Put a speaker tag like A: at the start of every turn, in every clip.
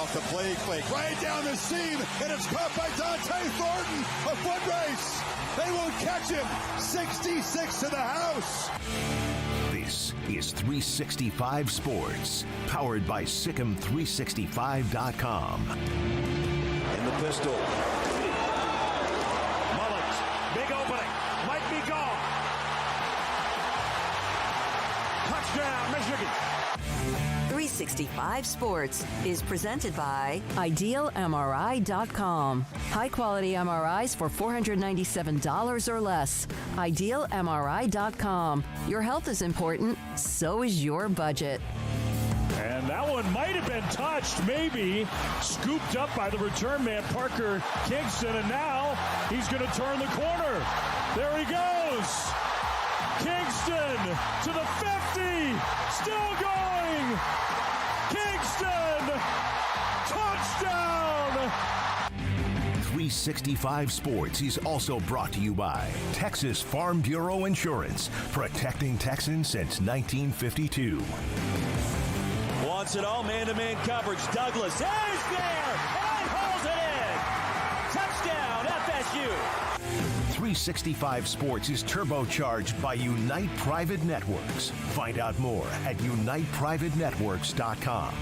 A: off the play fake. Right down the seam, and it's caught by Dante Thornton. A foot race. They won't catch him. 66 to the house.
B: This is 365 Sports, powered by Sikkim365.com.
A: In the pistol.
C: Mullins, big opening, might be gone. Touchdown, Michigan.
D: 365 Sports is presented by IdealMRI.com. High-quality MRIs for $497 or less. IdealMRI.com. Your health is important, so is your budget.
C: And that one might have been touched, maybe. Scooped up by the return man, Parker Kingston, and now he's going to turn the corner. There he goes. Kingston to the 50. Still going. Kingston. Touchdown.
B: 365 Sports is also brought to you by Texas Farm Bureau Insurance, protecting Texans since 1952.
E: Wants it all, man-to-man coverage. Douglas is there and holds it in. Touchdown, FSU.
B: 365 Sports is turbocharged by Unite Private Networks. Find out more at uniteprivatenetworks.com.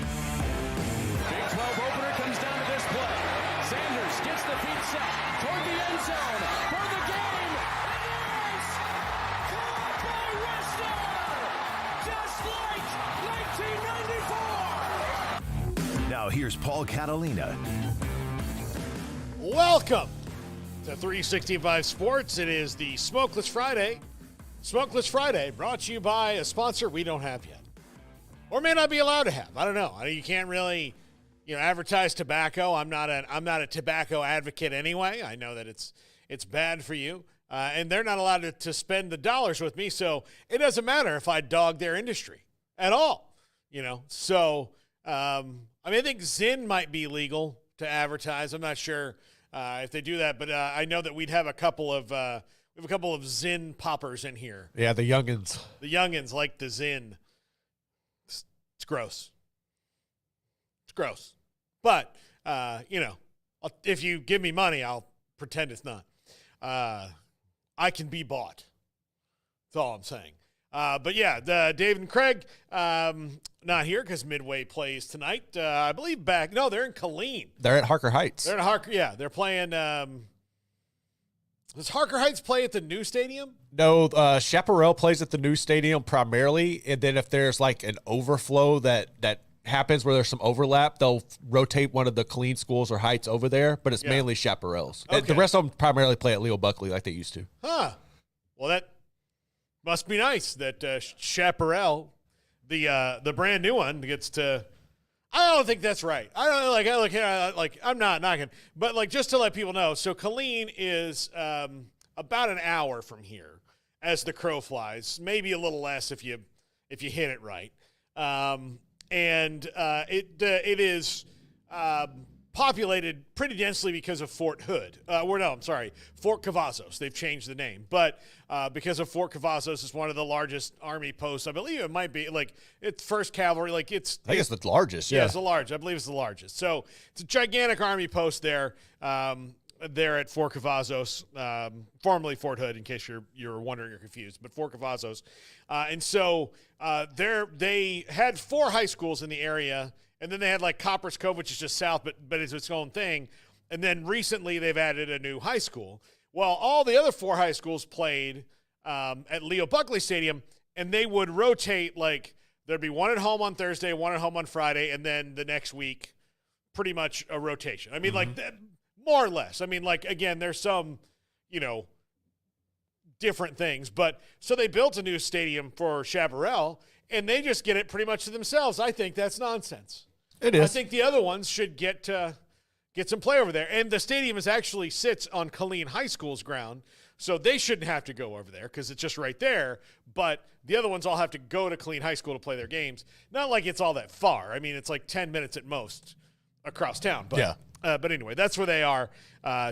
F: Big 12 opener comes down to this play. Sanders gets the feet set toward the end zone for the game. It is caught by Wester, just like 1994.
B: Now here's Paul Catalina.
G: Welcome to 365 Sports. It is the Smokeless Friday. Smokeless Friday brought to you by a sponsor we don't have yet, or may not be allowed to have. I don't know. You can't really, advertise tobacco. I'm not a tobacco advocate anyway. I know that it's bad for you, and they're not allowed to spend the dollars with me. So it doesn't matter if I dog their industry at all. So I think Zyn might be legal to advertise. I'm not sure if they do that, but I know that we'd have a couple of Zyn poppers in here.
H: Yeah, the youngins.
G: The youngins like the Zyn. It's gross. It's gross. But if you give me money, I'll pretend it's not. I can be bought. That's all I'm saying. But yeah, Dave and Craig not here because Midway plays tonight. I believe back. No, they're in Killeen.
H: They're at Harker Heights.
G: They're at Harker. Yeah, they're playing. Does Harker Heights play at the new stadium?
H: No, Chaparral plays at the new stadium primarily, and then if there's like an overflow that happens where there's some overlap, they'll rotate one of the Killeen schools or Heights over there, but it's mainly Chaparral's.
G: Okay.
H: The rest of them primarily play at Leo Buckley like they used to.
G: Huh. Well, that must be nice that Chaparral, the brand new one, gets to. I don't think that's right. I don't I'm not knocking, but just to let people know. So Killeen is about an hour from here, as the crow flies. Maybe a little less if you hit it right. It is populated pretty densely because of Fort Hood. Fort Cavazos. They've changed the name, but because of Fort Cavazos is one of the largest Army posts. I believe it might be it's First Cavalry. I think it's the largest. Yeah, it's the largest. I believe it's the largest. So it's a gigantic Army post there. There at Fort Cavazos, formerly Fort Hood, in case you're wondering or confused, but Fort Cavazos. And so they had 4 high schools in the area, and then they had Copper's Cove, which is just south, but it's its own thing. And then recently they've added a new high school. Well, all the other 4 high schools played at Leo Buckley Stadium, and they would rotate, there'd be one at home on Thursday, one at home on Friday, and then the next week, pretty much a rotation. I mean, more or less. I mean, again, there's some, different things. But so they built a new stadium for Chaparral, and they just get it pretty much to themselves. I think that's nonsense.
H: It is.
G: I think the other ones should get some play over there. And the stadium actually sits on Killeen High School's ground, so they shouldn't have to go over there because it's just right there. But the other ones all have to go to Killeen High School to play their games. Not like it's all that far. I mean, it's 10 minutes at most across town. But,
H: yeah.
G: But anyway, that's where they are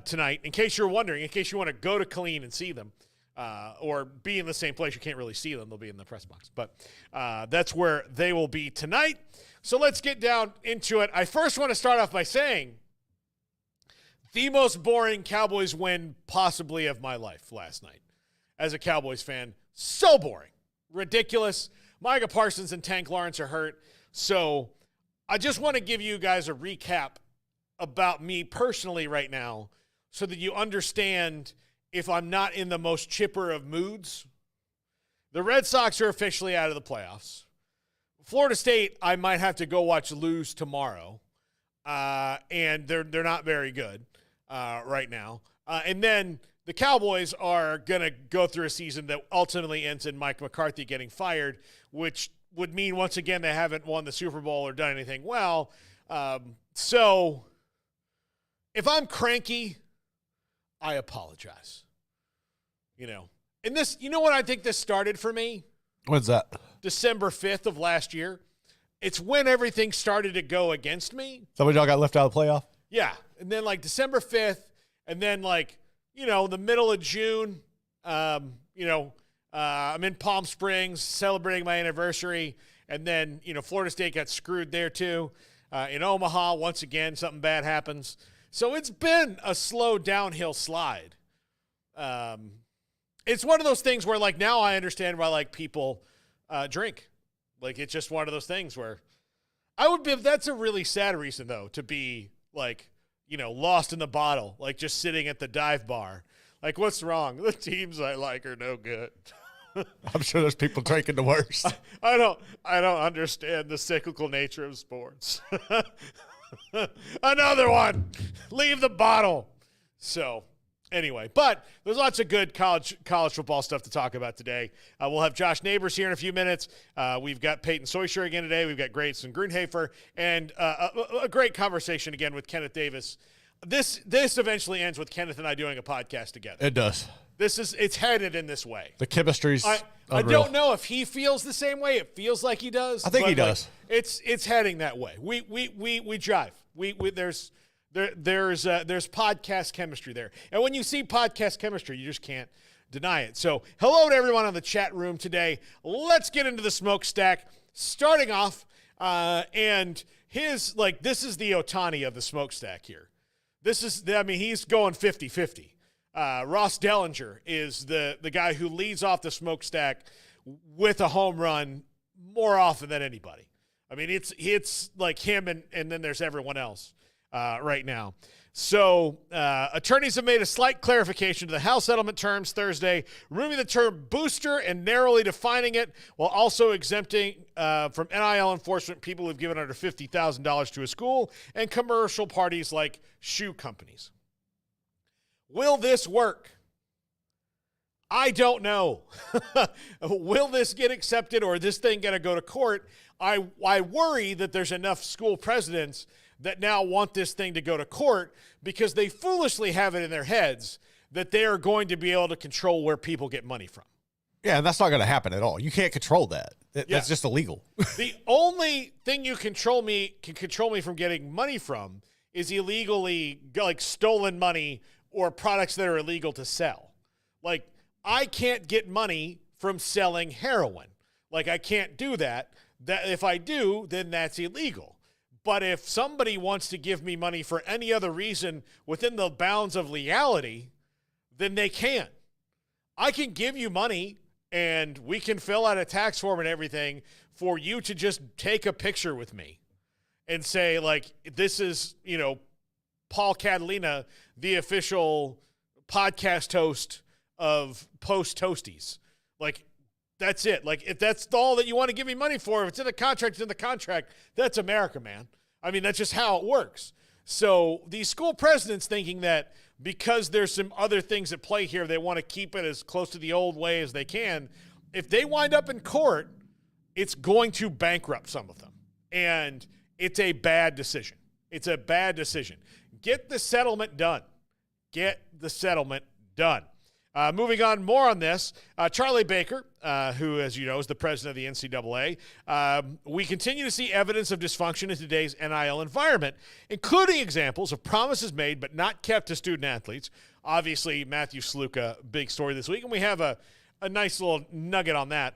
G: tonight. In case you're wondering, in case you want to go to Killeen and see them, or be in the same place. You can't really see them. They'll be in the press box. But that's where they will be tonight. So let's get down into it. I first want to start off by saying the most boring Cowboys win possibly of my life last night. As a Cowboys fan, so boring. Ridiculous. Micah Parsons and Tank Lawrence are hurt. So I just want to give you guys a recap about me personally right now so that you understand if I'm not in the most chipper of moods. The Red Sox are officially out of the playoffs. Florida State, I might have to go watch lose tomorrow. And they're not very good right now. And then the Cowboys are going to go through a season that ultimately ends in Mike McCarthy getting fired, which would mean, once again, they haven't won the Super Bowl or done anything well. So if I'm cranky, I apologize. And this, when I think this started for me?
H: When's that?
G: December 5th of last year. It's when everything started to go against me.
H: Some of y'all got left out of the playoff?
G: Yeah. And then December 5th, and then the middle of June, I'm in Palm Springs celebrating my anniversary. And then, Florida State got screwed there too. In Omaha, once again, something bad happens. So it's been a slow downhill slide. It's one of those things where now I understand why people drink. It's just one of those things where that's a really sad reason though, to be lost in the bottle, just sitting at the dive bar. What's wrong? The teams I like are no good.
H: I'm sure there's people drinking the worst.
G: I don't understand the cyclical nature of sports. Another one. Leave the bottle. So anyway, but there's lots of good college football stuff to talk about today. We'll have Josh Neighbors here in a few minutes. We've got Peyton Soysher again today. We've got Grayson Grunhafer, and a great conversation again with Kenneth Davis. This eventually ends with Kenneth and I doing a podcast together.
H: It does.
G: It's headed in this way.
H: The chemistry's
G: I don't know if he feels the same way. It feels like he does.
H: I think he does.
G: It's heading that way. We jive. There's podcast chemistry there. And when you see podcast chemistry, you just can't deny it. So hello to everyone on the chat room today. Let's get into the smokestack. Starting off, and this is the Ohtani of the smokestack here. He's going 50-50. Ross Dellinger is the guy who leads off the smokestack with a home run more often than anybody. It's like him and then there's everyone else right now. So attorneys have made a slight clarification to the House settlement terms Thursday, removing the term booster and narrowly defining it, while also exempting from NIL enforcement people who've given under $50,000 to a school and commercial parties like shoe companies. Will this work? I don't know. Will this get accepted, or is this thing going to go to court? I worry that there's enough school presidents that now want this thing to go to court because they foolishly have it in their heads that they are going to be able to control where people get money from.
H: Yeah, and that's not going to happen at all. You can't control that. That's just illegal.
G: The only thing can control me from getting money from is illegally, stolen money or products that are illegal to sell. I can't get money from selling heroin. I can't do that. That if I do, then that's illegal. But if somebody wants to give me money for any other reason within the bounds of legality, then they can. I can give you money and we can fill out a tax form and everything for you to just take a picture with me and say, this is, Paul Catalina, the official podcast host of Post Toasties. That's it. If that's all that you want to give me money for, if it's in the contract, it's in the contract. That's America, man. That's just how it works. So these school presidents thinking that because there's some other things at play here, they want to keep it as close to the old way as they can. If they wind up in court, it's going to bankrupt some of them. And it's a bad decision. It's a bad decision. Get the settlement done. Get the settlement done. Moving on, more on this. Charlie Baker, who, as you know, is the president of the NCAA, we continue to see evidence of dysfunction in today's NIL environment, including examples of promises made but not kept to student athletes. Obviously, Matthew Sluka, big story this week, and we have a nice little nugget on that.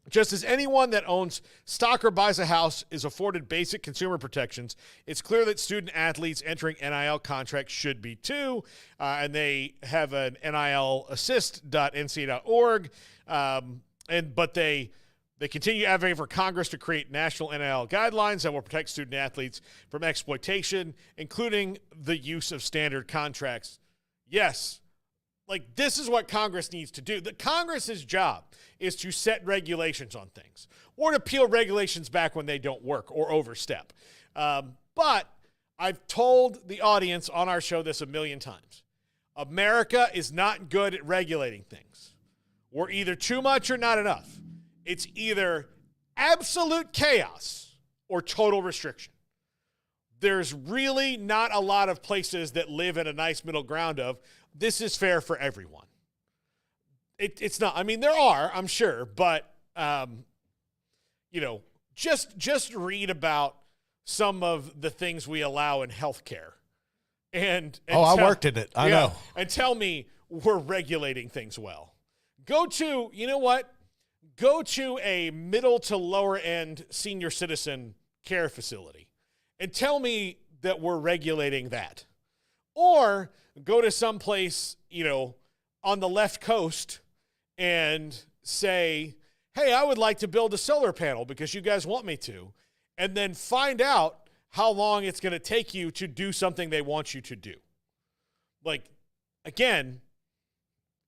G: Just as anyone that owns stock or buys a house is afforded basic consumer protections, it's clear that student athletes entering NIL contracts should be too. And they have an nilassist.nca.org. But they continue advocating for Congress to create national NIL guidelines that will protect student athletes from exploitation, including the use of standard contracts. Yes. Like, this is what Congress needs to do. The Congress's job is to set regulations on things or to peel regulations back when they don't work or overstep. But I've told the audience on our show this a million times. America is not good at regulating things. We're either too much or not enough. It's either absolute chaos or total restriction. There's really not a lot of places that live in a nice middle ground of this is fair for everyone. It's not. I mean, there are, I'm sure, but just read about some of the things we allow in healthcare. And
H: I worked in it. I know.
G: And tell me we're regulating things well. Go to a middle to lower end senior citizen care facility and tell me that we're regulating that. Or go to some place, on the left coast and say, hey, I would like to build a solar panel because you guys want me to. And then find out how long it's going to take you to do something they want you to do. Like, again,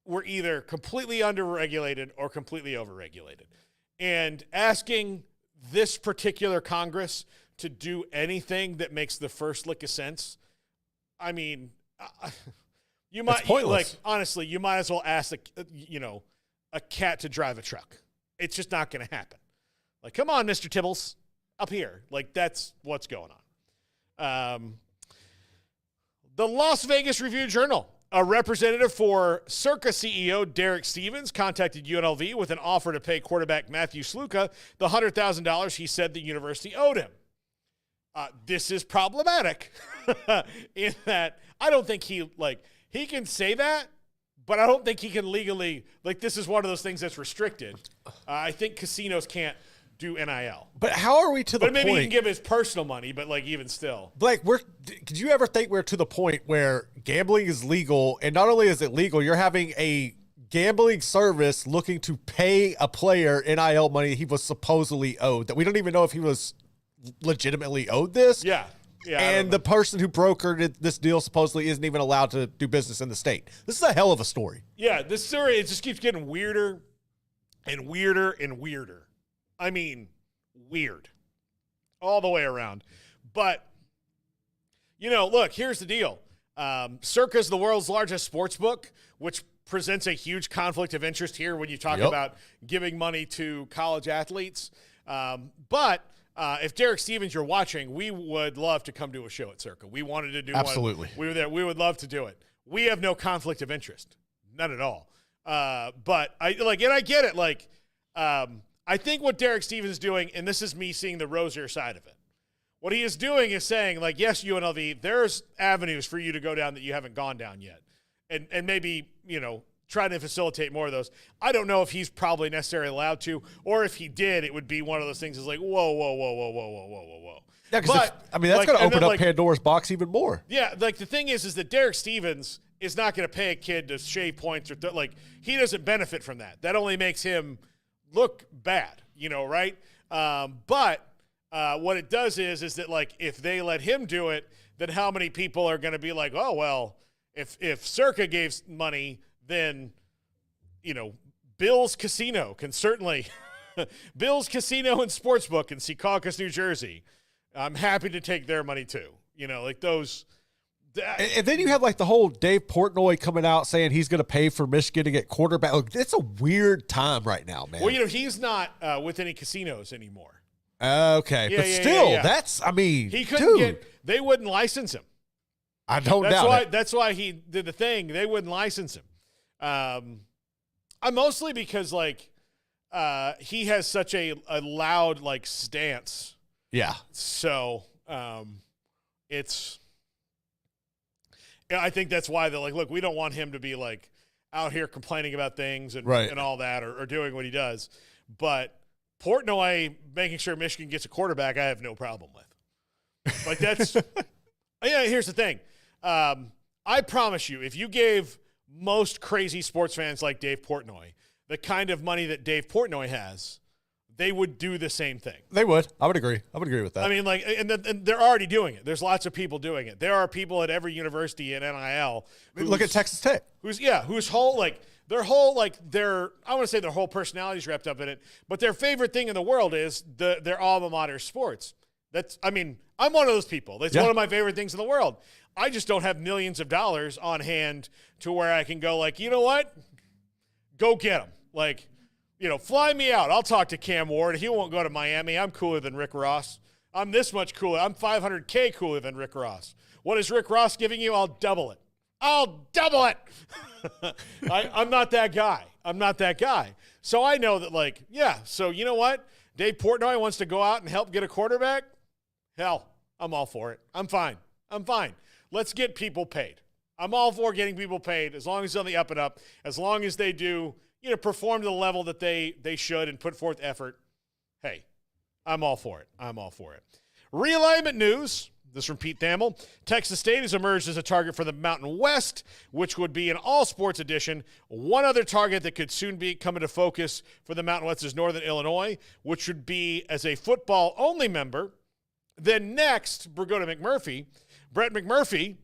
G: we're either completely underregulated or completely overregulated. And asking this particular Congress to do anything that makes the first lick of sense, I mean, you might, honestly, you might as well ask a cat to drive a truck. It's just not going to happen. Like, come on, Mr. Tibbles, up here. Like, that's what's going on. The Las Vegas Review-Journal, a representative for Circa CEO Derek Stevens contacted UNLV with an offer to pay quarterback Matthew Sluka the $100,000 he said the university owed him. This is problematic in that I don't think he can say that, but I don't think he can legally, this is one of those things that's restricted. I think casinos can't do NIL.
H: But how are we to the point?
G: But maybe he can give his personal money, but even still.
H: Could you ever think we're to the point where gambling is legal, and not only is it legal, you're having a gambling service looking to pay a player NIL money he was supposedly owed, that we don't even know if he was legitimately owed this?
G: Yeah.
H: And the person who brokered this deal supposedly isn't even allowed to do business in the state. This is a hell of a story.
G: Yeah, this story, it just keeps getting weirder and weirder and weirder. I mean, weird. All the way around. But, look, here's the deal. Circa is the world's largest sports book, which presents a huge conflict of interest here when you talk about giving money to college athletes. But if Derek Stevens, you're watching, we would love to come to a show at Circa. We wanted to do
H: Absolutely.
G: one. We were there. We would love to do it. We have no conflict of interest. None at all. But I get it. I think what Derek Stevens is doing, and this is me seeing the rosier side of it, what he is doing is saying, yes, UNLV, there's avenues for you to go down that you haven't gone down yet. And maybe, try to facilitate more of those. I don't know if he's probably necessarily allowed to, or if he did, it would be one of those things that's like, whoa.
H: Yeah, because that's going to open up Pandora's box even more.
G: Yeah, the thing is that Derek Stevens is not going to pay a kid to shave points or he doesn't benefit from that. That only makes him look bad, right? But what it does is that if they let him do it, then how many people are going to be like, oh well, if Circa gave money, then Bill's Casino can certainly Bill's Casino and Sportsbook in Secaucus, New Jersey. I'm happy to take their money too. Those.
H: And then you have the whole Dave Portnoy coming out saying he's going to pay for Michigan to get quarterback. It's a weird time right now, man.
G: Well, he's not with any casinos anymore.
H: Okay, but still, that's,
G: he couldn't they wouldn't license him.
H: I don't doubt it.
G: That's why he did the thing. They wouldn't license him. I'm mostly because like he has such a loud like stance.
H: Yeah.
G: So it's. I think that's why they're like, look, we don't want him to be like out here complaining about things and all that or doing what he does. But Portnoy making sure Michigan gets a quarterback, I have no problem with. Like that's yeah. Here's the thing. I promise you, if you gave most crazy sports fans like Dave Portnoy the kind of money that Dave Portnoy has, they would do the same thing.
H: They would. I would agree. I would agree with that.
G: I mean, like, and they're already doing it. There's lots of people doing it. There are people at every university in NIL.
H: Look at Texas Tech.
G: Whose whole, like, their whole, like, I want to say their whole personality's wrapped up in it, but their favorite thing in the world is their alma mater sports. I mean, I'm one of those people. That's one of my favorite things in the world. I just don't have millions of dollars on hand to where I can go, like, you know what? Go get them. Like, you know, fly me out. I'll talk to Cam Ward. He won't go to Miami. I'm cooler than Rick Ross. I'm this much cooler. I'm $500K cooler than Rick Ross. What is Rick Ross giving you? I'll double it. I'll double it. I'm not that guy. I'm not that guy. So I know that, like, yeah, so you know what? Dave Portnoy wants to go out and help get a quarterback? Hell, I'm all for it. I'm fine. Let's get people paid. I'm all for getting people paid as long as they're on the up and up, as long as they do, you know, perform to the level that they should and put forth effort. Hey, I'm all for it. Realignment news. This from Pete Thamel. Texas State has emerged as a target for the Mountain West, which would be an all-sports edition. One other target that could soon be come into focus for the Mountain West is Northern Illinois, which would be as a football-only member. Then next, we're going to McMurphy. Brett McMurphy.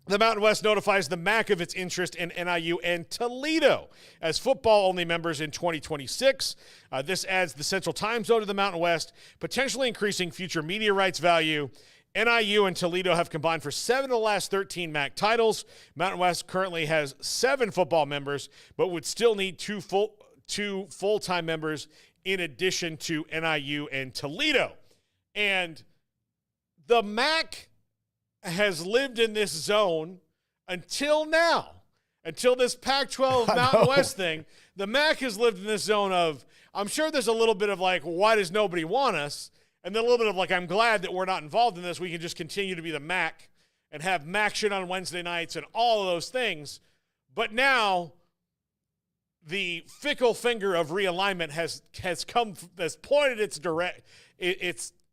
G: The Mountain West notifies the MAC of its interest in NIU and Toledo as football-only members in 2026. This adds the Central Time Zone to the Mountain West, potentially increasing future media rights value. NIU and Toledo have combined for 7 of the last 13 MAC titles. Mountain West currently has 7 football members, but would still need two full-time members in addition to NIU and Toledo. And the MAC has lived in this zone until now, until this Pac-12 Mountain West thing. The MAC has lived in this zone of, I'm sure there's a little bit of like, why does nobody want us? And then a little bit of like, I'm glad that we're not involved in this. We can just continue to be the MAC and have MAC shit on Wednesday nights and all of those things. But now the fickle finger of realignment has pointed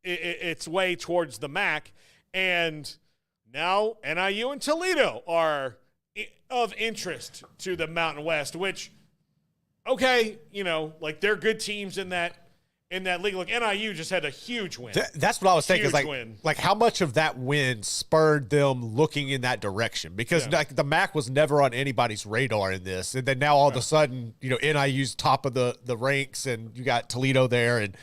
G: its way towards the MAC, and now NIU and Toledo are of interest to the Mountain West, which, okay, you know, like they're good teams in that league. Like NIU just had a huge win.
H: That's what I was thinking.
G: Huge
H: like how much of that win spurred them looking in that direction? Because like the MAC was never on anybody's radar in this, and then now all of a sudden, you know, NIU's top of the ranks, and you got Toledo there, and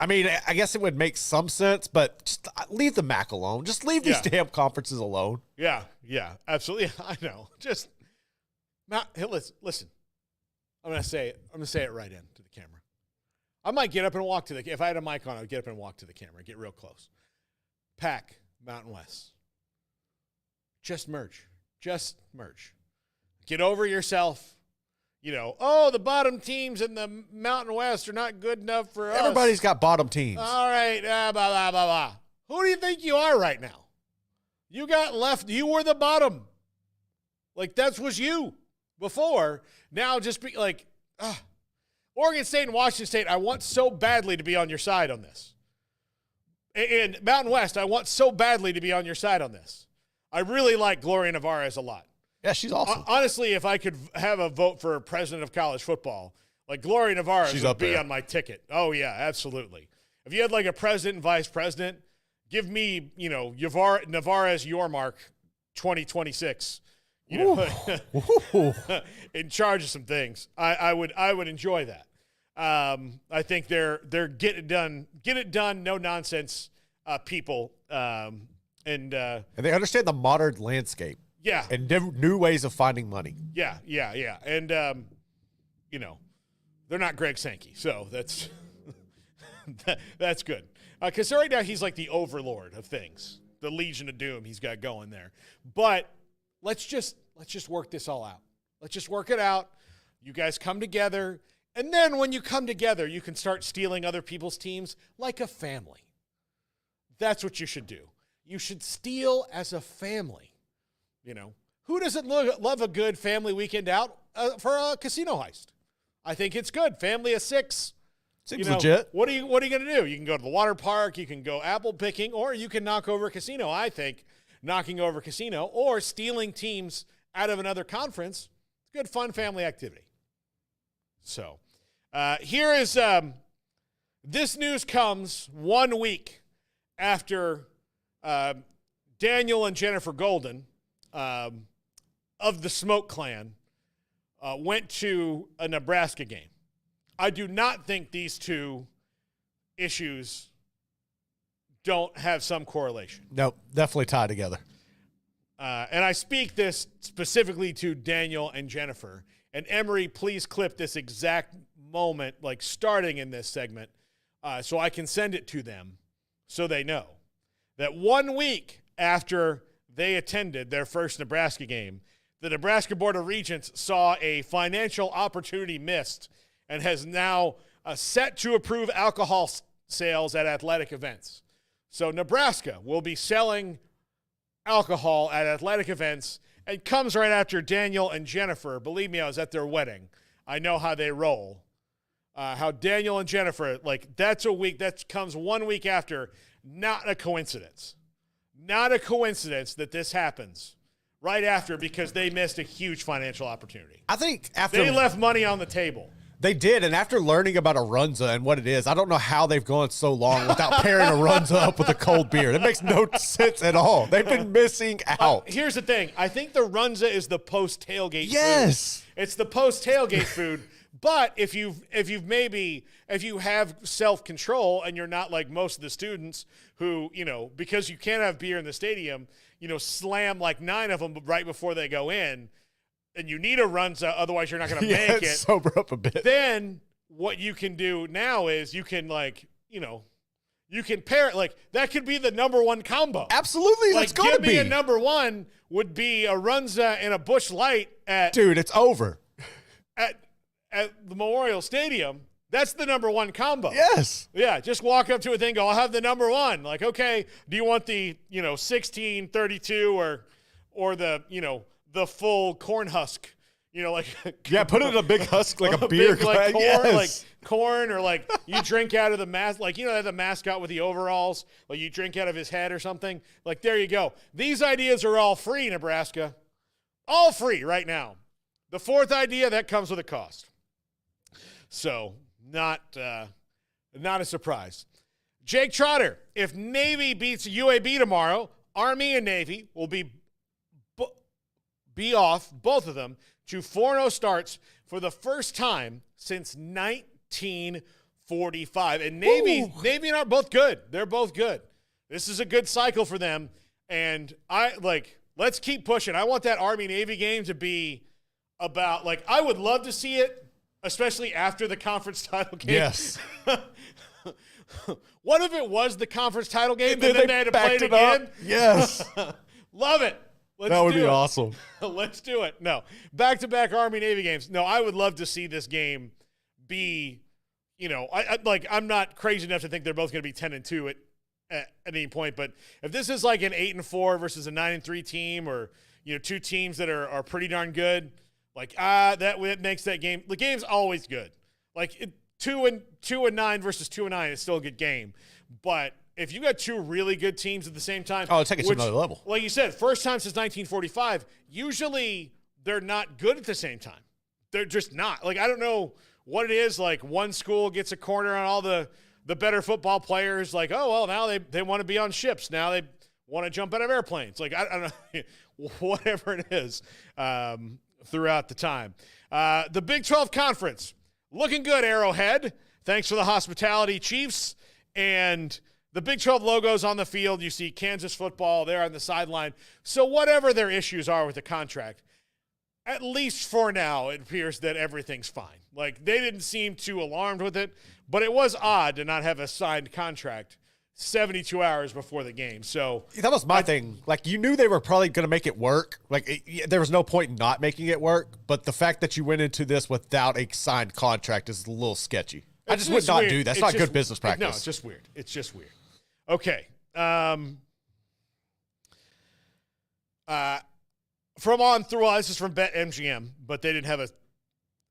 H: I mean, I guess it would make some sense, but just leave the MAC alone. Just leave these damn conferences alone.
G: Yeah, absolutely. I know. Just hey, listen. I'm gonna say it right into the camera. I might get up and walk if I had a mic on, I would get up and walk to the camera, get real close. Pac, Mountain West. Just merge. Get over yourself. You know, the bottom teams in the Mountain West are not good enough for us.
H: Everybody's got bottom teams.
G: All right, blah, blah, blah, blah. Who do you think you are right now? You got left. You were the bottom. Like, that was you before. Now just be like, Oregon State and Washington State, I want so badly to be on your side on this. And Mountain West, I want so badly to be on your side on this. I really like Gloria Nevarez a lot.
H: Yeah, she's awesome.
G: Honestly, if I could have a vote for president of college football, like Gloria Nevarez would be on my ticket. Oh, yeah, absolutely. If you had like a president and vice president, give me, you know, Nevarez Yormark 2026. You know, in charge of some things. I would enjoy that. I think they're get it done, no nonsense people. And
H: they understand the modern landscape.
G: Yeah.
H: And new ways of finding money.
G: Yeah. And, you know, they're not Greg Sankey, so that's that's good. Because right now he's like the overlord of things, the Legion of Doom he's got going there. But let's just work this all out. Let's just work it out. You guys come together. And then when you come together, you can start stealing other people's teams like a family. That's what you should do. You should steal as a family. You know, who doesn't love a good family weekend out for a casino heist? I think it's good. Family of 6.
H: Seems legit.
G: What are you going to do? You can go to the water park, you can go apple picking, or you can knock over a casino. I think knocking over a casino or stealing teams out of another conference, it's good, fun family activity. So here is this news comes 1 week after Daniel and Jennifer Golden of the Smoke Clan went to a Nebraska game. I do not think these two issues don't have some correlation.
H: No, definitely tied together.
G: And I speak this specifically to Daniel and Jennifer. And Emery, please clip this exact moment, like starting in this segment, so I can send it to them so they know that 1 week after they attended their first Nebraska game, the Nebraska Board of Regents saw a financial opportunity missed and has now set to approve alcohol sales at athletic events. So Nebraska will be selling alcohol at athletic events. It comes right after Daniel and Jennifer. Believe me, I was at their wedding. I know how they roll. How Daniel and Jennifer, like, that's a week, that comes 1 week after. Not a coincidence. Not a coincidence that this happens right after because they missed a huge financial opportunity.
H: I think after
G: they left money on the table.
H: They did, and after learning about a Runza and what it is, I don't know how they've gone so long without pairing a Runza up with a cold beer. That makes no sense at all. They've been missing out.
G: Here's the thing. I think the Runza is the post-tailgate food.
H: Yes.
G: It's the post-tailgate food. But if you have self-control and you're not like most of the students who, you know, because you can't have beer in the stadium, you know, slam like 9 of them right before they go in, and you need a Runza, otherwise you're not going to make it.
H: Sober up a bit.
G: Then what you can do now is you can, like, you know, you can pair it. Like, that could be the number one combo.
H: Absolutely,
G: like,
H: that's going to be.
G: Give me a number one would be a Runza and a Busch Light at...
H: Dude, it's over.
G: At the Memorial Stadium. That's the number one combo.
H: Yes.
G: Yeah, just walk up to a thing, go, I'll have the number one. Like, okay, do you want the, you know, 1632 or the, you know, the full corn husk, you know, like
H: yeah, put it in a big husk like a beer
G: big, like, corn,
H: yes.
G: like corn, or like you drink out of the mask, like, you know, the mascot with the overalls, like you drink out of his head or something. Like, there you go. These ideas are all free, Nebraska, all free right now. The fourth idea, that comes with a cost. So not a surprise. Jake Trotter, if Navy beats UAB tomorrow, Army and Navy will be off, both of them, to 4-0 starts for the first time since 1945. And Navy and are both good. They're both good. This is a good cycle for them. And let's keep pushing. I want that Army-Navy game to be about, like, I would love to see it, especially after the conference title game.
H: Yes.
G: What if it was the conference title game and then they had to play it again?
H: Yes.
G: Love it.
H: That would be awesome.
G: Let's do it. No. Back-to-back Army-Navy games. No, I would love to see this game be, you know, I'm not crazy enough to think they're both going to be 10-2 at any point, but if this is like an 8-4 versus a 9-3 team, or, you know, two teams that are pretty darn good, like, that makes that game, the game's always good. Like, 2-9 versus 2-9 is still a good game. But if you got two really good teams at the same time,
H: take it to another level.
G: Like you said, first time since 1945, usually they're not good at the same time. They're just not. Like, I don't know what it is. Like, one school gets a corner on all the better football players. Like, oh, well, now they want to be on ships. Now they want to jump out of airplanes. Like, I don't know. Whatever it is. Throughout the time. The Big 12 Conference, looking good, Arrowhead. Thanks for the hospitality, Chiefs. And the Big 12 logos on the field. You see Kansas football there on the sideline. So whatever their issues are with the contract, at least for now, it appears that everything's fine. Like, they didn't seem too alarmed with it, but it was odd to not have a signed contract 72 hours before the game. So
H: that was my thing. Like, you knew they were probably going to make it work. Like, there was no point in not making it work. But the fact that you went into this without a signed contract is a little sketchy. I just would not do that. That's not good business practice.
G: No, it's just weird. It's just weird. Okay. From on through, this is from BetMGM, but they didn't have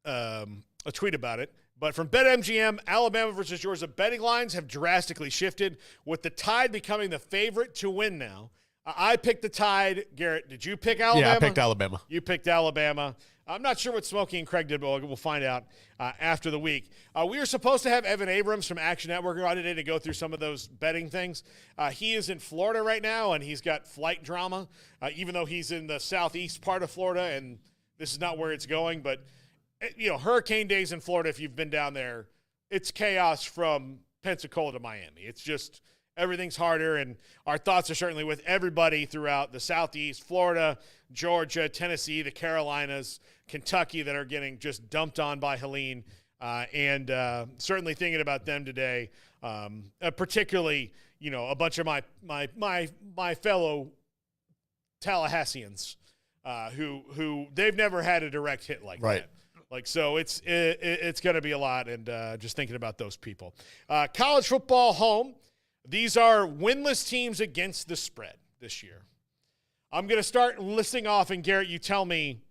G: a tweet about it. But from BetMGM, Alabama versus Georgia betting lines have drastically shifted, with the Tide becoming the favorite to win now. I picked the Tide. Garrett, did you pick Alabama?
H: Yeah, I picked Alabama.
G: You picked Alabama. I'm not sure what Smokey and Craig did, but we'll find out after the week. We were supposed to have Evan Abrams from Action Network on today to go through some of those betting things. He is in Florida right now, and he's got flight drama, even though he's in the southeast part of Florida, and this is not where it's going. But, you know, hurricane days in Florida, if you've been down there, it's chaos from Pensacola to Miami. It's just everything's harder, and our thoughts are certainly with everybody throughout the southeast, Florida, Georgia, Tennessee, the Carolinas, Kentucky, that are getting just dumped on by Helene, and certainly thinking about them today, particularly, you know, a bunch of my fellow Tallahasseans who they've never had a direct hit like that. Like, so it's going to be a lot, and just thinking about those people. College football home. These are winless teams against the spread this year. I'm going to start listing off, and Garrett, you tell me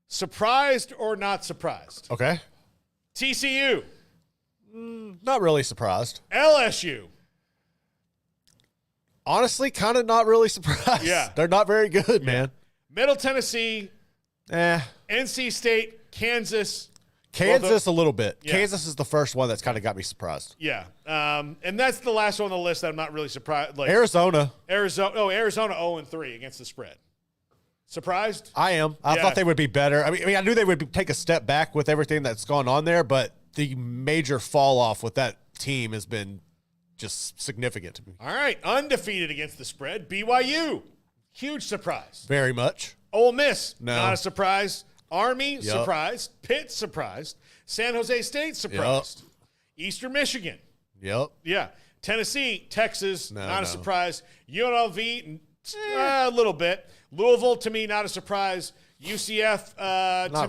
G: surprised or not surprised.
H: Okay.
G: TCU.
H: Not really surprised.
G: LSU.
H: Honestly, kind of not really surprised.
G: Yeah.
H: They're not very good, man.
G: Middle Tennessee. NC State, Kansas.
H: Kansas a little bit.
G: Yeah.
H: Kansas is the first one that's kind of got me surprised.
G: Yeah. And that's the last one on the list that I'm not really surprised. Like
H: Arizona.
G: Arizona 0-3 against the spread. Surprised?
H: I am. I thought they would be better. I mean, I knew they would take a step back with everything that's gone on there, but the major fall off with that team has been just significant to me.
G: All right. Undefeated against the spread. BYU. Huge surprise.
H: Very much.
G: Ole Miss.
H: No.
G: Not a surprise. Army, surprised. Pitt, surprised. San Jose State, surprised. Eastern Michigan. Yeah. Tennessee, Texas, not a surprise. UNLV, a little bit. Louisville, to me, not a surprise. UCF, not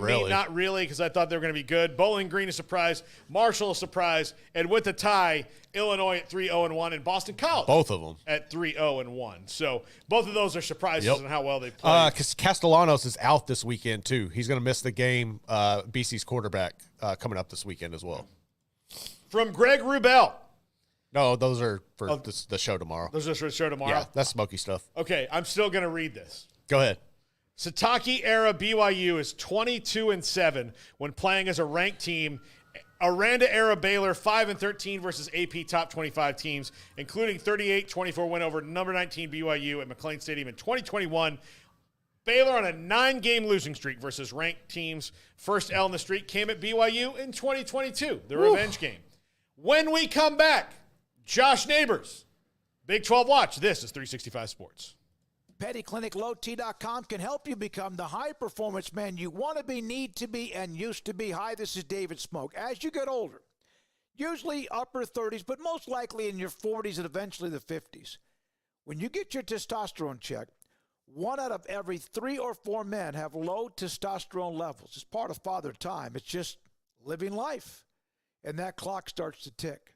G: really, because I thought they were going to be good. Bowling Green, a surprise. Marshall, a surprise. And with the tie, Illinois at 3-0-1, and Boston College.
H: Both of them.
G: At 3-0-1. So both of those are surprises in how well they play.
H: Because Castellanos is out this weekend, too. He's going to miss the game, BC's quarterback, coming up this weekend as well.
G: From Greg Wrubell.
H: No, those are for the show tomorrow.
G: Those are for the show tomorrow?
H: Yeah, that's smoky stuff.
G: Okay, I'm still going to read this.
H: Go ahead.
G: Sataki-era BYU is 22-7 when playing as a ranked team. Aranda-era Baylor 5-13 versus AP top 25 teams, including 38-24 win over number 19 BYU at McLean Stadium in 2021. Baylor on a 9-game losing streak versus ranked teams. First L in the streak came at BYU in 2022, the revenge game. When we come back, Josh Neighbors, Big 12 Watch. This is 365 Sports.
I: PettyClinicLowT.com can help you become the high-performance man you want to be, need to be, and used to be. Hi, this is David Smoke. As you get older, usually upper 30s, but most likely in your 40s and eventually the 50s, when you get your testosterone checked, 1 out of every 3 or 4 men have low testosterone levels. It's part of father time. It's just living life, and that clock starts to tick.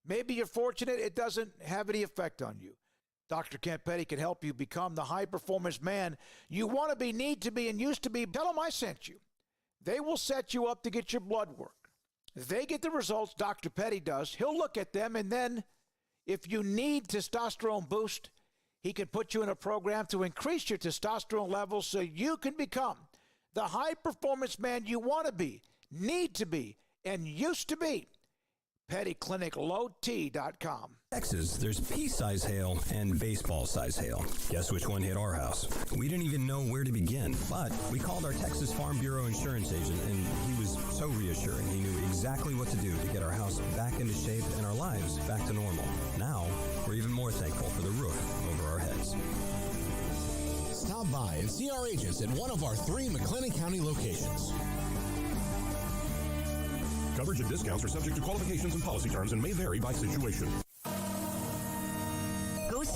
I: Maybe you're fortunate it doesn't have any effect on you. Dr. Kent Petty can help you become the high-performance man you want to be, need to be, and used to be. Tell them I sent you. They will set you up to get your blood work. They get the results Dr. Petty does. He'll look at them, and then if you need testosterone boost, he can put you in a program to increase your testosterone levels so you can become the high-performance man you want to be, need to be, and used to be. PettyClinicLowT.com.
J: Texas, there's pea-size hail and baseball-size hail. Guess which one hit our house? We didn't even know where to begin, but we called our Texas Farm Bureau insurance agent, and he was so reassuring. He knew exactly what to do to get our house back into shape and our lives back to normal. Now, we're even more thankful for the roof over our heads.
K: Stop by and see our agents at one of our 3 McLennan County locations.
L: Coverage and discounts are subject to qualifications and policy terms and may vary by situation.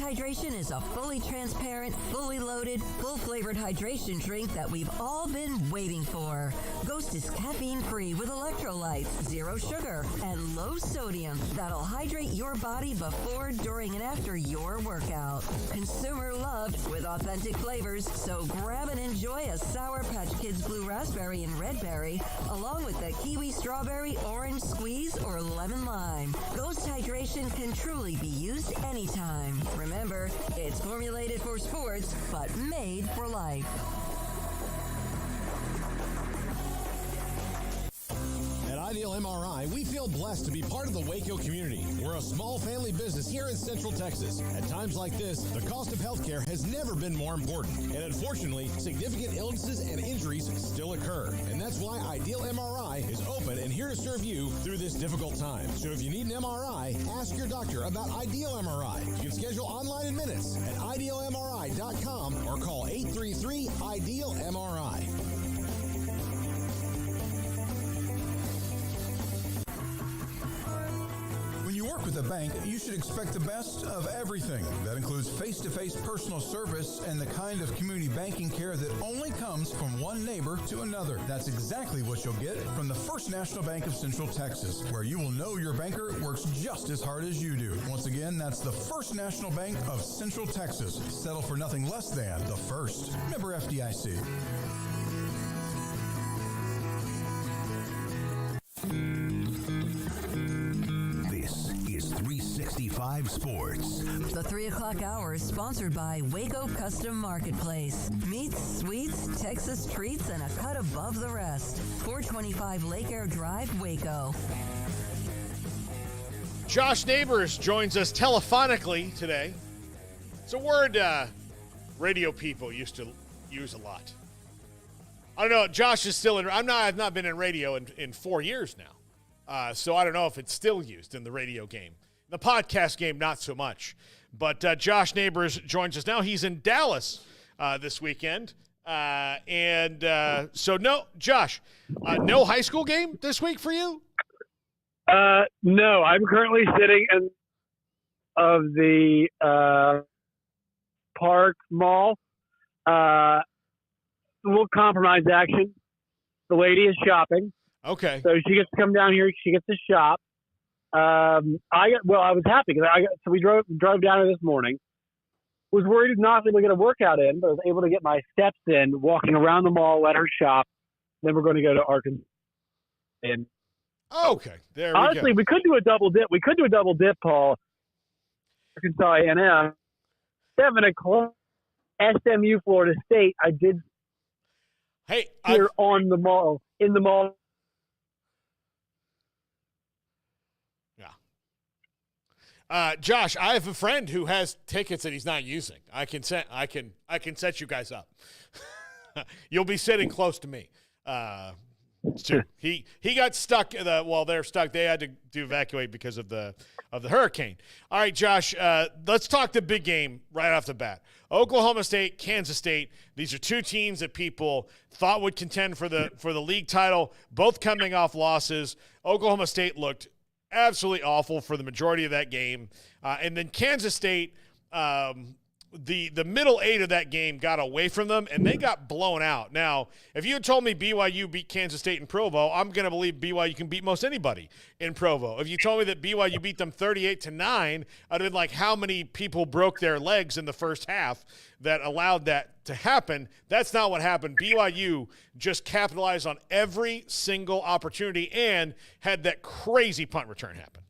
D: Hydration is a fully transparent, fully loaded, full-flavored hydration drink that we've all been waiting for. Ghost is caffeine-free with electrolytes, zero sugar, and low sodium that'll hydrate your body before, during, and after your workout. Consumer loved with authentic flavors, so grab and enjoy a Sour Patch Kids Blue Raspberry and Red Berry, along with the Kiwi Strawberry, Orange Squeeze, or Lemon Lime. Ghost Hydration can truly be used anytime. Remember, it's formulated for sports, but made for life.
K: At Ideal MRI, we feel blessed to be part of the Waco community. We're a small family business here in Central Texas. At times like this, the cost of healthcare has never been more important. And unfortunately, significant illnesses and injuries still occur. And that's why Ideal MRI is open and here to serve you through this difficult time. So if you need an MRI, ask your doctor about Ideal MRI. You can schedule online in minutes at idealmri.com or call 833-IDEAL-MRI.
L: When you work with a bank, you should expect the best of everything. That includes face-to-face personal service and the kind of community banking care that only comes from one neighbor to another. That's exactly what you'll get from the First National Bank of Central Texas, where you will know your banker works just as hard as you do. Once again, that's the First National Bank of Central Texas. Settle for nothing less than the first. Member FDIC.
B: This is 365 Sports.
D: The 3 o'clock hour is sponsored by Waco Custom Marketplace. Meats, sweets, Texas treats, and a cut above the rest. 425 Lake Air Drive, Waco.
G: Josh Neighbors joins us telephonically today. It's a word radio people used to use a lot. I don't know. Josh is still in. I've not been in radio in 4 years now. So I don't know if it's still used in the radio game. The podcast game, not so much. But Josh Neighbors joins us now. He's in Dallas this weekend. So no, Josh, no high school game this week for you?
M: No, I'm currently sitting in of the Park Mall. A little compromise action. The lady is shopping.
G: Okay.
M: So she gets to come down here. She gets to shop. I was happy because we drove down here this morning. Was worried not to get a workout in, but I was able to get my steps in, walking around the mall, let her shop. Then we're going to go to Arkansas. And
G: okay, there we go.
M: Honestly, we could do a double dip. We could do a double dip, Paul. Arkansas A&M, 7 o'clock. SMU, Florida State. I did.
G: Hey,
M: here on the mall, in the mall.
G: Josh, I have a friend who has tickets that he's not using. I can set you guys up. You'll be sitting close to me. He got stuck. They're stuck. They had to evacuate because of the hurricane. All right, Josh. Let's talk the big game right off the bat. Oklahoma State, Kansas State. These are two teams that people thought would contend for the league title. Both coming off losses. Oklahoma State looked absolutely awful for the majority of that game. And then Kansas State, the middle 8 of that game got away from them, and they got blown out. Now, if you had told me BYU beat Kansas State in Provo, I'm going to believe BYU can beat most anybody in Provo. If you told me that BYU beat them 38-9, I'd have been like, how many people broke their legs in the first half that allowed that to happen? That's not what happened. BYU just capitalized on every single opportunity and had that crazy punt return happen.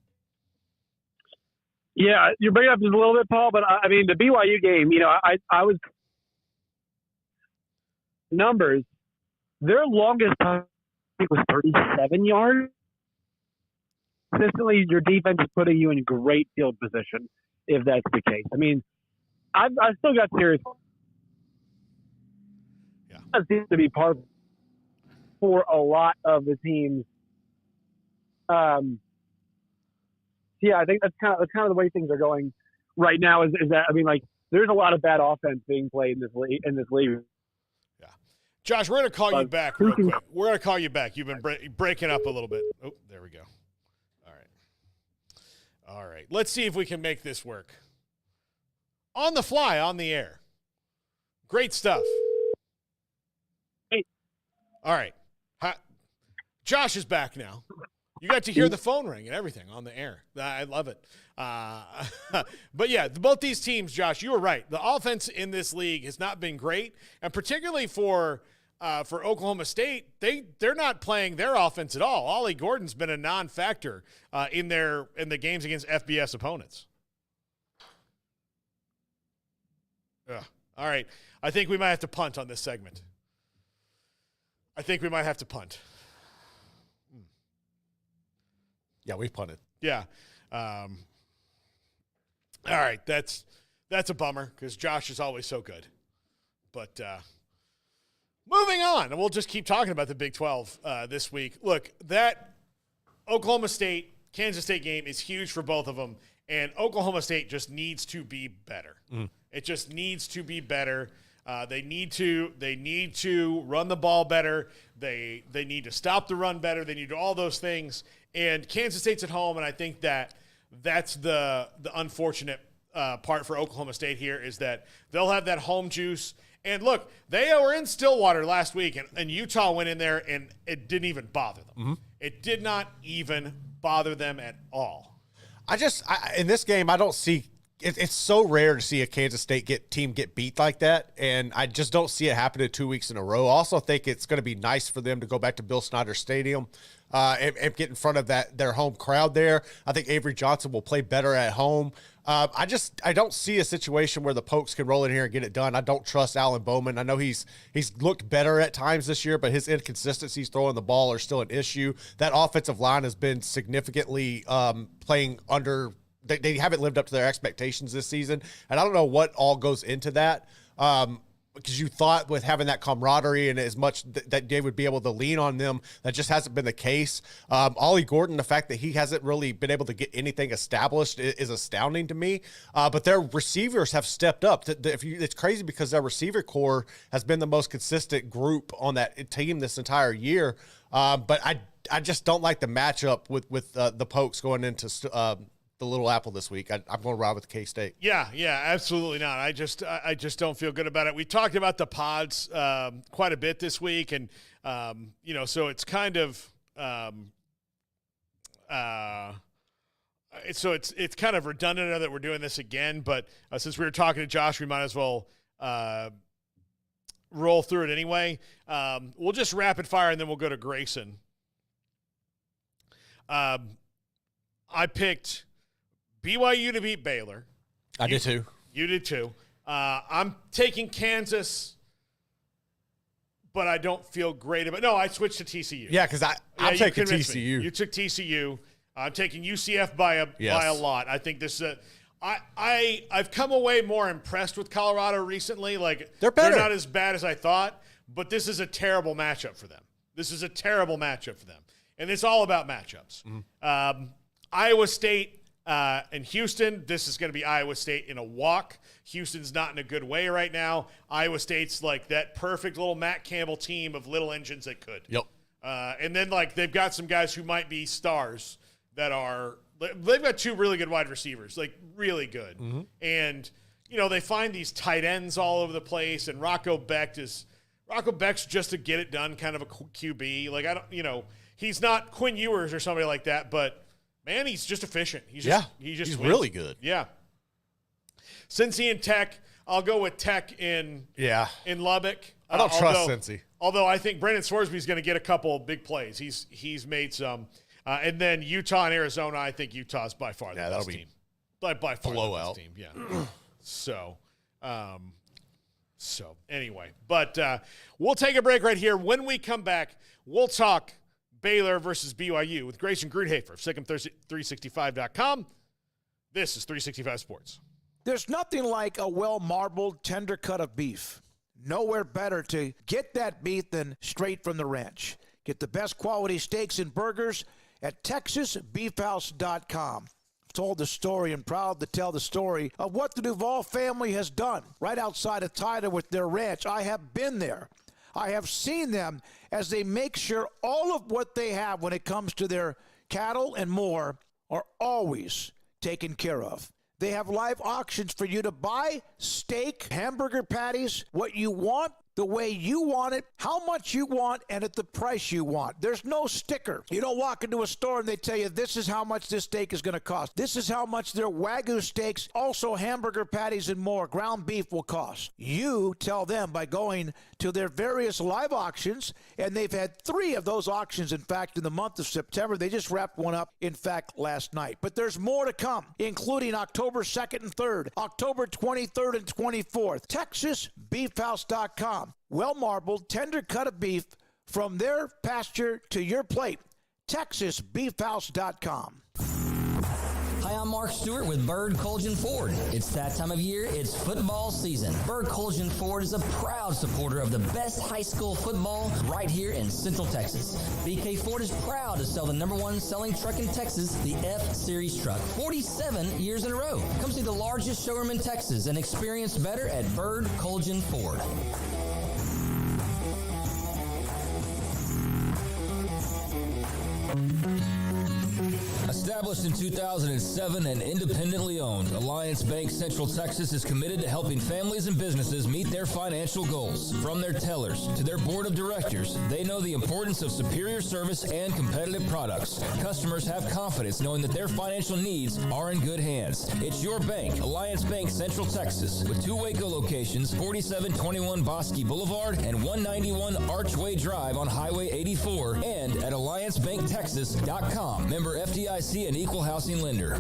M: Yeah, you're bringing up just a little bit, Paul, but I mean, the BYU game, I was numbers. Their longest time was 37 yards. Consistently, your defense is putting you in great field position if that's the case. I mean, I've still got serious.
G: Yeah,
M: that seems to be part for a lot of the teams. Yeah, I think that's kind of the way things are going right now. Is that, I mean, like, there's a lot of bad offense being played in this league.
G: Yeah, Josh, we're going to call you back real quick. We're going to call you back. You've been breaking up a little bit. Oh, there we go. All right. Let's see if we can make this work. on the fly, on the air. Great stuff.
M: Hey.
G: All right. Josh is back now. You got to hear the phone ring and everything on the air. I love it. But, yeah, both these teams, Josh, you were right. The offense in this league has not been great, and particularly for Oklahoma State, they're not playing their offense at all. Ollie Gordon's been a non-factor in the games against FBS opponents. Ugh. All right. I think we might have to punt on this segment.
H: Yeah, we punted.
G: Yeah. All right. That's a bummer because Josh is always so good. But moving on, and we'll just keep talking about the Big 12 this week. Look, that Oklahoma State-Kansas State game is huge for both of them, and Oklahoma State just needs to be better. It just needs to be better. They need to run the ball better. They need to stop the run better. They need to do all those things. And Kansas State's at home, and I think that's the unfortunate part for Oklahoma State here is that they'll have that home juice. And look, they were in Stillwater last week, and Utah went in there, and it didn't even bother them. It did not even bother them at all.
H: In this game, I don't see it's so rare to see a Kansas State team get beat like that, and I just don't see it happening 2 weeks in a row. I also think it's going to be nice for them to go back to Bill Snyder Stadium and get in front of their home crowd there. I think Avery Johnson will play better at home. I don't see a situation where the Pokes can roll in here and get it done. I don't trust Alan Bowman. I know he's looked better at times this year, but his inconsistencies throwing the ball are still an issue. That offensive line has been significantly playing under. They haven't lived up to their expectations this season, and I don't know what all goes into that. Because you thought with having that camaraderie and as much that they would be able to lean on them, that just hasn't been the case. Ollie Gordon, the fact that he hasn't really been able to get anything established is astounding to me. But their receivers have stepped up. It's crazy because their receiver core has been the most consistent group on that team this entire year. But I just don't like the matchup with the Pokes going into the Little Apple this week. I'm going to ride with K-State.
G: Yeah, absolutely not. I just don't feel good about it. We talked about the pods quite a bit this week, and so it's kind of it's kind of redundant now that we're doing this again. But since we were talking to Josh, we might as well roll through it anyway. We'll just rapid fire, and then we'll go to Grayson. I picked BYU to beat Baylor.
H: I did too.
G: You did too. I'm taking Kansas, but I don't feel great about it. No, I switched to TCU.
H: Yeah, because I'm taking TCU.
G: Me. You took TCU. I'm taking UCF by a lot. I think this is I've come away more impressed with Colorado recently. Like
H: they're better.
G: They're not as bad as I thought, but this is a terrible matchup for them. And it's all about matchups. Iowa State and Houston, this is going to be Iowa State in a walk. Houston's not in a good way right now. Iowa State's like that perfect little Matt Campbell team of little engines that could.
H: Yep.
G: And then they've got some guys who might be stars that are – they've got two really good wide receivers, like really good. And, they find these tight ends all over the place, and Rocco Beck's just a get it done kind of a QB. Like he's not Quinn Ewers or somebody like that, but – man, he's just efficient. He's
H: really good.
G: Yeah. Cincy and Tech, I'll go with Tech in Lubbock.
H: I don't trust Cincy.
G: Although I think Brendan Sworsby's going to get a couple of big plays. He's made some. And then Utah and Arizona, I think Utah's by far the best team. By far
H: blowout.
G: the best team, yeah. So anyway, but we'll take a break right here. When we come back, we'll talk Baylor versus BYU with Grayson Grudhafer of SicEm365.com. This is 365 Sports.
I: There's nothing like a well-marbled, tender cut of beef. Nowhere better to get that beef than straight from the ranch. Get the best quality steaks and burgers at TexasBeefHouse.com. I've told the story and proud to tell the story of what the Duvall family has done right outside of Tida with their ranch. I have been there. I have seen them as they make sure all of what they have when it comes to their cattle and more are always taken care of. They have live auctions for you to buy steak, hamburger patties, what you want, the way you want it, how much you want, and at the price you want. There's no sticker. You don't walk into a store and they tell you this is how much this steak is going to cost. This is how much their Wagyu steaks, also hamburger patties and more, ground beef will cost. You tell them by going to their various live auctions, and they've had 3 of those auctions, in fact, in the month of September. They just wrapped one up, in fact, last night. But there's more to come, including October 2nd and 3rd, October 23rd and 24th. TexasBeefHouse.com. Well-marbled, tender cut of beef from their pasture to your plate. TexasBeefHouse.com.
N: Hi, I'm Mark Stewart with Bird Colgan Ford. It's that time of year. It's football season. Bird Colgan Ford is a proud supporter of the best high school football right here in Central Texas. BK Ford is proud to sell the #1 selling truck in Texas, the F-Series truck, 47 years in a row. Come see the largest showroom in Texas and experience better at Bird Colgan Ford. Established in 2007 and independently owned, Alliance Bank Central Texas is committed to helping families and businesses meet their financial goals. From their tellers to their board of directors, they know the importance of superior service and competitive products. Customers have confidence knowing that their financial needs are in good hands. It's your bank, Alliance Bank Central Texas, with 2 Waco locations, 4721 Bosque Boulevard and 191 Archway Drive on Highway 84, and at AllianceBankTexas.com. Member FDIC and equal housing lender.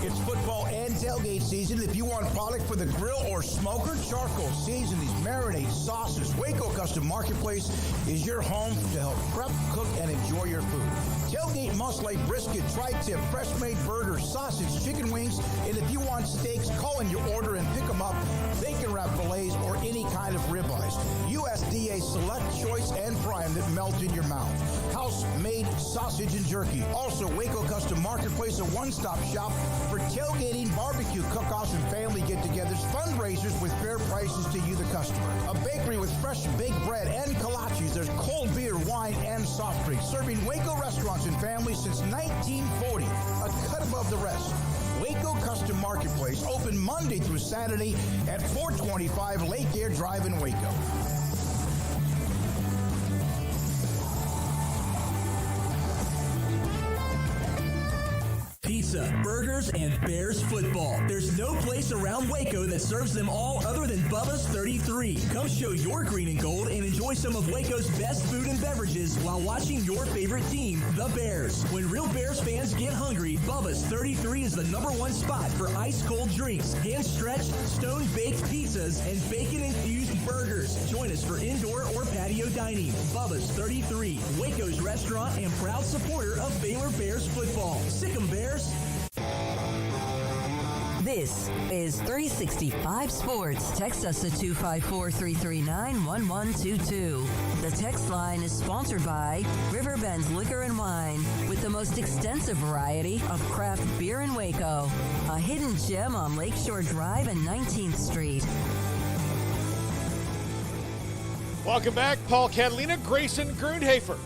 L: It's football and tailgate season. If you want product for the grill or smoker, charcoal, seasonings, marinades, sauces, Waco Custom Marketplace is your home to help prep, cook, and enjoy your food. Tailgate must-like brisket, tri-tip, fresh-made burgers, sausage, chicken wings, and if you want steaks, call in your order and pick them up. Bacon wrap fillets or any kind of ribeyes. USDA Select, Choice, and Prime that melt in your mouth. House-made sausage and jerky. Also, Waco Custom Marketplace, a one-stop shop for tailgating, barbecue, cook-offs, and family get-togethers, fundraisers with fair prices to you, the customer. A bakery with fresh baked bread and kolaches. There's cold beer, wine, and soft drinks. Serving Waco restaurants and families since 1940. A cut above the rest. Waco Custom Marketplace, open Monday through Saturday at 425 Lake Air Drive in Waco.
O: Pizza, burgers, and Bears football. There's no place around Waco that serves them all other than Bubba's 33. Come show your green and gold and enjoy some of Waco's best food and beverages while watching your favorite team, the Bears. When real Bears fans get hungry, Bubba's 33 is the #1 spot for ice-cold drinks, hand-stretched, stone-baked pizzas, and bacon-infused burgers. Join us for indoor or patio dining. Bubba's 33, Waco's restaurant and proud supporter of Baylor Bears football. Sick 'em, Bears.
D: This is 365 Sports. Text us at 254-339-1122. The text line is sponsored by Riverbend's Liquor and Wine, with the most extensive variety of craft beer in Waco. A hidden gem on Lakeshore Drive and 19th Street.
G: Welcome back. Paul Catalina, Grayson Grundhafer,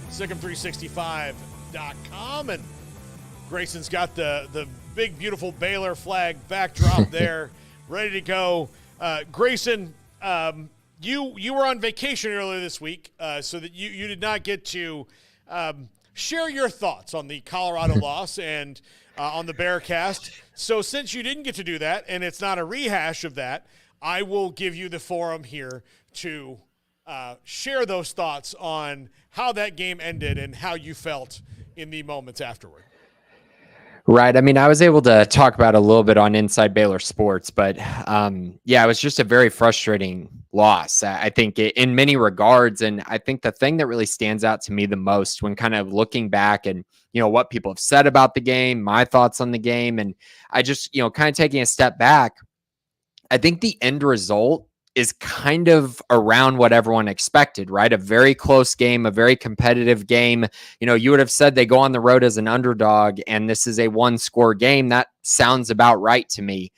G: SicEm365.com. And Grayson's got the big, beautiful Baylor flag backdrop there, ready to go. Grayson, you were on vacation earlier this week, so that you did not get to share your thoughts on the Colorado loss and on the Bearcast. So since you didn't get to do that, and it's not a rehash of that, I will give you the forum here to share those thoughts on how that game ended and how you felt in the moments afterward.
P: Right. I mean, I was able to talk about it a little bit on Inside Baylor Sports, but yeah, it was just a very frustrating loss, I think, in many regards. And I think the thing that really stands out to me the most when kind of looking back and, what people have said about the game, my thoughts on the game, and I just, kind of taking a step back, I think the end result is kind of around what everyone expected, right? A very close game, a very competitive game. You would have said they go on the road as an underdog and this is a 1-score game. That sounds about right to me.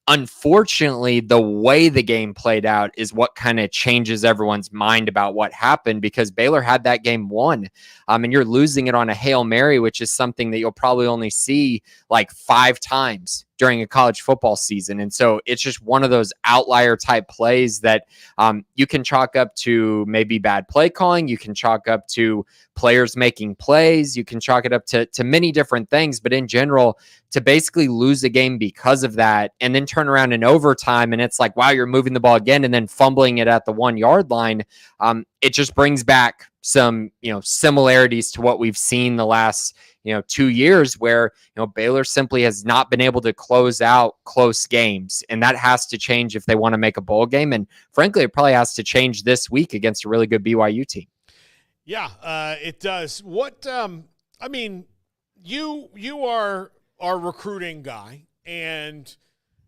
P: Unfortunately, the way the game played out is what kind of changes everyone's mind about what happened, because Baylor had that game won. And you're losing it on a Hail Mary, which is something that you'll probably only see like 5 times during a college football season. And so it's just one of those outlier type plays that you can chalk up to maybe bad play calling. You can chalk up to players making plays. You can chalk it up to many different things. But in general, to basically lose a game because of that and then turn around in overtime and it's like, wow, you're moving the ball again and then fumbling it at the 1 yard line. It just brings back some, similarities to what we've seen the last, 2 years where, Baylor simply has not been able to close out close games. And that has to change if they want to make a bowl game. And frankly, it probably has to change this week against a really good BYU team.
G: Yeah, it does. What, you are our recruiting guy. And,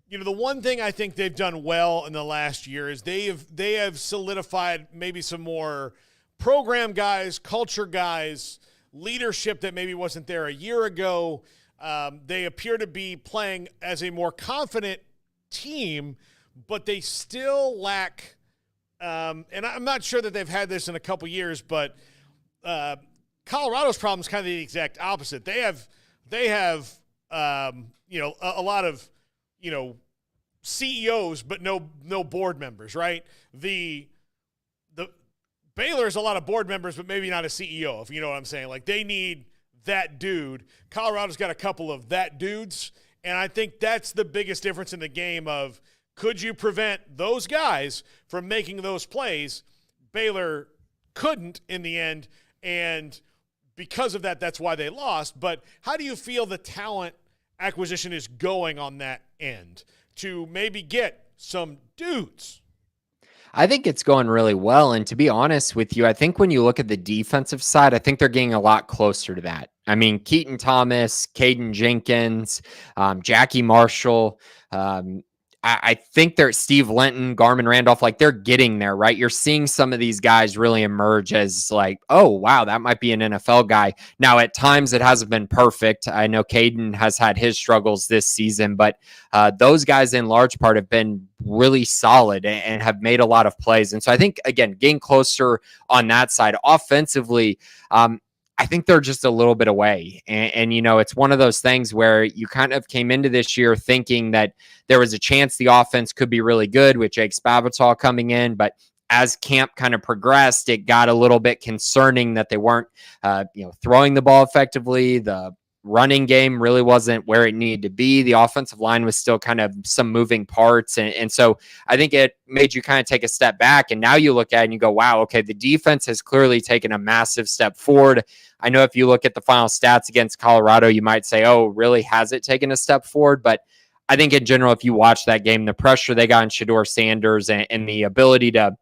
G: the one thing I think they've done well in the last year is they have solidified maybe some more program guys, culture guys, leadership that maybe wasn't there a year ago. They appear to be playing as a more confident team, but they still lack, and I'm not sure that they've had this in a couple years, but Colorado's problem is kind of the exact opposite. They have a lot of, CEOs, but no board members, right? The Baylor's a lot of board members, but maybe not a CEO, if you know what I'm saying. Like, they need that dude. Colorado's got a couple of that dudes, and I think that's the biggest difference in the game of, could you prevent those guys from making those plays? Baylor couldn't in the end, and because of that, that's why they lost. But how do you feel the talent acquisition is going on that end to maybe get some dudes?
P: I think it's going really well. And to be honest with you, I think when you look at the defensive side, I think they're getting a lot closer to that. I mean, Keaton Thomas, Caden Jenkins, Jackie Marshall, I think they're Steve Linton, Garmin Randolph, like they're getting there, right? You're seeing some of these guys really emerge as like, oh, wow, that might be an NFL guy. Now, at times it hasn't been perfect. I know Caden has had his struggles this season, but those guys in large part have been really solid and have made a lot of plays. And so I think, again, getting closer on that side offensively, I think they're just a little bit away. And, it's one of those things where you kind of came into this year thinking that there was a chance the offense could be really good with Jake Spavital coming in. But as camp kind of progressed, it got a little bit concerning that they weren't, throwing the ball effectively. The running game really wasn't where it needed to be. The offensive line was still kind of some moving parts. And so I think it made you kind of take a step back. And now you look at it and you go, wow, okay, the defense has clearly taken a massive step forward. I know if you look at the final stats against Colorado, you might say, oh, really, has it taken a step forward? But I think in general, if you watch that game, the pressure they got on Shedeur Sanders and the ability to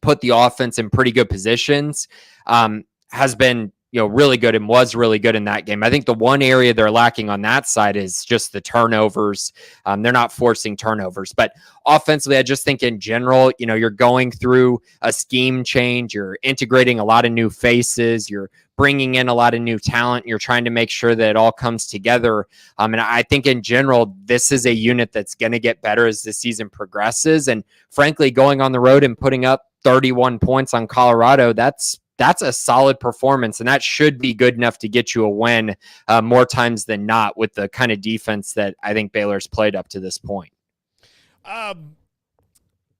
P: put the offense in pretty good positions has been really good and was really good in that game. I think the one area they're lacking on that side is just the turnovers. They're not forcing turnovers, but offensively, I just think in general, you're going through a scheme change. You're integrating a lot of new faces. You're bringing in a lot of new talent. You're trying to make sure that it all comes together. And I think in general, this is a unit that's going to get better as the season progresses. And frankly, going on the road and putting up 31 points on Colorado, that's a solid performance, and that should be good enough to get you a win more times than not with the kind of defense that I think Baylor's played up to this point.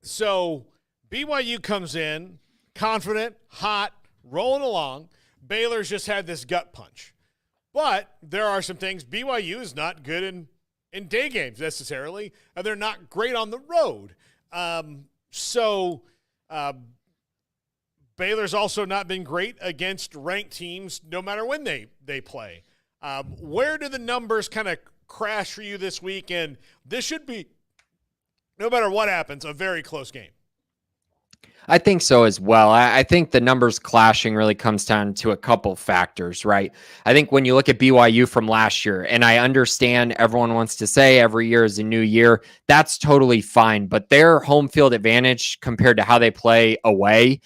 G: So BYU comes in confident, hot, rolling along. Baylor's just had this gut punch. But there are some things. BYU is not good in day games necessarily, and they're not great on the road. Baylor's also not been great against ranked teams no matter when they play. Where do the numbers kind of crash for you this week? And this should be, no matter what happens, a very close game.
P: I think so as well. I think the numbers clashing really comes down to a couple factors, right? I think when you look at BYU from last year, and I understand everyone wants to say every year is a new year, that's totally fine. But their home field advantage compared to how they play away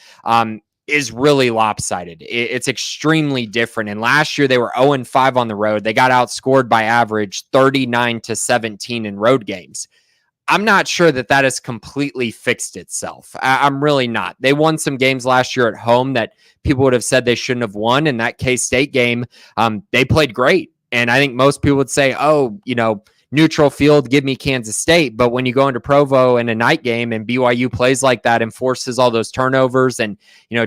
P: is really lopsided. It's extremely different. And last year they were 0-5 on the road. They got outscored by average 39-17 in road games. I'm not sure that has completely fixed itself. I'm really not. They won some games last year at home that people would have said they shouldn't have won. In that K-State game, they played great. And I think most people would say, oh, neutral field, give me Kansas State. But when you go into Provo in a night game and BYU plays like that and forces all those turnovers and,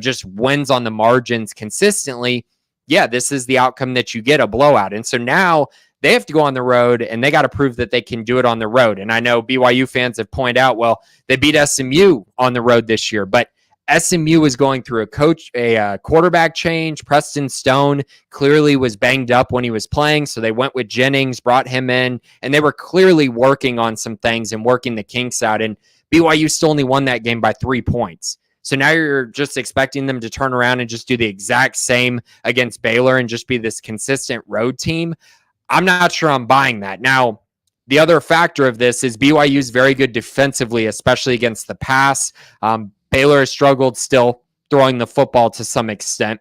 P: just wins on the margins consistently, yeah, this is the outcome that you get, a blowout. And so now they have to go on the road, and they got to prove that they can do it on the road. And I know BYU fans have pointed out, well, they beat SMU on the road this year, but SMU was going through a quarterback change. Preston Stone clearly was banged up when he was playing, so they went with Jennings, brought him in, and they were clearly working on some things and working the kinks out. And BYU still only won that game by 3 points. So now you're just expecting them to turn around and just do the exact same against Baylor and just be this consistent road team. I'm not sure I'm buying that. Now, the other factor of this is BYU's very good defensively, especially against the pass. Baylor has struggled still throwing the football to some extent.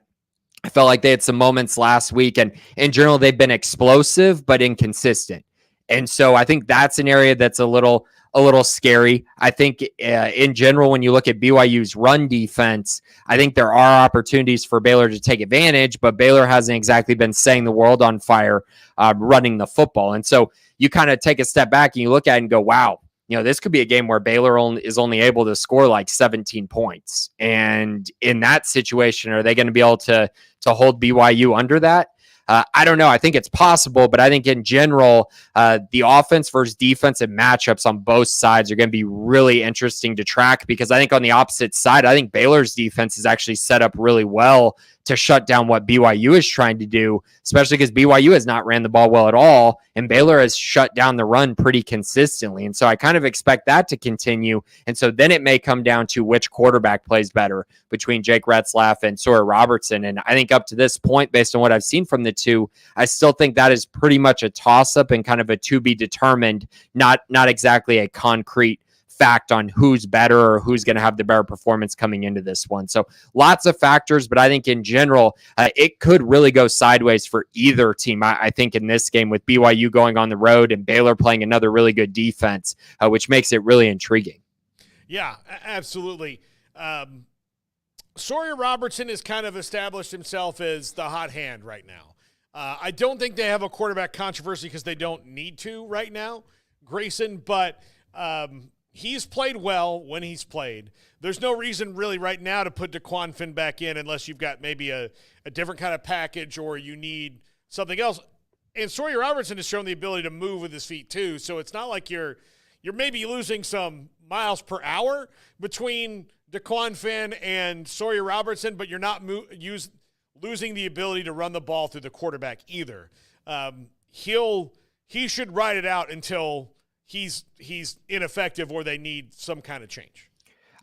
P: I felt like they had some moments last week, and in general, they've been explosive but inconsistent. And so I think that's an area that's a little scary. I think in general, when you look at BYU's run defense, I think there are opportunities for Baylor to take advantage, but Baylor hasn't exactly been setting the world on fire running the football. And so you kind of take a step back and you look at it and go, wow, this could be a game where Baylor is only able to score like 17 points. And in that situation, are they going to be able to hold BYU under that? I don't know. I think it's possible, but I think in general, the offense versus defensive matchups on both sides are going to be really interesting to track, because I think on the opposite side, I think Baylor's defense is actually set up really well to shut down what BYU is trying to do, especially because BYU has not ran the ball well at all, and Baylor has shut down the run pretty consistently. And so I kind of expect that to continue. And so then it may come down to which quarterback plays better between Jake Retzlaff and Sawyer Robertson. And I think up to this point, based on what I've seen from the two, I still think that is pretty much a toss-up and kind of a to be determined, not exactly a concrete fact on who's better or who's going to have the better performance coming into this one. So lots of factors, but I think in general, it could really go sideways for either team. I think in this game, with BYU going on the road and Baylor playing another really good defense, which makes it really intriguing.
G: Yeah, absolutely. Sawyer Robertson has kind of established himself as the hot hand right now. I don't think they have a quarterback controversy because they don't need to right now, Grayson, but he's played well when he's played. There's no reason really right now to put DeQuan Finn back in unless you've got maybe a different kind of package or you need something else. And Sawyer Robertson has shown the ability to move with his feet too, so it's not like you're maybe losing some miles per hour between DeQuan Finn and Sawyer Robertson, but you're not losing the ability to run the ball through the quarterback either. He should ride it out until he's ineffective or they need some kind of change.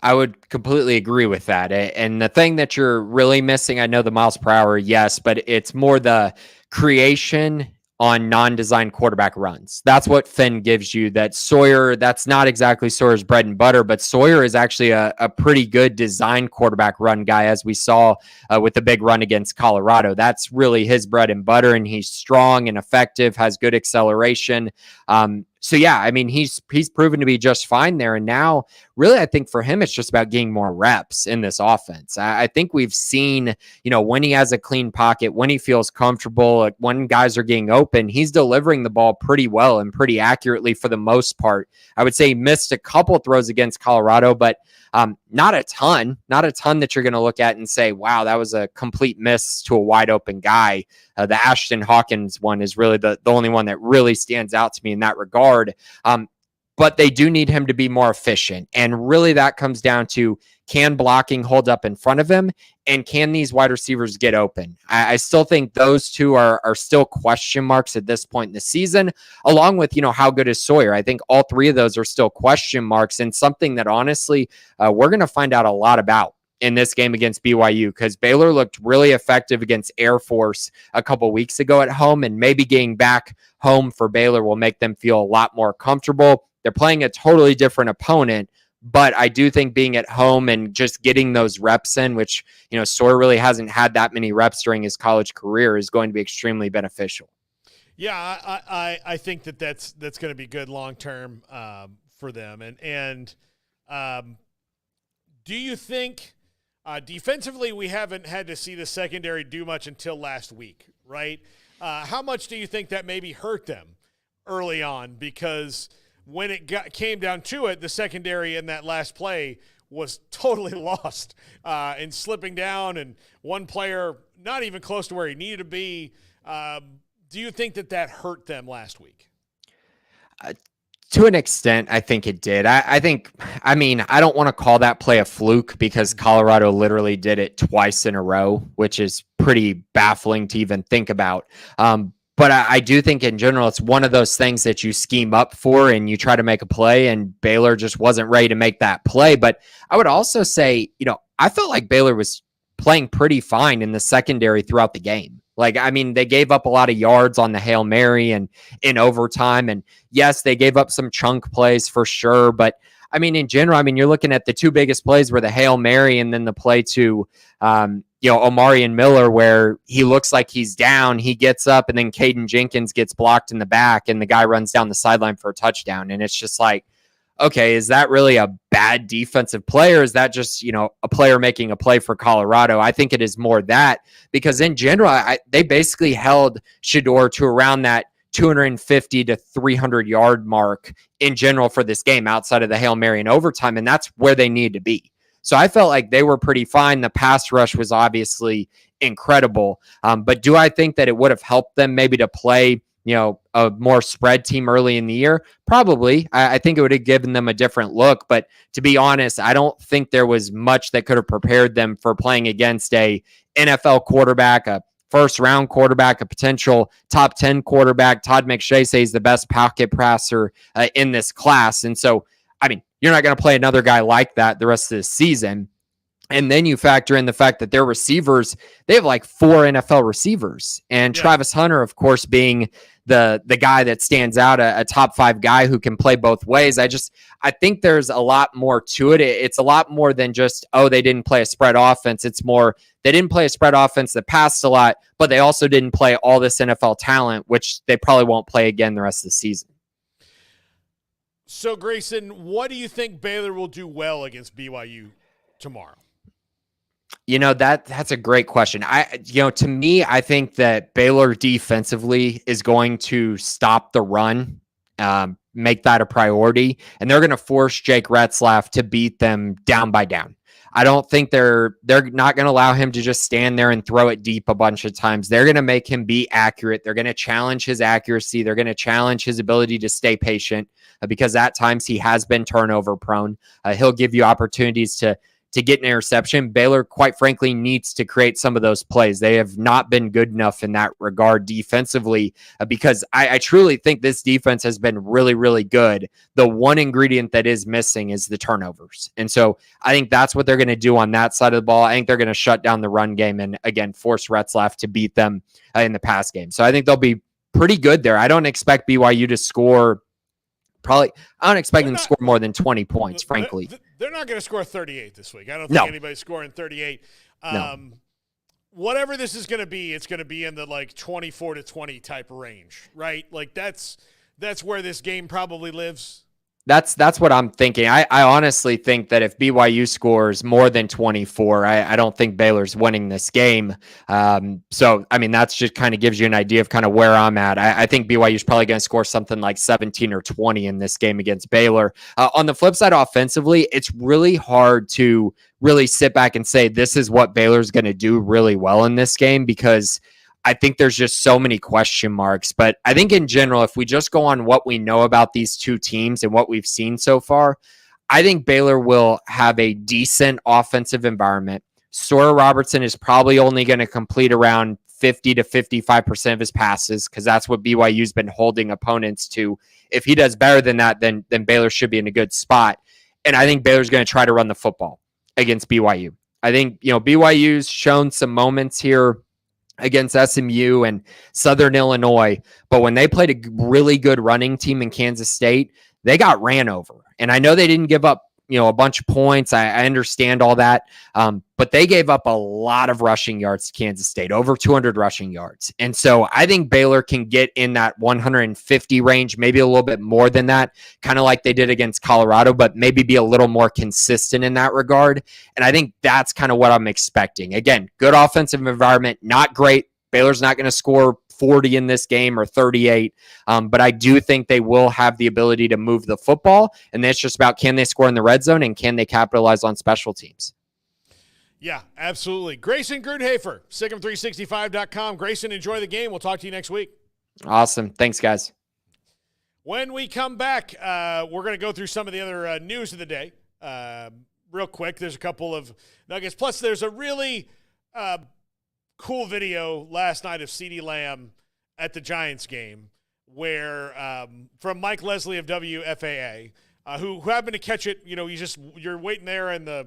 P: I would completely agree with that. And the thing that you're really missing, I know the miles per hour, yes, but it's more the creation on non-designed quarterback runs. That's what Finn gives you. That Sawyer, that's not exactly Sawyer's bread and butter, but Sawyer is actually a pretty good design quarterback run guy, as we saw with the big run against Colorado. That's really his bread and butter, and he's strong and effective, has good acceleration. So yeah, I mean, he's proven to be just fine there. And now really, I think for him, it's just about getting more reps in this offense. I think we've seen, when he has a clean pocket, when he feels comfortable, like when guys are getting open, he's delivering the ball pretty well and pretty accurately for the most part. I would say he missed a couple throws against Colorado, but not a ton that you're going to look at and say, wow, that was a complete miss to a wide open guy. The Ashton Hawkins one is really the only one that really stands out to me in that regard. But they do need him to be more efficient. And really that comes down to, can blocking hold up in front of him? And can these wide receivers get open? I still think those two are still question marks at this point in the season, along with, how good is Sawyer? I think all three of those are still question marks, and something that honestly we're going to find out a lot about in this game against BYU, because Baylor looked really effective against Air Force a couple weeks ago at home, and maybe getting back home for Baylor will make them feel a lot more comfortable. They're playing a totally different opponent, but I do think being at home and just getting those reps in, which, Sawyer really hasn't had that many reps during his college career, is going to be extremely beneficial.
G: Yeah, I think that's going to be good long-term for them. And do you think defensively we haven't had to see the secondary do much until last week, right? How much do you think that maybe hurt them early on? Because when it came down to it, the secondary in that last play was totally lost and slipping down, and one player not even close to where he needed to be. Do you think that hurt them last week?
P: To an extent, I think it did. I don't want to call that play a fluke because Colorado literally did it twice in a row, which is pretty baffling to even think about. But I do think in general, it's one of those things that you scheme up for and you try to make a play, and Baylor just wasn't ready to make that play. But I would also say, I felt like Baylor was playing pretty fine in the secondary throughout the game. They gave up a lot of yards on the Hail Mary and in overtime. And yes, they gave up some chunk plays for sure. But in general, you're looking at the two biggest plays were the Hail Mary and then the play to, Omari and Miller, where he looks like he's down, he gets up, and then Caden Jenkins gets blocked in the back and the guy runs down the sideline for a touchdown. And it's just like, okay, is that really a bad defensive play, or is that just, a player making a play for Colorado? I think it is more that, because in general, they basically held Shedeur to around that 250 to 300 yard mark in general for this game outside of the Hail Mary and overtime, and that's where they need to be. So I felt like they were pretty fine. The pass rush was obviously incredible, but do I think that it would have helped them maybe to play a more spread team early in the year? Probably. I think it would have given them a different look. But to be honest, I don't think there was much that could have prepared them for playing against a NFL quarterback, a first-round quarterback, a potential top 10 quarterback. Todd McShay says he's the best pocket passer in this class. And so, you're not going to play another guy like that the rest of the season. And then you factor in the fact that their receivers, they have like 4 NFL receivers. And Travis Hunter, of course, being the guy that stands out, a top 5 guy who can play both ways. I think there's a lot more to it. It's a lot more than just, they didn't play a spread offense. It's more, they didn't play a spread offense that passed a lot, but they also didn't play all this NFL talent, which they probably won't play again the rest of the season.
G: So, Grayson, what do you think Baylor will do well against BYU tomorrow?
P: That's a great question. To me, I think that Baylor defensively is going to stop the run, make that a priority, and they're going to force Jake Retzlaff to beat them down by down. I don't think they're not going to allow him to just stand there and throw it deep a bunch of times. They're going to make him be accurate. They're going to challenge his accuracy. They're going to challenge his ability to stay patient because at times he has been turnover prone. He'll give you opportunities to get an interception. Baylor, quite frankly, needs to create some of those plays. They have not been good enough in that regard defensively because I truly think this defense has been really, really good. The one ingredient that is missing is the turnovers. And so I think that's what they're going to do on that side of the ball. I think they're going to shut down the run game and, again, force Retzlaff to beat them in the pass game. So I think they'll be pretty good there. I don't expect BYU to score I don't expect them to score more than 20 points, frankly.
G: They're not going to score 38 this week. I don't think anybody's scoring 38. Whatever this is going to be, it's going to be in the 24 to 20 type range, right? That's where this game probably lives.
P: That's what I'm thinking. I honestly think that if BYU scores more than 24, I don't think Baylor's winning this game. So, that's just kind of gives you an idea of kind of where I'm at. I think BYU's probably going to score something like 17 or 20 in this game against Baylor. On the flip side, offensively, it's really hard to really sit back and say this is what Baylor's going to do really well in this game because I think there's just so many question marks. But I think in general, if we just go on what we know about these two teams and what we've seen so far, I think Baylor will have a decent offensive environment. Sora Robertson is probably only going to complete around 50 to 55% of his passes because that's what BYU's been holding opponents to. If he does better than that, then Baylor should be in a good spot. And I think Baylor's going to try to run the football against BYU. I think, BYU's shown some moments here against SMU and Southern Illinois, but when they played a really good running team in Kansas State, they got ran over. And I know they didn't give up a bunch of points. I understand all that. But they gave up a lot of rushing yards to Kansas State, over 200 rushing yards. And so I think Baylor can get in that 150 range, maybe a little bit more than that, kind of like they did against Colorado, but maybe be a little more consistent in that regard. And I think that's kind of what I'm expecting. Again, good offensive environment, not great. Baylor's not going to score 40 in this game or 38. But I do think they will have the ability to move the football. And that's just about, can they score in the red zone and can they capitalize on special teams?
G: Yeah, absolutely. Grayson Grunhafer, SicEm365.com. Grayson, enjoy the game. We'll talk to you next week.
P: Awesome. Thanks, guys.
G: When we come back, we're going to go through some of the other news of the day real quick. There's a couple of nuggets. Plus, there's a really cool video last night of CeeDee Lamb at the Giants game where from Mike Leslie of WFAA, who happened to catch it. You're waiting there in the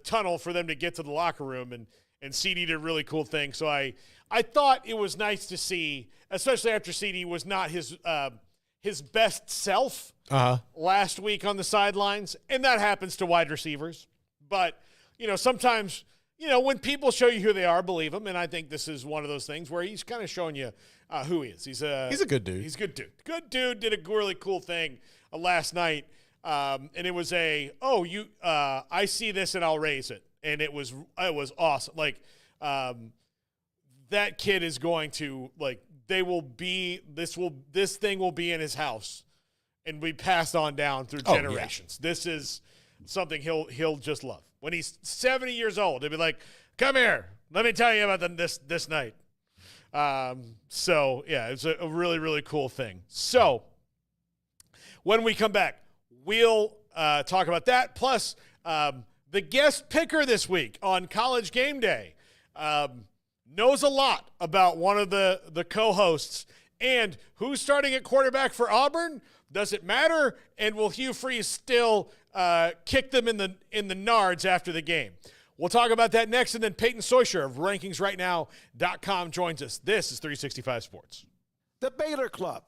G: tunnel for them to get to the locker room, and CeeDee did a really cool thing. So I thought it was nice to see, especially after CeeDee was not his best self last week on the sidelines, and that happens to wide receivers. But sometimes when people show you who they are, believe them. And I think this is one of those things where he's kind of showing you who he is. He's a good dude. He's a good dude. Good dude. Did a really cool thing last night. And it was I see this and I'll raise it. And it was awesome. That kid is going to, this thing will be in his house and be passed on down through generations. Yeah. This is something he'll just love. When he's 70 years old, he'll be like, come here, let me tell you about this night. So yeah, it's a really, really cool thing. So when we come back, we'll talk about that. Plus, the guest picker this week on College Game Day knows a lot about one of the co-hosts. And who's starting at quarterback for Auburn? Does it matter? And will Hugh Freeze still kick them in the nards after the game? We'll talk about that next. And then Peyton Soysher of RankingsRightNow.com joins us. This is 365 Sports.
I: The Baylor Club.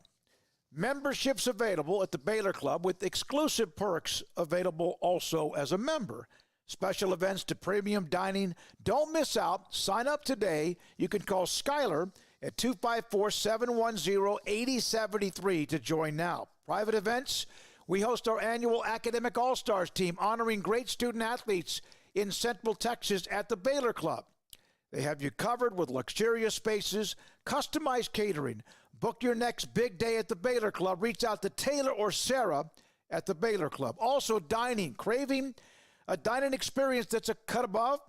I: Memberships available at the Baylor Club with exclusive perks available also as a member. Special events to premium dining. Don't miss out. Sign up today. You can call Skylar at 254-710-8073 to join now. Private events. We host our annual Academic All-Stars team honoring great student athletes in Central Texas at the Baylor Club. They have you covered with luxurious spaces, customized catering. Book your next big day at the Baylor Club. Reach out to Taylor or Sarah at the Baylor Club. Also dining. Craving a dining experience that's a cut above?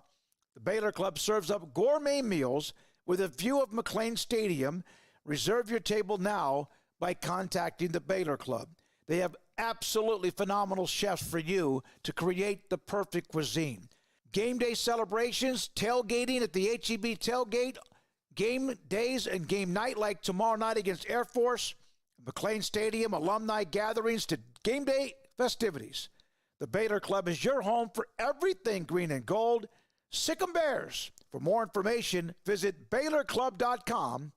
I: The Baylor Club serves up gourmet meals with a view of McLean Stadium. Reserve your table now by contacting the Baylor Club. They have absolutely phenomenal chefs for you to create the perfect cuisine. Game day celebrations, tailgating at the HEB tailgate, game days and game night like tomorrow night against Air Force, McLean Stadium, alumni gatherings to game day festivities. The Baylor Club is your home for everything green and gold. Sic 'em Bears. For more information, visit BaylorClub.com.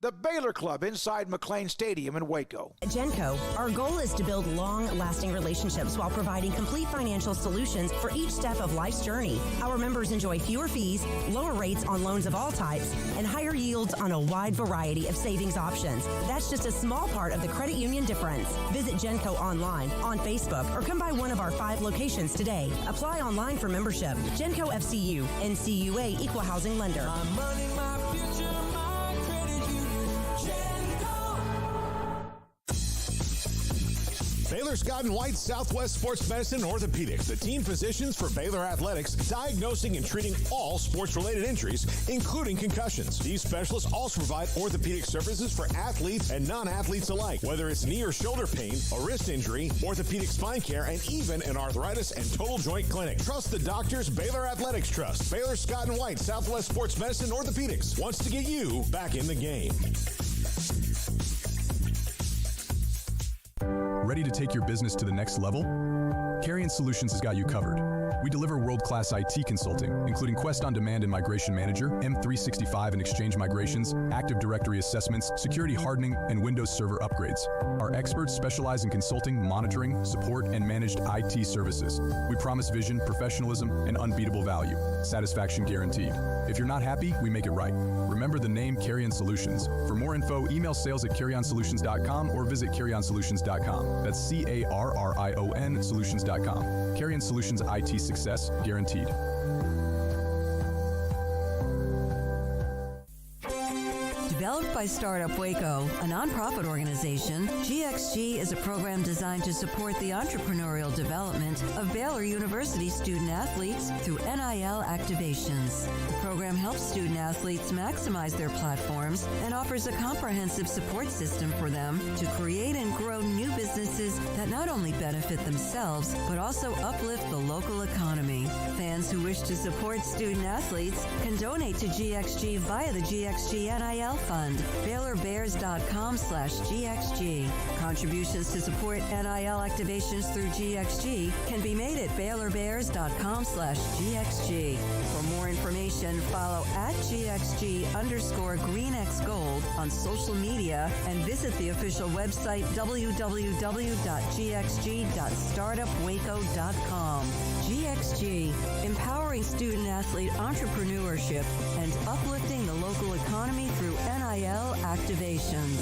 I: The Baylor Club inside McLean Stadium in Waco.
Q: At Genco, our goal is to build long-lasting relationships while providing complete financial solutions for each step of life's journey. Our members enjoy fewer fees, lower rates on loans of all types, and higher yields on a wide variety of savings options. That's just a small part of the credit union difference. Visit Genco online, on Facebook, or come by one of our 5 locations today. Apply online for membership. Genco FCU, NCUA Equal Housing Lender.
R: My money, my future, my credit union.
K: Baylor Scott and White Southwest Sports Medicine and Orthopedics, the team physicians for Baylor Athletics, diagnosing and treating all sports-related injuries, including concussions. These specialists also provide orthopedic services for athletes and non-athletes alike, whether it's knee or shoulder pain, a wrist injury, orthopedic spine care, and even an arthritis and total joint clinic. Trust the doctors Baylor Athletics trust. Baylor Scott and White Southwest Sports Medicine and Orthopedics wants to get you back in the game.
S: Ready to take your business to the next level? Carrion Solutions has got you covered. We deliver world-class IT consulting, including Quest On Demand and Migration Manager, M365 and Exchange migrations, Active Directory assessments, security hardening, and Windows Server upgrades. Our experts specialize in consulting, monitoring, support, and managed IT services. We promise vision, professionalism, and unbeatable value. Satisfaction guaranteed. If you're not happy, we make it right. Remember the name Carrion Solutions. For more info, email sales@carrionsolutions.com or visit carrionsolutions.com. That's CARRION solutions.com. Carrion Solutions IT success guaranteed.
D: Developed by Startup Waco, a nonprofit organization, GXG is a program designed to support the entrepreneurial development of Baylor University student-athletes through NIL activations. The program helps student-athletes maximize their platforms and offers a comprehensive support system for them to create and grow new businesses that not only benefit themselves, but also uplift the local economy. Fans who wish to support student-athletes can donate to GXG via the GXG NIL Fund, BaylorBears.com/GXG. Contributions to support NIL activations through GXG can be made at BaylorBears.com/GXG. For more information, follow @GXG_GreenXGold on social media and visit the official website www.gxg.startupwaco.com. GXG, empowering student-athlete entrepreneurship and uplifting the local economy through NIL activations.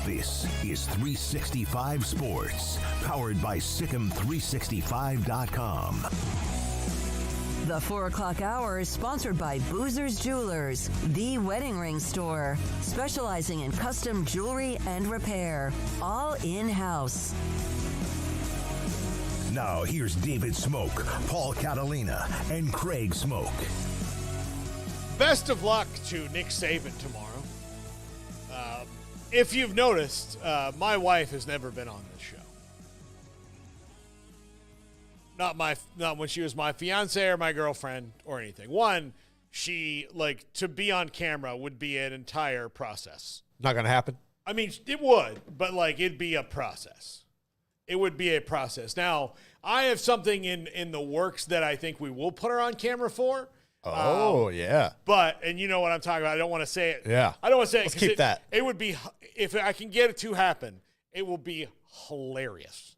B: This is 365 Sports, powered by Sikkim365.com.
D: The 4 o'clock hour is sponsored by Boozer's Jewelers, the wedding ring store, specializing in custom jewelry and repair, all in-house.
B: Now here's David Smoke, Paul Catalina, and Craig Smoke.
G: Best of luck to Nick Saban tomorrow. If you've noticed, my wife has never been on this show. Not when she was my fiance or my girlfriend or anything. One, she, to be on camera would be an entire process.
H: Not going to happen?
G: I mean, it would, but, it'd be a process. It would be a process. Now, I have something in the works that I think we will put her on camera for.
H: Oh, yeah.
G: But, and you know what I'm talking about. I don't want to say it.
H: Yeah.
G: I don't want to say it.
H: Let's keep that.
G: It would be, if I can get it to happen, it will be hilarious.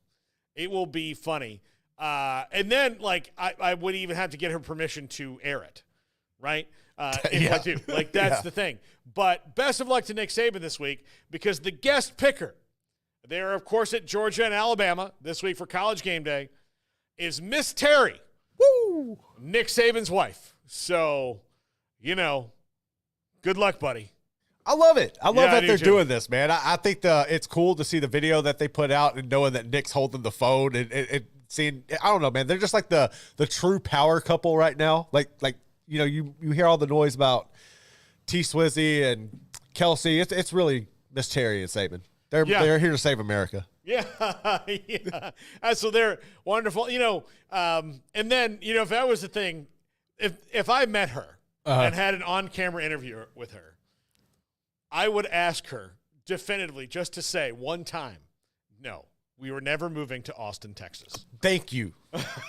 G: It will be funny. And then, I would even have to get her permission to air it, right? If I do. That's the thing. But best of luck to Nick Saban this week, because the guest picker, they're, of course, at Georgia and Alabama this week for College Game Day, is Miss Terry. Woo! Nick Saban's wife. So, good luck, buddy.
H: I love it. I love that they're doing this, man. I think it's cool to see the video that they put out and knowing that Nick's holding the phone and seeing, I don't know, man. They're just like the true power couple right now. You hear all the noise about T. Swizzy and Kelsey. It's really Miss Terry and Saban. They're here to save America.
G: Yeah, yeah. So they're wonderful. And then, if that was the thing, if I met her and had an on-camera interview with her, I would ask her definitively just to say one time, no, we were never moving to Austin, Texas.
H: Thank you.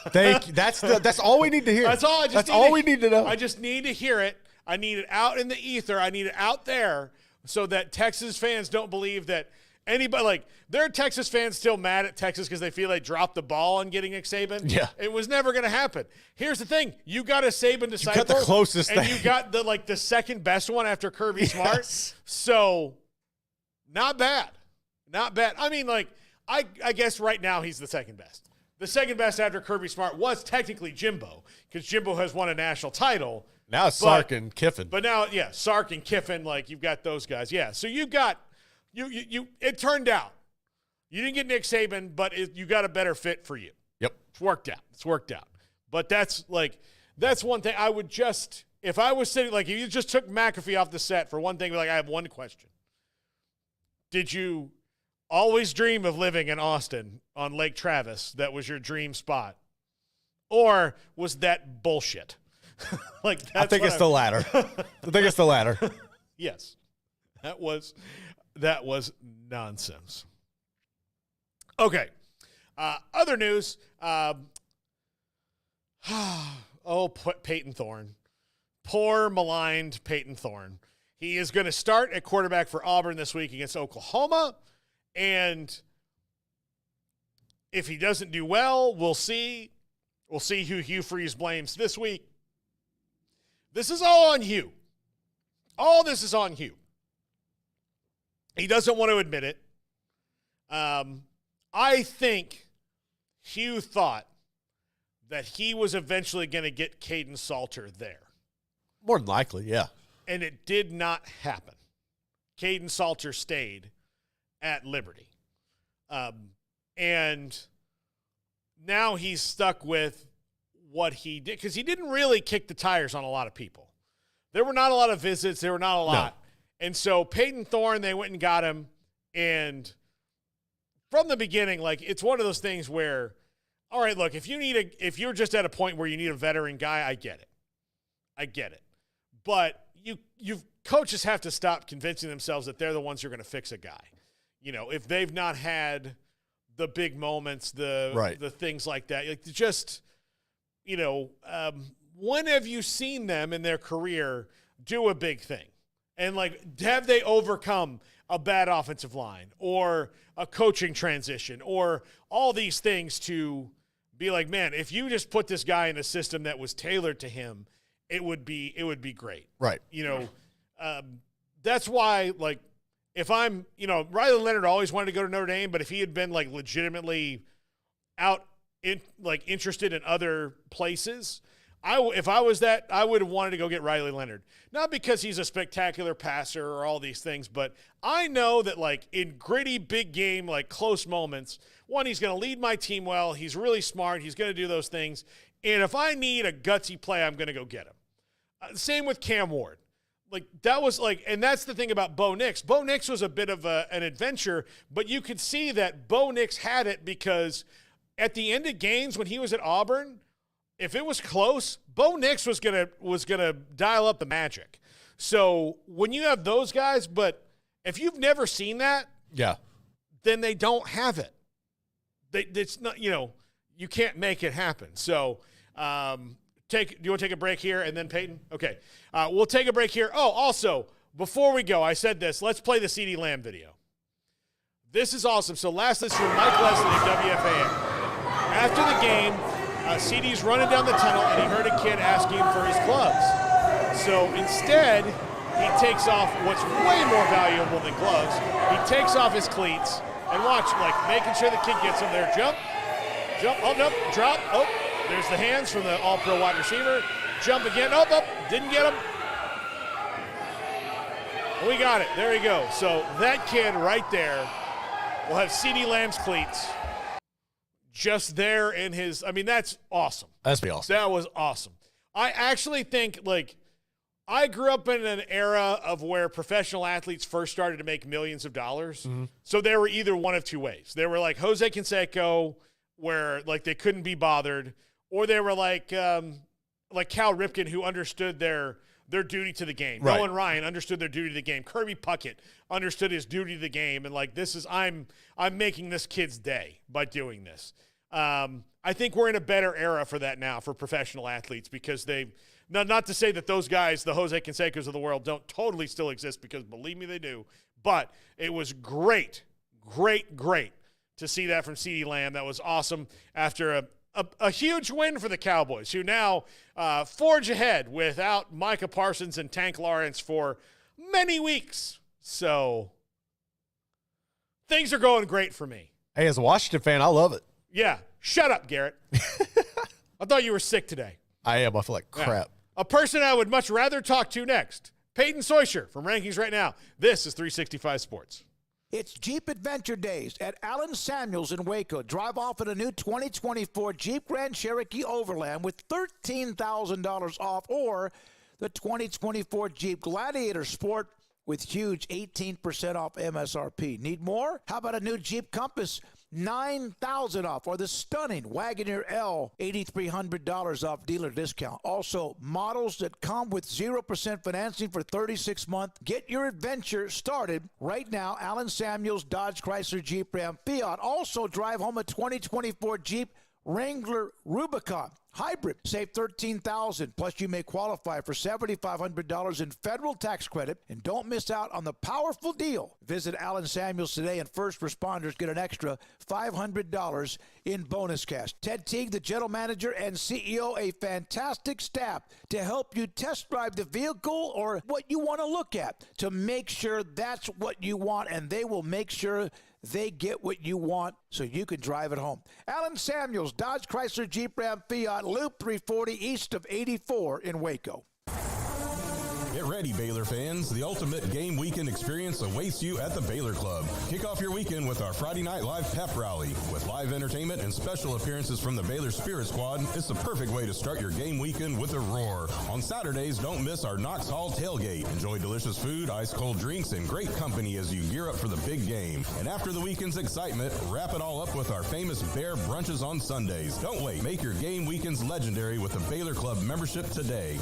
H: Thank you. That's all we need to hear.
G: That's all.
H: That's all we need to know.
G: I just need to hear it. I need it out in the ether. I need it out there so that Texas fans don't believe that anybody, there are Texas fans still mad at Texas because they feel they dropped the ball on getting Nick Saban.
H: Yeah.
G: It was never going to happen. Here's the thing. You got a Saban disciple.
H: You got the closest
G: and
H: thing.
G: you got the second best one after Kirby Smart. So, not bad. Not bad. I mean, I guess right now he's the second best. The second best after Kirby Smart was technically Jimbo, because Jimbo has won a national title.
H: Now it's Sark and Kiffin.
G: But now, Sark and Kiffin, you've got those guys. Yeah, so you've got you. It turned out you didn't get Nick Saban, but you got a better fit for you.
H: Yep,
G: it's worked out. But that's one thing I would just, if I was sitting, if you just took McAfee off the set for one thing, I have one question: did you always dream of living in Austin on Lake Travis? That was your dream spot, or was that bullshit?
H: I think it's the latter. I think it's the latter.
G: Yes. That was nonsense. Okay. Other news. Peyton Thorne. Poor, maligned Peyton Thorne. He is going to start at quarterback for Auburn this week against Oklahoma. And if he doesn't do well, we'll see. We'll see who Hugh Freeze blames this week. This is all on Hugh. All this is on Hugh. He doesn't want to admit it. I think Hugh thought that he was eventually going to get Caden Salter there.
H: More than likely, yeah.
G: And it did not happen. Caden Salter stayed at Liberty. And now he's stuck with what he did, because he didn't really kick the tires on a lot of people. There were not a lot of visits. There were not a lot. No. And so Peyton Thorne, they went and got him. And from the beginning, like, it's one of those things where, all right, look, if you're just at a point where you need a veteran guy, I get it. But coaches have to stop convincing themselves that they're the ones who are going to fix a guy. You know, if they've not had the big moments, the things like that, like, just, you know, when have you seen them in their career do a big thing? And, like, have they overcome a bad offensive line or a coaching transition or all these things to be like, man, if you just put this guy in a system that was tailored to him, it would be great.
H: Right.
G: You know, that's why, like, if I'm, you know, Riley Leonard always wanted to go to Notre Dame, but if he had been, like, legitimately interested in other places, if I was that, I would have wanted to go get Riley Leonard. Not because he's a spectacular passer or all these things, but I know that, like, in gritty, big game, like, close moments, one, he's going to lead my team well. He's really smart. He's going to do those things. And if I need a gutsy play, I'm going to go get him. Same with Cam Ward. Like, that was like, and that's the thing about Bo Nix. Bo Nix was a bit of an adventure, but you could see that Bo Nix had it because at the end of games when he was at Auburn, if it was close, Bo Nix was gonna dial up the magic. So when you have those guys, but if you've never seen that,
H: yeah,
G: then they don't have it. It's not, you know, you can't make it happen. So do you want to take a break here and then Peyton? Okay, we'll take a break here. Oh, also, before we go, I said this. Let's play the CeeDee Lamb video. This is awesome. So last, this is from Mike Leslie at WFAN. After the game, CeeDee's running down the tunnel, and he heard a kid asking him for his gloves. So instead, he takes off what's way more valuable than gloves. He takes off his cleats and watch, like, making sure the kid gets him there. Jump, oh, no, drop, oh, there's the hands from the all-pro wide receiver. Jump again, oh, didn't get him. We got it, there you go. So that kid right there will have CeeDee Lamb's cleats just there in his, I mean, that's awesome.
H: That's pretty awesome.
G: That was awesome. I actually think, like, I grew up in an era of where professional athletes first started to make millions of dollars. Mm-hmm. So there were either one of two ways. They were like Jose Canseco, where, like, they couldn't be bothered, or they were like Cal Ripken, who understood their duty to the game.
H: Right.
G: Nolan Ryan understood their duty to the game. Kirby Puckett understood his duty to the game, and, like, this is, I'm making this kid's day by doing this. I think we're in a better era for that now for professional athletes, because they've not to say that those guys, the Jose Cansecos of the world, don't totally still exist, because believe me, they do. But it was great to see that from CeeDee Lamb. That was awesome after a huge win for the Cowboys, who now forge ahead without Micah Parsons and Tank Lawrence for many weeks. So things are going great for me.
H: Hey, as a Washington fan, I love it.
G: Yeah. Shut up, Garrett. I thought you were sick today.
H: I am. I feel like crap.
G: Yeah. A person I would much rather talk to next, Peyton Soysher from Rankings Right Now. This is 365 Sports.
I: It's Jeep Adventure Days at Allen Samuels in Waco. Drive off in a new 2024 Jeep Grand Cherokee Overland with $13,000 off, or the 2024 Jeep Gladiator Sport with huge 18% off MSRP. Need more? How about a new Jeep Compass $9,000 off, or the stunning Wagoneer L, $8,300 off dealer discount. Also, models that come with 0% financing for 36 months. Get your adventure started right now. Allen Samuels, Dodge, Chrysler, Jeep, Ram, Fiat. Also, drive home a 2024 Jeep Wrangler Rubicon Hybrid. Save $13,000. Plus, you may qualify for $7,500 in federal tax credit. And don't miss out on the powerful deal. Visit Allen Samuels today, and first responders get an extra $500 in bonus cash. Ted Teague, the general manager and CEO, a fantastic staff to help you test drive the vehicle or what you want to look at to make sure that's what you want, and they will make sure they get what you want so you can drive it home. Allen Samuels, Dodge, Chrysler, Jeep, Ram, Fiat, Loop 340 east of 84 in Waco.
S: Get ready, Baylor fans. The ultimate game weekend experience awaits you at the Baylor Club. Kick off your weekend with our Friday Night Live pep rally. With live entertainment and special appearances from the Baylor Spirit Squad, it's the perfect way to start your game weekend with a roar. On Saturdays, don't miss our Knox Hall tailgate. Enjoy delicious food, ice-cold drinks, and great company as you gear up for the big game. And after the weekend's excitement, wrap it all up with our famous Bear brunches on Sundays. Don't wait. Make your game weekends legendary with a Baylor Club membership today.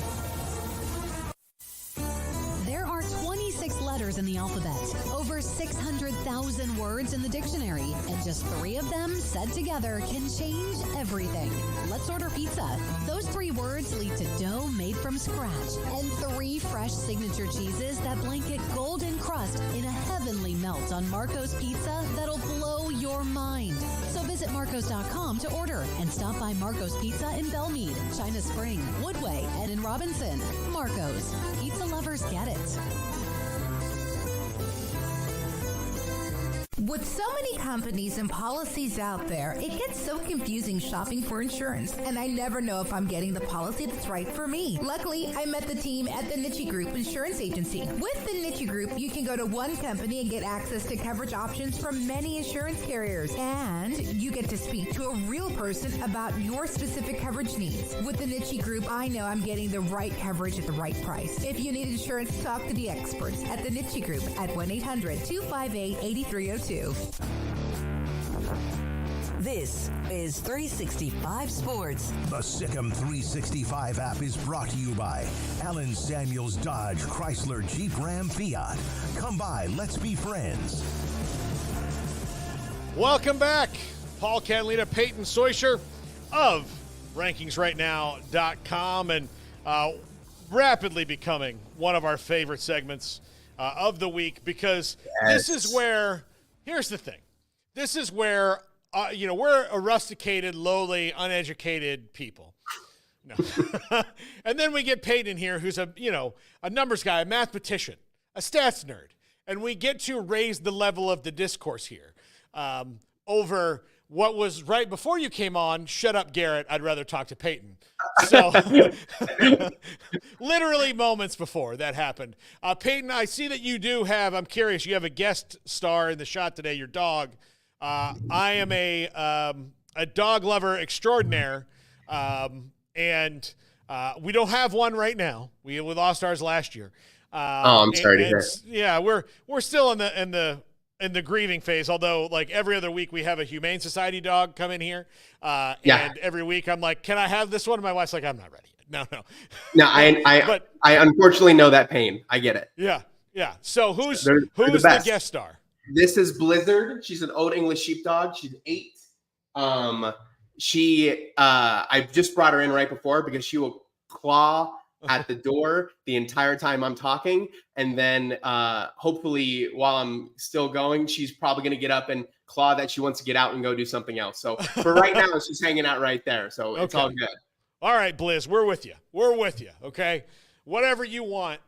T: There are 26 letters in the alphabet, over 600,000 words in the dictionary, and just 3 of them said together can change everything. Let's order pizza. Those 3 words lead to dough made from scratch and 3 fresh signature cheeses that blanket golden crust in a heavenly melt on Marco's Pizza that'll blow your mind. So visit Marcos.com to order and stop by Marco's Pizza in Belmead, China Spring, Woodway, and in Robinson. Marco's. Pizza lovers get it.
U: With so many companies and policies out there, it gets so confusing shopping for insurance, and I never know if I'm getting the policy that's right for me. Luckily, I met the team at the Niche Group Insurance Agency. With the Niche Group, you can go to one company and get access to coverage options from many insurance carriers, and you get to speak to a real person about your specific coverage needs. With the Niche Group, I know I'm getting the right coverage at the right price. If you need insurance, talk to the experts at the Niche Group at 1-800-258-8302.
D: This is 365 Sports.
B: The Sikkim 365 app is brought to you by Allen Samuels Dodge, Chrysler, Jeep, Ram, Fiat. Come by, let's be friends.
G: Welcome back. Paul Catalina, Peyton Soysher of RankingsRightNow.com, and rapidly becoming one of our favorite segments of the week, because this is where, here's the thing. This is where, we're a rusticated, lowly, uneducated people. No. And then we get Peyton here, who's a numbers guy, a mathematician, a stats nerd. And we get to raise the level of the discourse here over what was right before you came on. Shut up, Garrett. I'd rather talk to Peyton. So literally moments before that happened. Peyton, I see that you do have, I'm curious, you have a guest star in the shot today, your dog. I am a dog lover extraordinaire, and we don't have one right now. We lost ours last year.
V: I'm sorry to hear.
G: Yeah, we're still in the grieving phase, although like every other week we have a Humane Society dog come in here. And every week I'm like, can I have this one? And my wife's like, I'm not ready yet. No.
V: I unfortunately know that pain. I get it.
G: Yeah. So who's the guest star?
V: This is Blizzard. She's an Old English sheepdog. She's 8. I just brought her in right before because she will claw at the door the entire time I'm talking. And then hopefully while I'm still going, she's probably going to get up and claw that she wants to get out and go do something else. So for right now, she's hanging out right there. So it's all good.
G: All right, Blizz, we're with you. Okay. Whatever you want,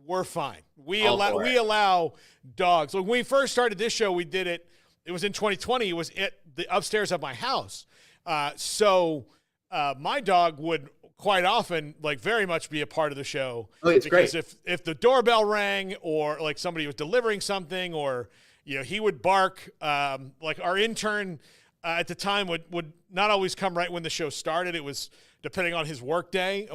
G: we're fine. We allow dogs. When we first started this show, we did it. It was in 2020. It was at the upstairs of my house. So my dog would quite often very much be a part of the show.
V: Oh, it's
G: because
V: great.
G: if the doorbell rang or like somebody was delivering something, or he would bark. Like our intern at the time would not always come right when the show started. It was depending on his work day.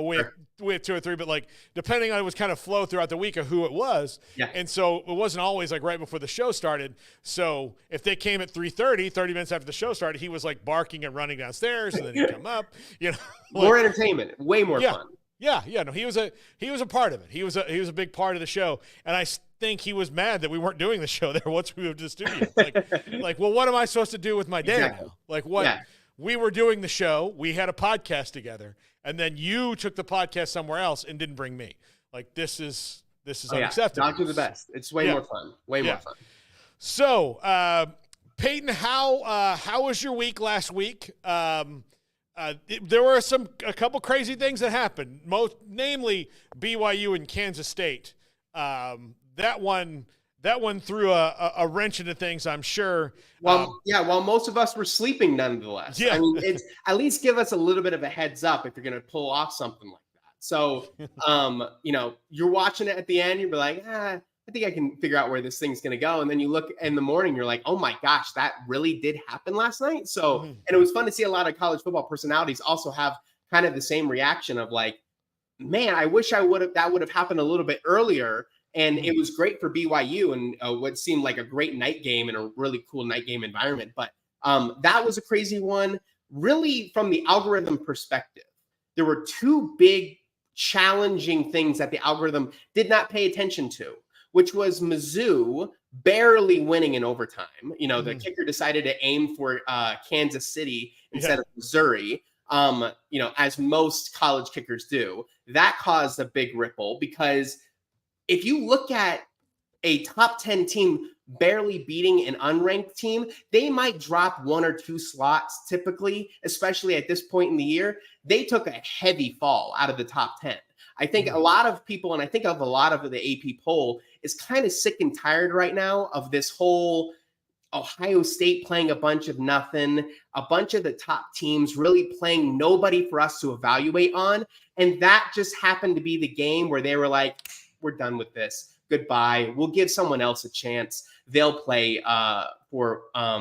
G: We had 2 or 3, but like depending on it was kind of flow throughout the week of who it was.
V: Yeah.
G: And so it wasn't always like right before the show started. So if they came at 3:30, 30 minutes after the show started, he was like barking and running downstairs, and then he'd come up. You know,
V: more entertainment, way more fun.
G: Yeah. No, he was a part of it. He was a big part of the show, and I think he was mad that we weren't doing the show there once we moved to the studio. Like, well, what am I supposed to do with my day now? Like, what? Yeah. We were doing the show. We had a podcast together, and then you took the podcast somewhere else and didn't bring me. Like, this is unacceptable.
V: Not do the best. It's way more fun. Way more fun.
G: So, Peyton, how was your week last week? There were a couple crazy things that happened. Namely BYU and Kansas State. That one threw a wrench into things, I'm sure.
V: While most of us were sleeping, nonetheless.
G: Yeah.
V: I mean, it's at least give us a little bit of a heads up if you're going to pull off something like that. So, you're watching it at the end, you'll be like, I think I can figure out where this thing's going to go. And then you look in the morning, you're like, oh my gosh, that really did happen last night. So, and it was fun to see a lot of college football personalities also have kind of the same reaction of like, man, I wish that would have happened a little bit earlier. And it was great for BYU and what seemed like a great night game and a really cool night game environment. But that was a crazy one. Really, from the algorithm perspective, there were 2 big challenging things that the algorithm did not pay attention to, which was Mizzou barely winning in overtime. The kicker decided to aim for Kansas City instead of Missouri, as most college kickers do. That caused a big ripple because if you look at a top 10 team barely beating an unranked team, they might drop 1 or 2 slots typically, especially at this point in the year. They took a heavy fall out of the top 10. I think a lot of people, and I think of a lot of the AP poll, is kind of sick and tired right now of this whole Ohio State playing a bunch of nothing, a bunch of the top teams really playing nobody for us to evaluate on. And that just happened to be the game where they were like, we're done with this. Goodbye. We'll give someone else a chance. They'll play for a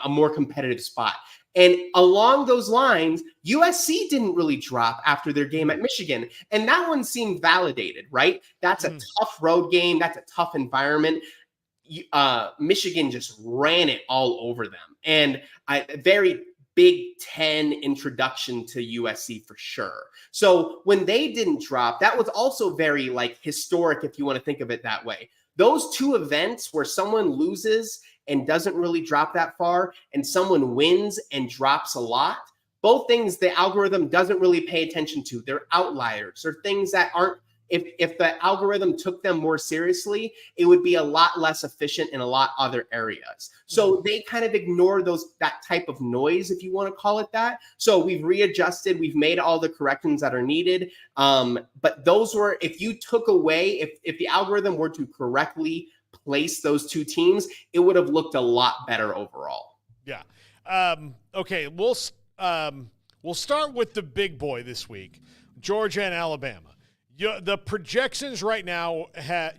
V: more competitive spot. And along those lines, USC didn't really drop after their game at Michigan. And that one seemed validated, right? That's a tough road game. That's a tough environment. Michigan just ran it all over them. And a very Big Ten introduction to USC for sure. So when they didn't drop, that was also very historic, if you want to think of it that way. Those 2 events where someone loses and doesn't really drop that far and someone wins and drops a lot, both things the algorithm doesn't really pay attention to. They're outliers or things that aren't, if the algorithm took them more seriously, it would be a lot less efficient in a lot other areas. So they kind of ignore that type of noise, if you want to call it that. So we've readjusted, we've made all the corrections that are needed. But those were, if you took away, if the algorithm were to correctly place those 2 teams, it would have looked a lot better overall.
G: Yeah. Okay. We'll start with the big boy this week, Georgia and Alabama. The projections right now,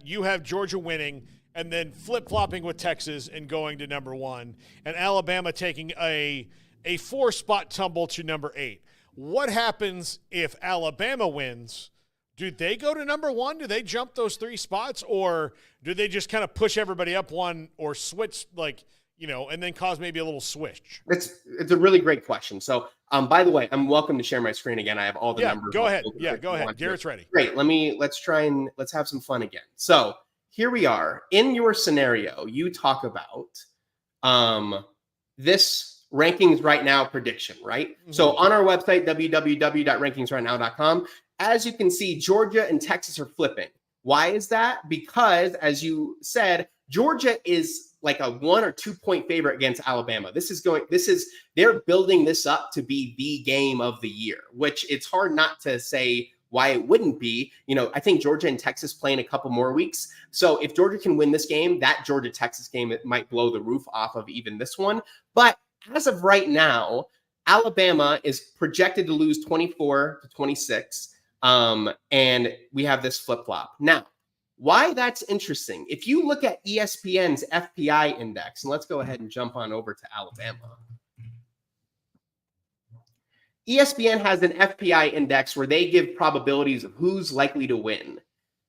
G: you have Georgia winning and then flip-flopping with Texas and going to number 1, and Alabama taking a 4-spot tumble to number 8. What happens if Alabama wins? Do they go to number 1? Do they jump those 3 spots, or do they just kind of push everybody up 1 or switch, and then cause maybe a little switch?
V: It's a really great question. So, by the way, I'm welcome to share my screen again. I have all the numbers.
G: Go ahead. Yeah, go ahead. Garrett's ready.
V: Great. Let's have some fun again. So here we are. In your scenario, you talk about this rankings right now prediction, right? Mm-hmm. So on our website, www.rankingsrightnow.com, as you can see, Georgia and Texas are flipping. Why is that? Because, as you said, Georgia is like a 1 or 2 point favorite against Alabama. They're building this up to be the game of the year, which it's hard not to say why it wouldn't be. I think Georgia and Texas play in a couple more weeks. So if Georgia can win this game, that Georgia-Texas game, it might blow the roof off of even this one. But as of right now, Alabama is projected to lose 24-26. And we have this flip-flop. Now, why that's interesting, if you look at ESPN's FPI index, and let's go ahead and jump on over to Alabama. ESPN has an FPI index where they give probabilities of who's likely to win.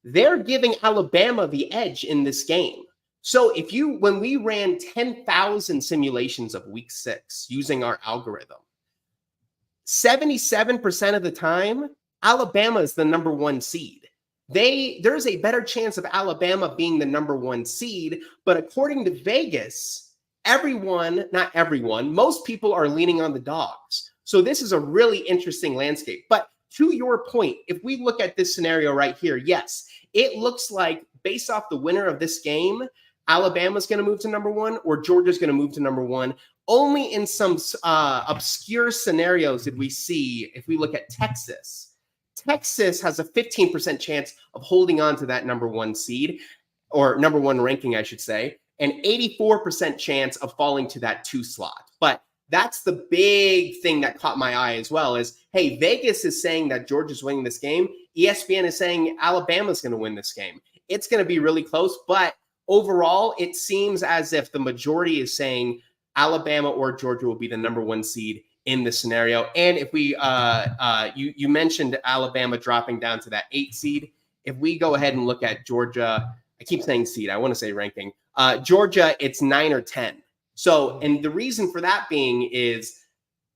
V: They're giving Alabama the edge in this game. So when we ran 10,000 simulations of week 6 using our algorithm, 77% of the time, Alabama is the number 1 seed. There's a better chance of Alabama being the number 1 seed, but according to Vegas, not everyone, most people are leaning on the dogs. So this is a really interesting landscape. But to your point, if we look at this scenario right here, yes, it looks like based off the winner of this game, Alabama's going to move to number 1 or Georgia's going to move to number 1. Only in some obscure scenarios did we see, if we look at Texas. Texas has a 15% chance of holding on to that number 1 seed, or number 1 ranking, I should say, and 84% chance of falling to that 2 slot. But that's the big thing that caught my eye as well is, hey, Vegas is saying that Georgia's winning this game. ESPN is saying Alabama's going to win this game. It's going to be really close, but overall, it seems as if the majority is saying Alabama or Georgia will be the number 1 seed in this scenario. And if we, you mentioned Alabama dropping down to that 8 seed. If we go ahead and look at Georgia, I keep saying seed, I want to say ranking. Georgia, it's 9 or 10. So, and the reason for that being is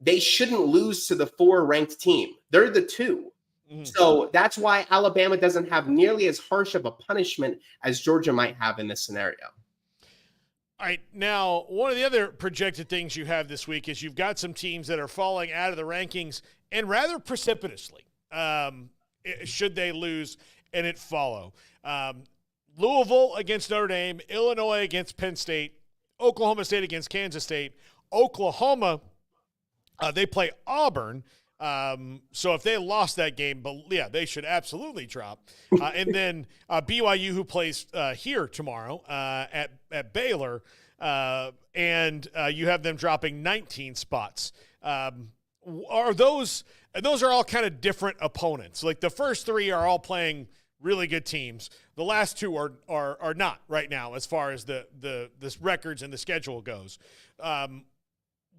V: they shouldn't lose to the 4 ranked team. They're the 2. Mm-hmm. So that's why Alabama doesn't have nearly as harsh of a punishment as Georgia might have in this scenario.
G: All right. Now, one of the other projected things you have this week is you've got some teams that are falling out of the rankings and rather precipitously, should they lose and it follow. Louisville against Notre Dame, Illinois against Penn State, Oklahoma State against Kansas State. Oklahoma, they play Auburn. So if they lost that game, but yeah, they should absolutely drop. And then BYU, who plays here tomorrow at Baylor, and you have them dropping 19 spots. Those are all kind of different opponents. Like the first 3 are all playing really good teams. The last 2 are not right now as far as the records and the schedule goes.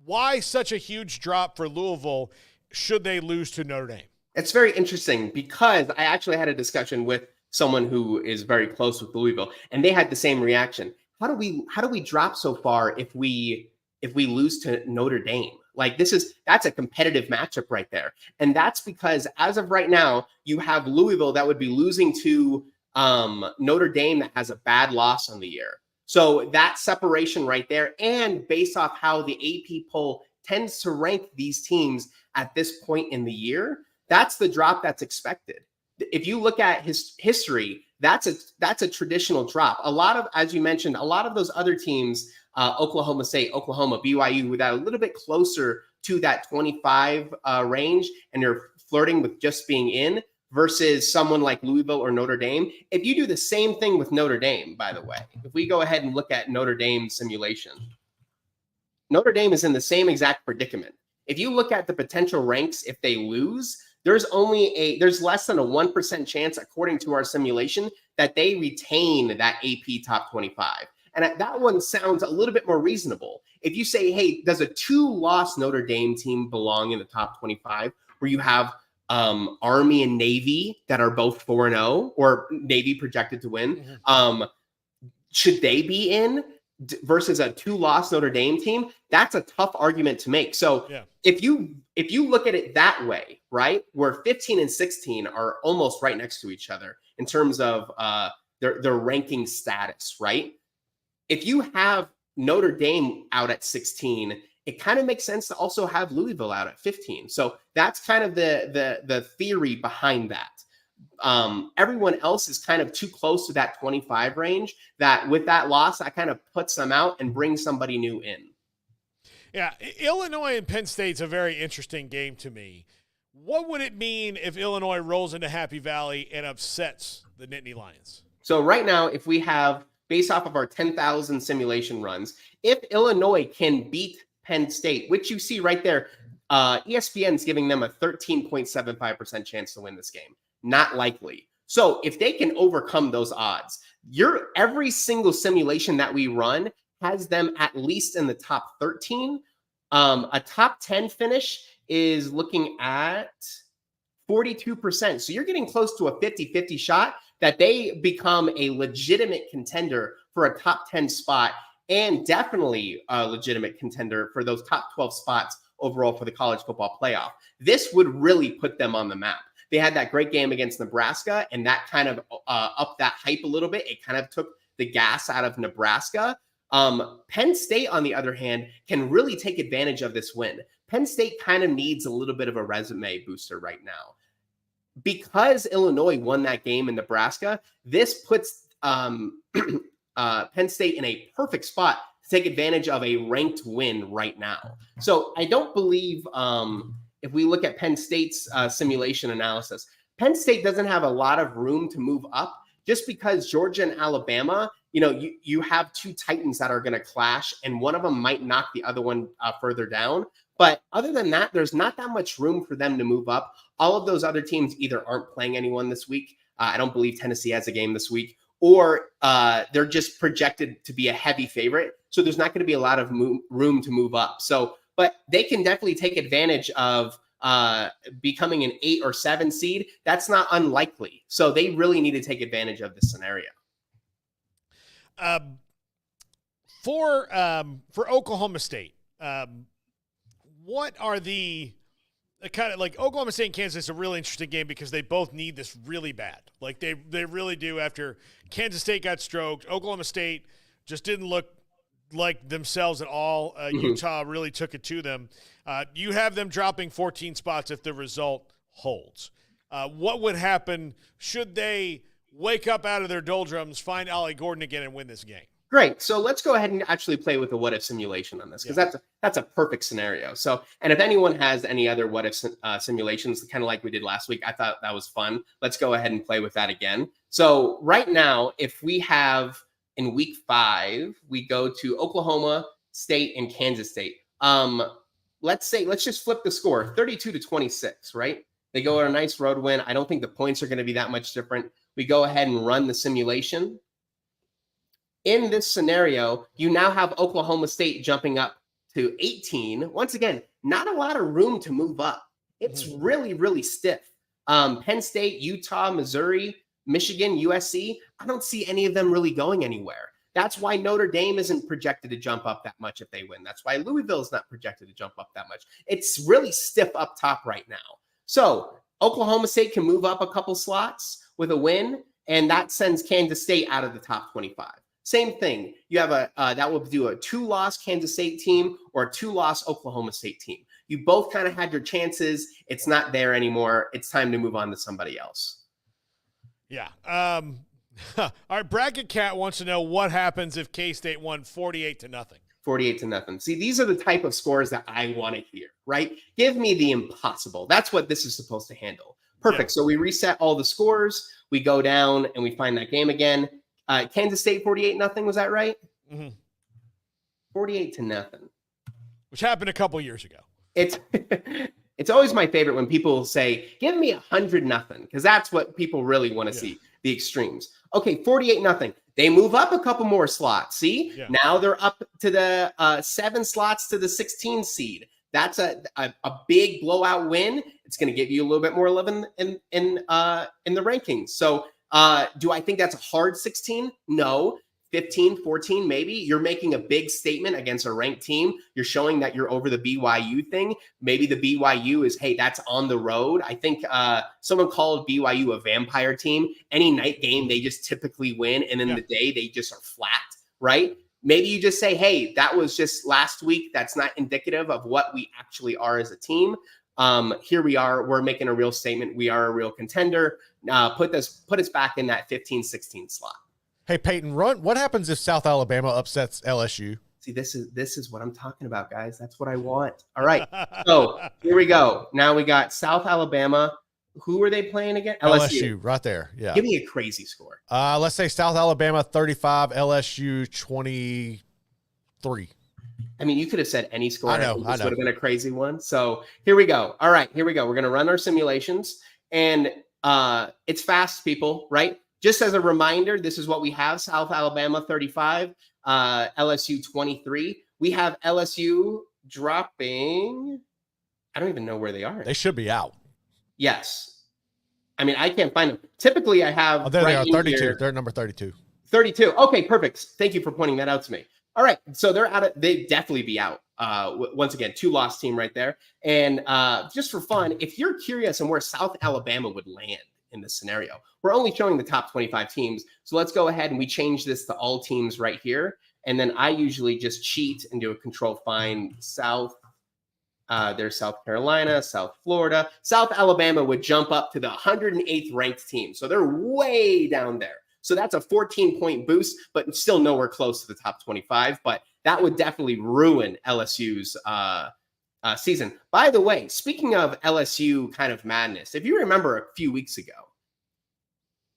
G: Why such a huge drop for Louisville should they lose to Notre Dame?
V: It's very interesting because I actually had a discussion with someone who is very close with Louisville, and they had the same reaction. How do we drop so far if we lose to Notre Dame? Like that's a competitive matchup right there. And that's because as of right now, you have Louisville that would be losing to Notre Dame that has a bad loss on the year. So that separation right there, and based off how the AP poll tends to rank these teams at this point in the year, that's the drop that's expected. If you look at his history, that's a traditional drop. A lot of, as you mentioned, a lot of those other teams, Oklahoma State, Oklahoma, BYU, that are a little bit closer to that 25 range, and they're flirting with just being in, versus someone like Louisville or Notre Dame. If you do the same thing with Notre Dame, by the way, if we go ahead and look at Notre Dame's simulation, Notre Dame is in the same exact predicament. If you look at the potential ranks, if they lose, there's less than a 1% chance, according to our simulation, that they retain that AP top 25. And that one sounds a little bit more reasonable. If you say, hey, does a 2-loss Notre Dame team belong in the top 25, where you have Army and Navy that are both 4-0, or Navy projected to win? Should they be in versus a 2-loss Notre Dame team? That's a tough argument to make. So if you look at it that way, right, where 15 and 16 are almost right next to each other in terms of their ranking status, right? If you have Notre Dame out at 16, it kind of makes sense to also have Louisville out at 15. So that's kind of the theory behind that. Everyone else is kind of too close to that 25 range, that with that loss, that kind of puts them out and brings somebody new in.
G: Yeah, Illinois and Penn State's a very interesting game to me. What would it mean if Illinois rolls into Happy Valley and upsets the Nittany Lions?
V: So right now, if we have, based off of our 10,000 simulation runs, if Illinois can beat Penn State, which you see right there, ESPN's giving them a 13.75% chance to win this game. Not likely. So if they can overcome those odds, every single simulation that we run has them at least in the top 13 A top 10 finish is looking at 42%. So you're getting close to a 50-50 shot that they become a legitimate contender for a top 10 spot, and definitely a legitimate contender for those top 12 spots overall for the college football playoff. This would really put them on the map. They had that great game against Nebraska, and that kind of upped that hype a little bit. It kind of took the gas out of Nebraska. Penn State, on the other hand, can really take advantage of this win. Penn State kind of needs a little bit of a resume booster right now. Because Illinois won that game in Nebraska, this puts Penn State in a perfect spot to take advantage of a ranked win right now. So I don't believe if we look at Penn State's simulation analysis, Penn State doesn't have a lot of room to move up just because Georgia and Alabama, you have two Titans that are going to clash, and one of them might knock the other one further down. But other than that, there's not that much room for them to move up. All of those other teams either aren't playing anyone this week. I don't believe Tennessee has a game this week, or they're just projected to be a heavy favorite. So there's not going to be a lot of room to move up. So, but they can definitely take advantage of becoming an 8 or 7 seed. That's not unlikely. So they really need to take advantage of this scenario.
G: For Oklahoma State, what are the kind of like Oklahoma State and Kansas is a really interesting game because they both need this really bad. Like they really do. After Kansas State got stroked, Oklahoma State just didn't look like themselves at all. Utah really took it to them. You have them dropping 14 spots if the result holds. What would happen should they wake up out of their doldrums, find Ollie Gordon again, and win this game?
V: Great. So let's go ahead and actually play with a what if simulation on this, because that's a perfect scenario. So, and if anyone has any other what if simulations, kind of like we did last week, I thought that was fun. Let's go ahead and play with that again. So right now, if we have in week 5, we go to Oklahoma State and Kansas State. Let's just flip the score 32-26, right? They go on a nice road win. I don't think the points are going to be that much different. We go ahead and run the simulation. In this scenario, you now have Oklahoma State jumping up to 18. Once again, not a lot of room to move up. It's really, really stiff. Penn State, Utah, Missouri, Michigan, USC, I don't see any of them really going anywhere. That's why Notre Dame isn't projected to jump up that much if they win. That's why Louisville is not projected to jump up that much. It's really stiff up top right now. So Oklahoma State can move up a couple slots with a win, and that sends Kansas State out of the top 25. Same thing. You have that will do a 2-loss Kansas State team or a 2-loss Oklahoma State team. You both kind of had your chances. It's not there anymore. It's time to move on to somebody else.
G: Yeah. All right. Bracket Cat wants to know what happens if K-State won 48-0.
V: 48-0. See, these are the type of scores that I want to hear, right? Give me the impossible. That's what this is supposed to handle. Perfect. Yeah. So we reset all the scores. We go down and we find that game again. Kansas State 48-0. Was that right? 48-0.
G: Which happened a couple years ago.
V: It's always my favorite when people say, give me 100-0, because that's what people really want to see, the extremes. Okay, 48-0. They move up a couple more slots. See? Yeah. Now they're up to the 7 slots to the 16 seed. That's a big blowout win. It's going to give you a little bit more love in the rankings. So do I think that's a hard 16? No. 15, 14, maybe. You're making a big statement against a ranked team. You're showing that you're over the BYU thing. Maybe the BYU is, hey, that's on the road. I think someone called BYU a vampire team. Any night game, they just typically win. And in the day, they just are flat, right? Maybe you just say, hey, that was just last week. That's not indicative of what we actually are as a team. Here we are. We're making a real statement. We are a real contender. Put us back in that 15-16 slot.
H: Hey, Peyton, what happens if South Alabama upsets LSU?
V: See, this is what I'm talking about, guys. That's what I want. All right. So here we go. Now we got South Alabama. Who are they playing again?
H: LSU, right there. Yeah.
V: Give me a crazy score.
H: Let's say South Alabama 35, LSU 23.
V: I mean, you could have said any score.
H: I know.
V: This would have been a crazy one. So here we go. All right, here we go. We're going to run our simulations. And it's fast, people, right? Just as a reminder, this is what we have. South Alabama 35, LSU 23. We have LSU dropping. I don't even know where they are.
H: They should be out.
V: Yes. I mean, I can't find them. Typically, I have.
H: Oh, there they are, 32.
V: Here,
H: they're number 32.
V: 32. Okay, perfect. Thank you for pointing that out to me. All right, so they're out. They'd definitely be out. Once again, 2-loss team right there. And just for fun, if you're curious on where South Alabama would land in this scenario, we're only showing the top 25 teams. So let's go ahead and we change this to all teams right here. And then I usually just cheat and do a control find South. There's South Carolina, South Florida. South Alabama would jump up to the 108th ranked team. So they're way down there. So that's a 14-point boost, but still nowhere close to the top 25. But that would definitely ruin LSU's season. By the way, speaking of LSU kind of madness, if you remember a few weeks ago,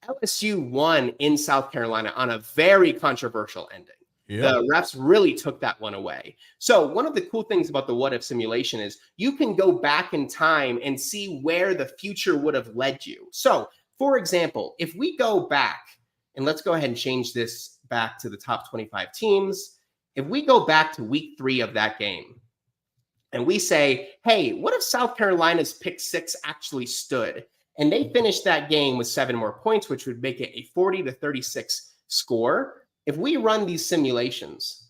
V: LSU won in South Carolina on a very controversial ending. Yeah. The refs really took that one away. So one of the cool things about the what if simulation is you can go back in time and see where the future would have led you. So for example, if we go back and let's go ahead and change this back to the top 25 teams. If we go back to week 3 of that game and we say, hey, what if South Carolina's pick 6 actually stood and they finished that game with 7 more points, which would make it a 40-36 score. If we run these simulations,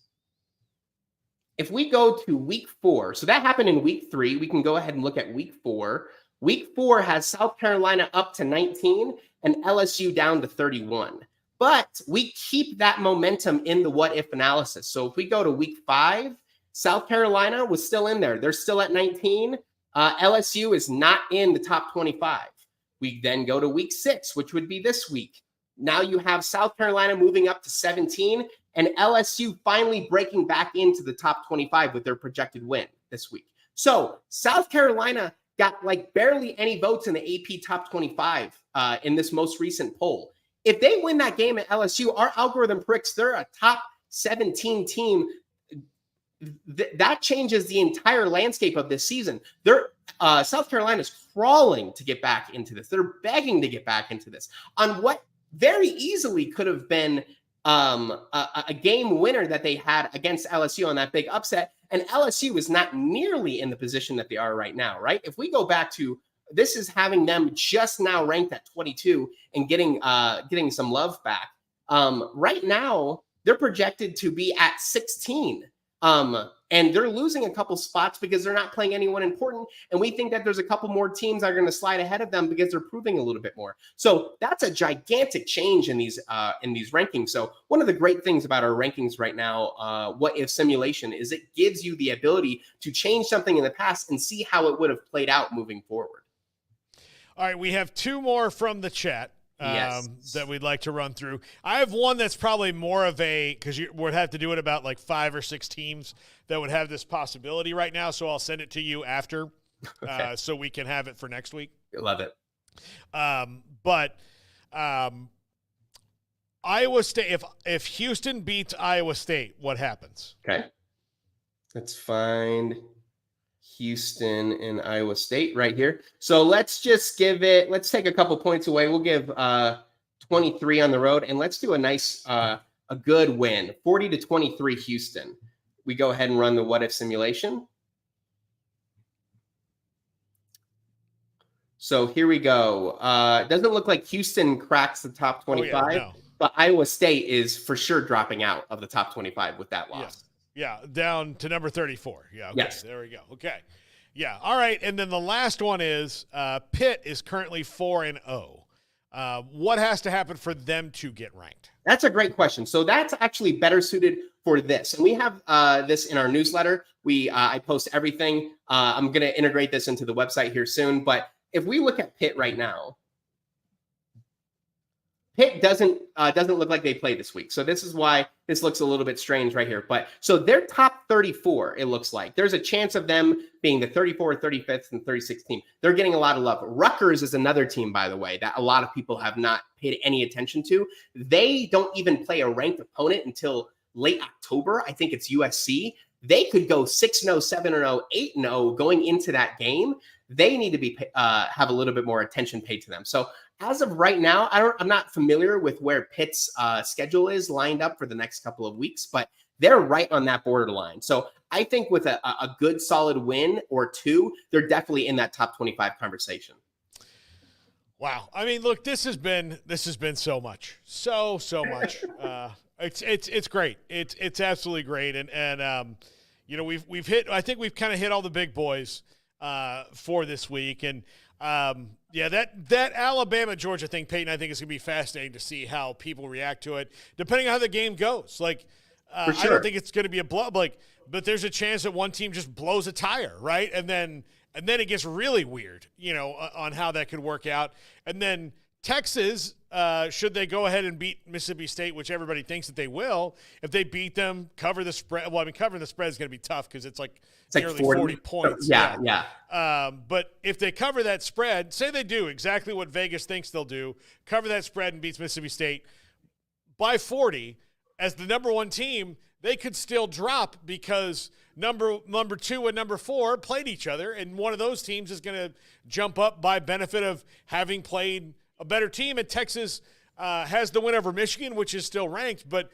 V: if we go to week 4, so that happened in week 3, we can go ahead and look at week 4. Week 4 has South Carolina up to 19 and LSU down to 31. But we keep that momentum in the what if analysis. So if we go to week 5, South Carolina was still in there. They're still at 19. LSU is not in the top 25. We then go to week 6, which would be this week. Now you have South Carolina moving up to 17 and LSU finally breaking back into the top 25 with their projected win this week. So South Carolina got like barely any votes in the AP top 25 in this most recent poll. If they win that game at LSU, our algorithm predicts they're a top 17 team. That changes the entire landscape of this season. South Carolina's crawling to get back into this. They're begging to get back into this on what very easily could have been a game winner that they had against LSU on that big upset. And LSU is not nearly in the position that they are right now, right? If we go back to this is having them just now ranked at 22 and getting some love back. Right now, they're projected to be at 16. And they're losing a couple spots because they're not playing anyone important. And we think that there's a couple more teams that are going to slide ahead of them because they're proving a little bit more. So that's a gigantic change in these rankings. So one of the great things about our rankings right now, what if simulation, is it gives you the ability to change something in the past and see how it would have played out moving forward.
G: All right, we have 2 more from the chat that we'd like to run through. I have one that's probably more of because you would have to do it about like 5 or 6 teams that would have this possibility right now. So I'll send it to you after so we can have it for next week.
V: Love it.
G: But Iowa State, if Houston beats Iowa State, what happens?
V: Okay. Let's find Houston and Iowa State right here. So let's just let's take a couple points away. We'll give 23 on the road and let's do a nice, a good win, 40-23 Houston. We go ahead and run the what if simulation. So here we go. It doesn't look like Houston cracks the top 25, but Iowa State is for sure dropping out of the top 25 with that loss.
G: Yeah, down to number 34. Yeah, okay,
V: yes.
G: There we go. Okay. Yeah, all right. And then the last one is Pitt is currently 4-0. What has to happen for them to get ranked?
V: That's a great question. So that's actually better suited for this. And we have this in our newsletter. I post everything. I'm going to integrate this into the website here soon. But if we look at Pitt right now, Pitt doesn't look like they played this week. So this is why this looks a little bit strange right here. But so they're top 34, it looks like. There's a chance of them being the 34th, 35th, and 36th team. They're getting a lot of love. Rutgers is another team, by the way, that a lot of people have not paid any attention to. They don't even play a ranked opponent until late October. I think it's USC. They could go 6-0, 7-0, 8-0 going into that game. They need to be have a little bit more attention paid to them. So as of right now, I'm not familiar with where Pitt's schedule is lined up for the next couple of weeks, but they're right on that borderline. So I think with a good solid win or two, they're definitely in that top 25 conversation.
G: Wow. I mean, look, this has been so much, so much. It's great. It's absolutely great. And you know, we've hit, I think we've kind of hit all the big boys for this week. And yeah, that Alabama Georgia thing, Peyton, I think is going to be fascinating to see how people react to it, depending on how the game goes. Like,
V: For sure.
G: I don't think it's going to be a blow, but there's a chance that one team just blows a tire, right? And then it gets really weird, you know, on how that could work out. And then Texas, should they go ahead and beat Mississippi State, which everybody thinks that they will, if they beat them, cover the spread. Well, I mean, covering the spread is going to be tough because it's nearly 40 points.
V: Yeah.
G: But if they cover that spread, say they do exactly what Vegas thinks they'll do, cover that spread and beats Mississippi State by 40, as the number one team, they could still drop because number 2 and number 4 played each other, and one of those teams is going to jump up by benefit of having played a better team. And Texas has the win over Michigan, which is still ranked, but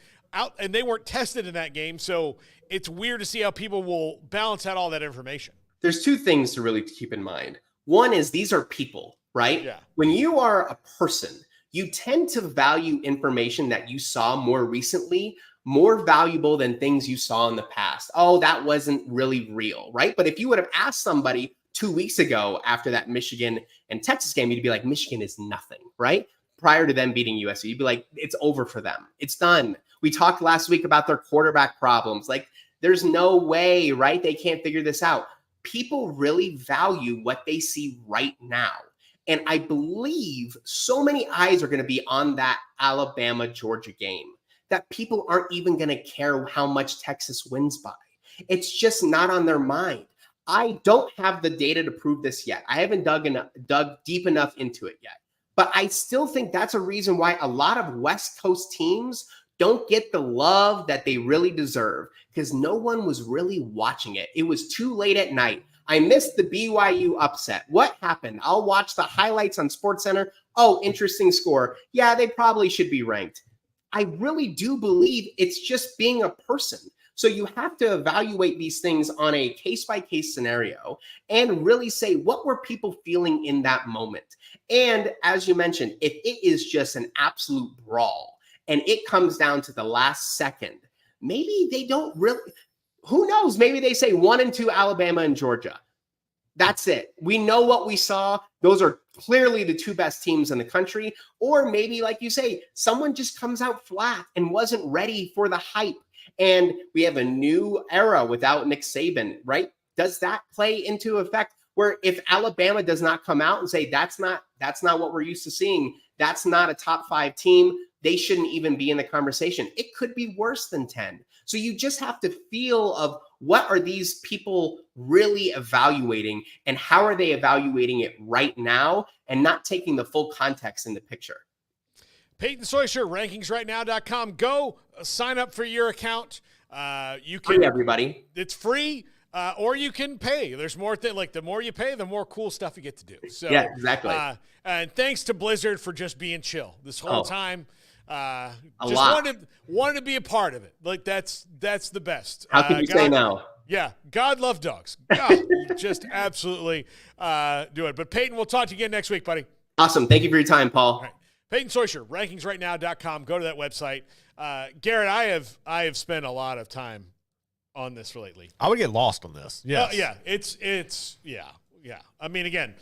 G: and they weren't tested in that game, so it's weird to see how people will balance out all that information.
V: There's two things to really keep in mind. One is these are people, right?
G: Yeah.
V: When you are a person, you tend to value information that you saw more recently more valuable than things you saw in the past. Oh, that wasn't really real, right? But if you would have asked somebody 2 weeks ago after that Michigan and Texas game, you'd be like, Michigan is nothing, right? Prior to them beating USC, you'd be like, it's over for them. It's done. We talked last week about their quarterback problems. Like, there's no way, right? They can't figure this out. People really value what they see right now. And I believe so many eyes are going to be on that Alabama-Georgia game that people aren't even going to care how much Texas wins by. It's just not on their mind. I don't have the data to prove this yet. I haven't dug deep enough into it yet. But I still think that's a reason why a lot of West Coast teams don't get the love that they really deserve, because no one was really watching it. It was too late at night. I missed the BYU upset. What happened? I'll watch the highlights on SportsCenter. Oh, interesting score. Yeah, they probably should be ranked. I really do believe it's just being a person. So you have to evaluate these things on a case-by-case scenario and really say, what were people feeling in that moment? And as you mentioned, if it is just an absolute brawl and it comes down to the last second, maybe they don't really, who knows? Maybe they say 1 and 2 Alabama and Georgia. That's it. We know what we saw. Those are clearly the two best teams in the country. Or maybe, like you say, someone just comes out flat and wasn't ready for the hype. And we have a new era without Nick Saban, right? Does that play into effect where if Alabama does not come out and say, that's not what we're used to seeing, that's not a top 5 team, they shouldn't even be in the conversation. It could be worse than 10. So you just have to feel of what are these people really evaluating and how are they evaluating it right now and not taking the full context in the picture.
G: Peyton Soysher, rankingsrightnow.com. Go sign up for your account. You can,
V: free, everybody.
G: It's free, or you can pay. There's more like the more you pay, the more cool stuff you get to do. So
V: yeah, exactly.
G: And thanks to Blizzard for just being chill this whole time. Just wanted to be a part of it. Like that's the best.
V: How can you say no?
G: Yeah, God love dogs. God, just absolutely do it. But Peyton, we'll talk to you again next week, buddy.
V: Awesome. Thank you for your time, Paul.
G: All right. Peyton Soysher, rankingsrightnow.com. Go to that website. Garrett, I have spent a lot of time on this lately.
H: I would get lost on this. Yes.
G: Yeah. It's yeah. I mean, again,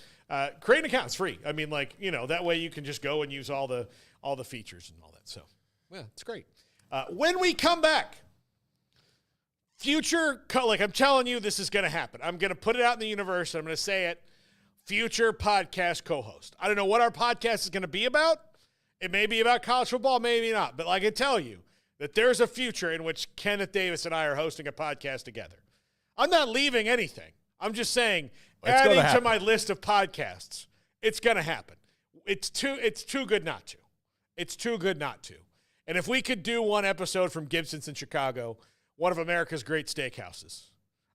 G: create an account. It's free. I mean, like, you know, that way you can just go and use all the features and all that. So, yeah, it's great. When we come back, I'm telling you, this is going to happen. I'm going to put it out in the universe. And I'm going to say it. Future podcast co-host. I don't know what our podcast is going to be about. It may be about college football, maybe not. But I can tell you that there's a future in which Kenneth Davis and I are hosting a podcast together. I'm not leaving anything. I'm just saying, adding to my list of podcasts, it's going to happen. It's too good not to. It's too good not to. And if we could do one episode from Gibson's in Chicago, one of America's great steakhouses.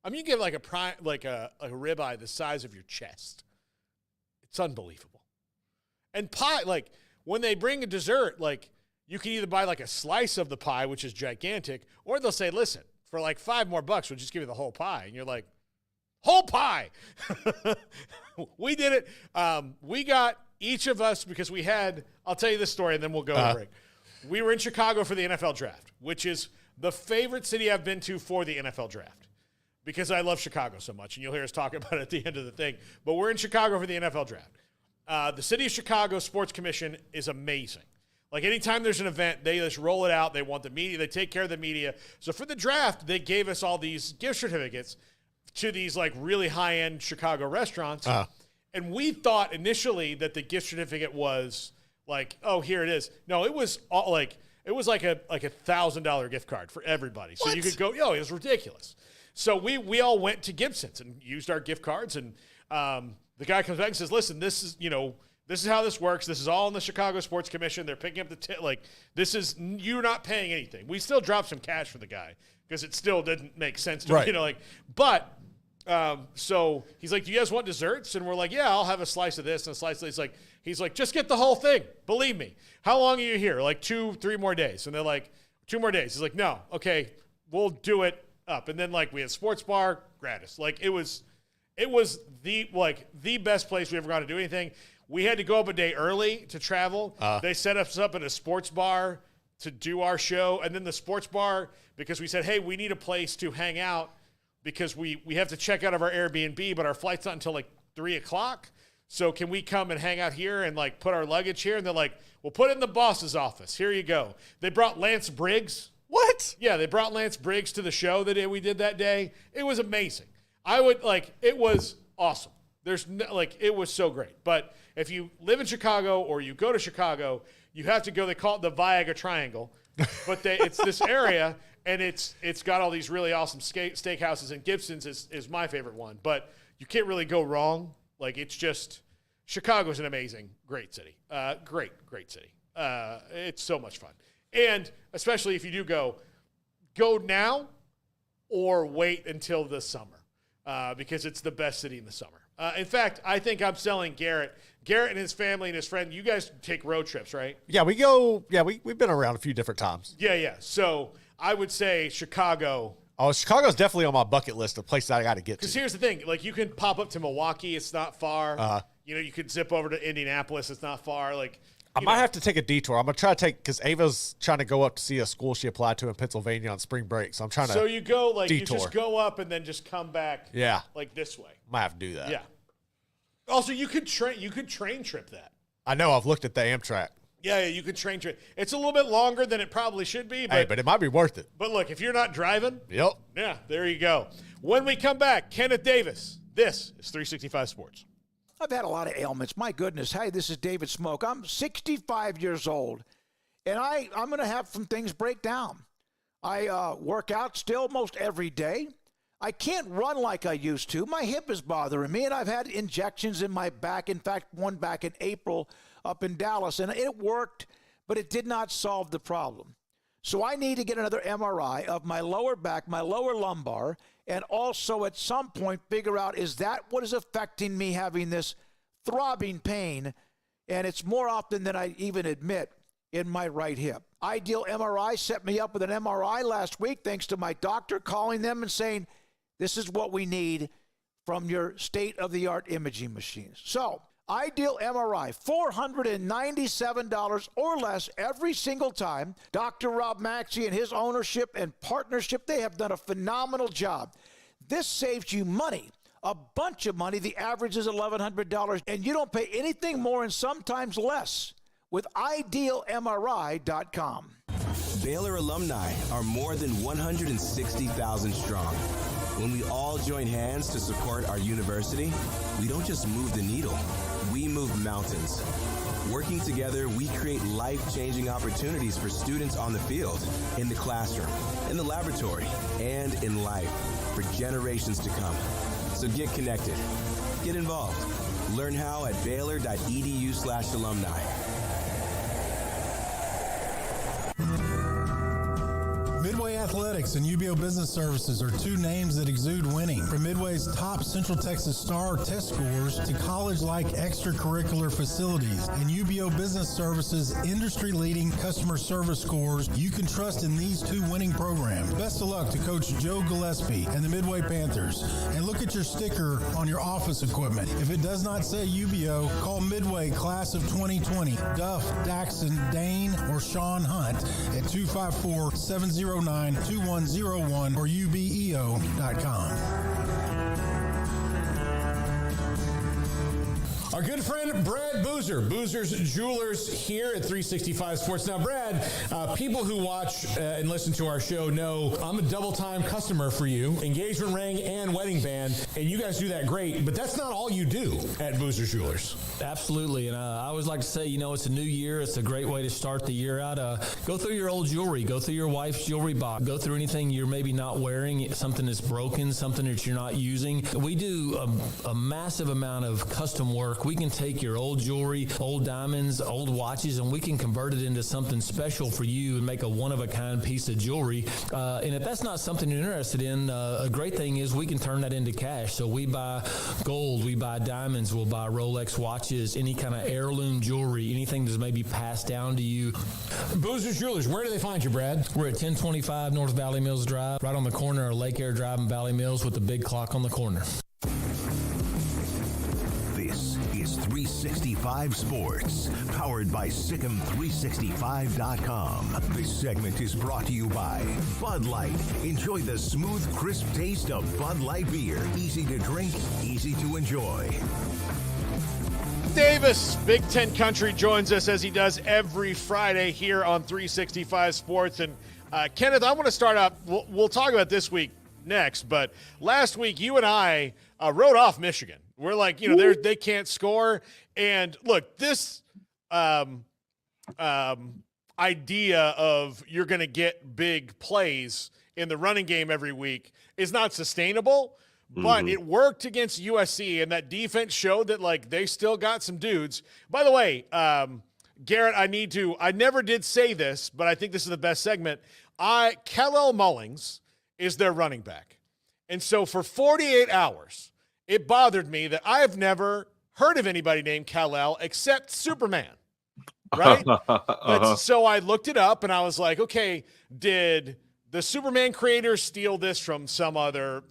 G: I mean, you get like a ribeye the size of your chest. It's unbelievable. And pie, like when they bring a dessert, like you can either buy like a slice of the pie, which is gigantic, or they'll say, listen, for like $5 more, we'll just give you the whole pie. And you're like, whole pie. We did it. We got each of us, because we had, I'll tell you this story and then we'll go to break. We were in Chicago for the NFL draft, which is the favorite city I've been to for the NFL draft because I love Chicago so much. And you'll hear us talk about it at the end of the thing. But we're in Chicago for the NFL draft. The City of Chicago Sports Commission is amazing. Like anytime there's an event, they just roll it out. They want the media. They take care of the media. So for the draft, they gave us all these gift certificates to these like really high-end Chicago restaurants. And we thought initially that the gift certificate was like, oh, here it is. No, it was all like a $1,000 gift card for everybody. So you could go, it was ridiculous. So we all went to Gibson's and used our gift cards. And the guy comes back and says, listen, this is how this works. This is all in the Chicago Sports Commission. They're picking up this is, you're not paying anything. We still dropped some cash for the guy because it still didn't make sense to me, but so he's like, do you guys want desserts? And we're like, yeah, I'll have a slice of this and a slice of this. He's like, just get the whole thing. Believe me. How long are you here? Like 2-3 more days. And they're like, 2 more days. He's like, no, okay, we'll do it up. And then we had sports bar gratis. It was the best place we ever got to do anything. We had to go up a day early to travel. They set us up at a sports bar to do our show. And then the sports bar, because we said, hey, we need a place to hang out because we have to check out of our Airbnb, but our flight's not until 3 o'clock. So can we come and hang out here and put our luggage here? And they're like, we'll put it in the boss's office. Here you go. They brought Lance Briggs.
H: What?
G: Yeah, they brought Lance Briggs to the show that we did that day. It was amazing. It was awesome. There's it was so great. But if you live in Chicago or you go to Chicago, you have to go. They call it the Viagra Triangle, but it's this area, and it's got all these really awesome steakhouses. And Gibson's is my favorite one. But you can't really go wrong. It's just Chicago's an amazing, great city. Great city. It's so much fun, and especially if you do go now or wait until the summer because it's the best city in the summer. In fact, I think I'm selling Garrett and his family and his friend. You guys take road trips, right?
H: Yeah, we go. Yeah, we've been around a few different times.
G: Yeah. So I would say Chicago.
H: Oh, Chicago's definitely on my bucket list of places I got to get to.
G: Because here's the thing. You can pop up to Milwaukee. It's not far. You could zip over to Indianapolis. It's not far.
H: I might have to take a detour. I'm going to try to because Ava's trying to go up to see a school she applied to in Pennsylvania on spring break. So I'm trying to
G: So you go,
H: detour.
G: You just go up and then just come back.
H: Yeah.
G: This way.
H: Might have to do that.
G: Yeah. Also, you could train trip that.
H: I know. I've looked at the Amtrak.
G: Yeah, you could train trip. It's a little bit longer than it probably should be.
H: But it might be worth it.
G: But look, if you're not driving.
H: Yep.
G: Yeah, there you go. When we come back, Kenneth Davis. This is 365 Sports.
I: I've had a lot of ailments. My goodness. Hey, this is David Smoke. I'm 65 years old, and I'm going to have some things break down. I work out still most every day. I can't run like I used to. My hip is bothering me, and I've had injections in my back. In fact, one back in April up in Dallas, and it worked, but it did not solve the problem. So I need to get another MRI of my lower back, my lower lumbar, and also at some point figure out, is that what is affecting me having this throbbing pain? And it's more often than I even admit in my right hip. Ideal MRI set me up with an MRI last week thanks to my doctor calling them and saying, this is what we need from your state-of-the-art imaging machines. So, Ideal MRI, $497 or less every single time. Dr. Rob Maxey and his ownership and partnership, they have done a phenomenal job. This saves you money, a bunch of money. The average is $1,100, and you don't pay anything more and sometimes less with IdealMRI.com.
A: Baylor alumni are more than 160,000 strong. When we all join hands to support our university, we don't just move the needle, we move mountains. Working together, we create life-changing opportunities for students on the field, in the classroom, in the laboratory, and in life for generations to come. So get connected, get involved. Learn how at Baylor.edu/alumni.
K: Midway Athletics
C: Analytics and UBO Business Services are two names that exude winning. From Midway's top Central Texas Star test scores to college-like extracurricular facilities and UBO Business Services industry-leading customer service scores, you can trust in these two winning programs. Best of luck to Coach Joe Gillespie and the Midway Panthers. And look at your sticker on your office equipment. If it does not say UBO, call Midway Class of 2020, Duff, Daxon, Dane, or Sean Hunt at 254-709-2101 or ubeo.com.
K: Our good friend Brad Boozer, Boozer's Jewelers here at 365 Sports. Now, Brad, people who watch and listen to our show know I'm a double-time customer for you, engagement ring and wedding band, and you guys do that great, but that's not all you do at Boozer's Jewelers.
E: Absolutely, and I always like to say, it's a new year. It's a great way to start the year out. Go through your old jewelry. Go through your wife's jewelry box. Go through anything you're maybe not wearing, something that's broken, something that you're not using. We do a massive amount of custom work. We can take your old jewelry, old diamonds, old watches, and we can convert it into something special for you and make a one-of-a-kind piece of jewelry. And if that's not something you're interested in, a great thing is we can turn that into cash. So we buy gold, we buy diamonds, we'll buy Rolex watches, any kind of heirloom jewelry, anything that's maybe passed down to you.
K: Boozer's Jewelers, where do they find you, Brad?
E: We're at 1025 North Valley Mills Drive, right on the corner of Lake Air Drive and Valley Mills with the big clock on the corner.
B: This is 365 Sports, powered by Sikkim365.com. This segment is brought to you by Bud Light. Enjoy the smooth, crisp taste of Bud Light beer. Easy to drink, easy to enjoy.
G: Davis, Big Ten Country, joins us as he does every Friday here on 365 Sports. And Kenneth, I want to start out, we'll talk about this week next, but last week you and I wrote off Michigan. We're like, they can't score. And look, this idea of you're going to get big plays in the running game every week is not sustainable, but it worked against USC, and that defense showed that, they still got some dudes. By the way, Garrett, I never did say this, but I think this is the best segment. Kal-El Mullings is their running back. And so for 48 hours, it bothered me that I have never heard of anybody named Kal-El except Superman, right? But, so I looked it up, and I was like, okay, did the Superman creators steal this from some other,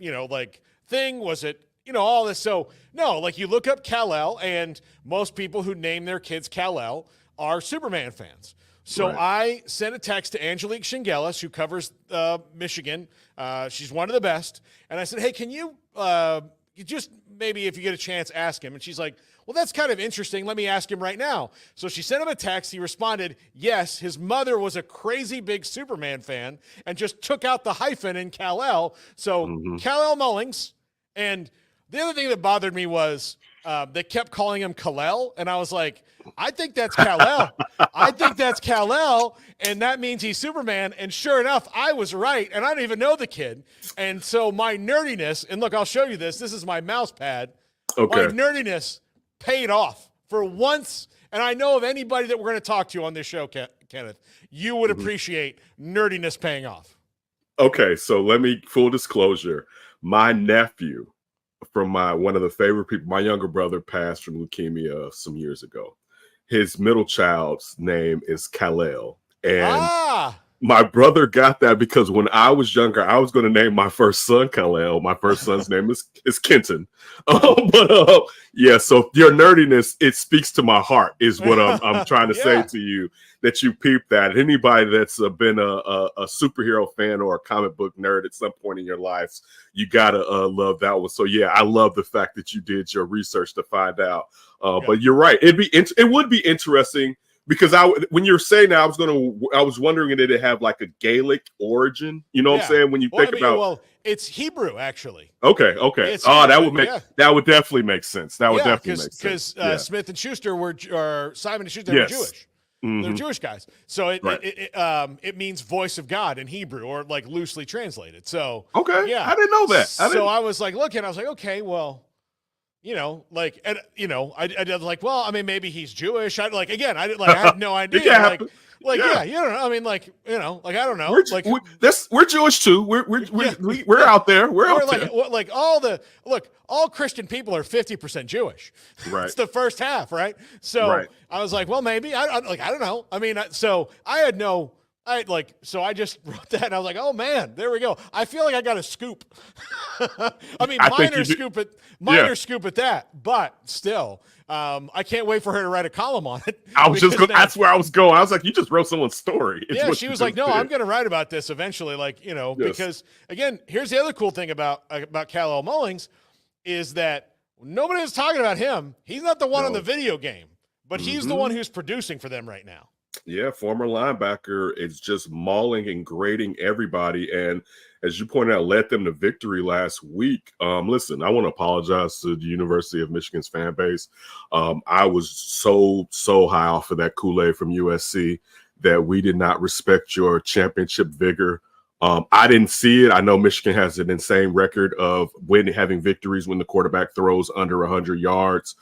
G: thing? Was it, all this? So, no, you look up Kal-El, and most people who name their kids Kal-El are Superman fans. So right. I sent a text to Angelique Shingelis, who covers Michigan. She's one of the best. And I said, hey, can you just maybe if you get a chance, ask him? And she's like, well, that's kind of interesting. Let me ask him right now. So she sent him a text. He responded, yes, his mother was a crazy big Superman fan and just took out the hyphen in Kal-El. So Kal-El Mullings. And the other thing that bothered me was they kept calling him Kal-El. And I was like, I think that's Kal-El. I think that's Kal-El, and that means he's Superman. And sure enough, I was right, and I don't even know the kid. And so my nerdiness, and look, I'll show you this. This is my mouse pad. Okay. My nerdiness paid off for once, and I know of anybody that we're going to talk to on this show, Kenneth, you would appreciate nerdiness paying off.
W: Okay, so let me, full disclosure, my nephew from one of the favorite people, my younger brother passed from leukemia some years ago. His middle child's name is Kal-El. And my brother got that because when I was younger, I was going to name my first son Kal-El. My first son's name is Kenton. Yeah, so your nerdiness, it speaks to my heart is what I'm trying to say to you, that you peeped that. Anybody that's been a superhero fan or a comic book nerd at some point in your lives, you got to love that one. So, yeah, I love the fact that you did your research to find out. But you're right. It would be interesting because when you're saying that, I was wondering did it have like a Gaelic origin? You know what I'm saying? When you think about,
G: well, it's Hebrew actually.
W: Okay. That would definitely make sense. That would definitely make sense.
G: Because Smith and Schuster or Simon and Schuster were Jewish. They're Jewish guys. So it means voice of God in Hebrew, or like loosely translated. So yeah,
W: I didn't know that.
G: I was like looking, I was like, okay, well, I was like, well, I mean, maybe he's Jewish. I had no idea. Like, yeah, you don't know. I mean, like, you know, like, I don't know.
W: We're Jewish too. We're out there. We're out there.
G: Like all Christian people are 50% Jewish.
W: Right.
G: It's the first half, right? So I was like, well, maybe I don't know. I mean, so I just wrote that and I was like, oh man, there we go. I feel like I got a scoop. I mean, minor scoop at that, but still, I can't wait for her to write a column on it.
W: That's where I was going. I was like, you just wrote someone's story.
G: Yeah, she was like, no, I'm going to write about this eventually. Like, you know, because again, here's the other cool thing about Kal-El Mullings is that nobody is talking about him. He's not the one on the video game, but he's the one who's producing for them right now.
W: Yeah, former linebacker is just mauling and grading everybody. And as you pointed out, led them to victory last week. Listen, I want to apologize to the University of Michigan's fan base. I was so high off of that Kool-Aid from USC that we did not respect your championship vigor. I didn't see it. I know Michigan has an insane record of having victories when the quarterback throws under 100 yards.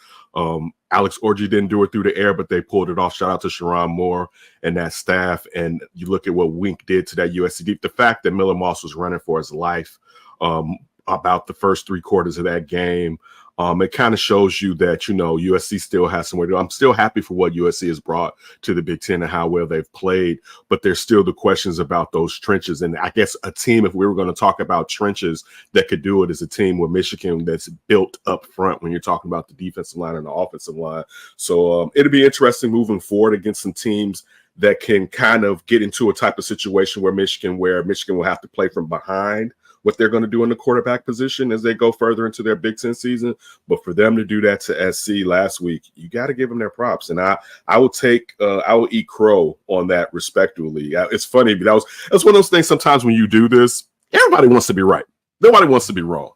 W: Alex Orji didn't do it through the air, but they pulled it off. Shout out to Sharon Moore and that staff. And you look at what Wink did to that USC deep. The fact that Miller Moss was running for his life about the first 3 quarters of that game, it kind of shows you that, you know, USC still has some way to do. I'm still happy for what USC has brought to the Big Ten and how well they've played, but there's still the questions about those trenches. And I guess a team, if we were going to talk about trenches that could do it, is a team with Michigan that's built up front when you're talking about the defensive line and the offensive line. So it'll be interesting moving forward against some teams that can kind of get into a type of situation where Michigan will have to play from behind what they're going to do in the quarterback position as they go further into their Big Ten season. But for them to do that to SC last week, you got to give them their props. And I will eat crow on that respectfully. It's funny, but that's one of those things sometimes when you do this, everybody wants to be right. Nobody wants to be wrong.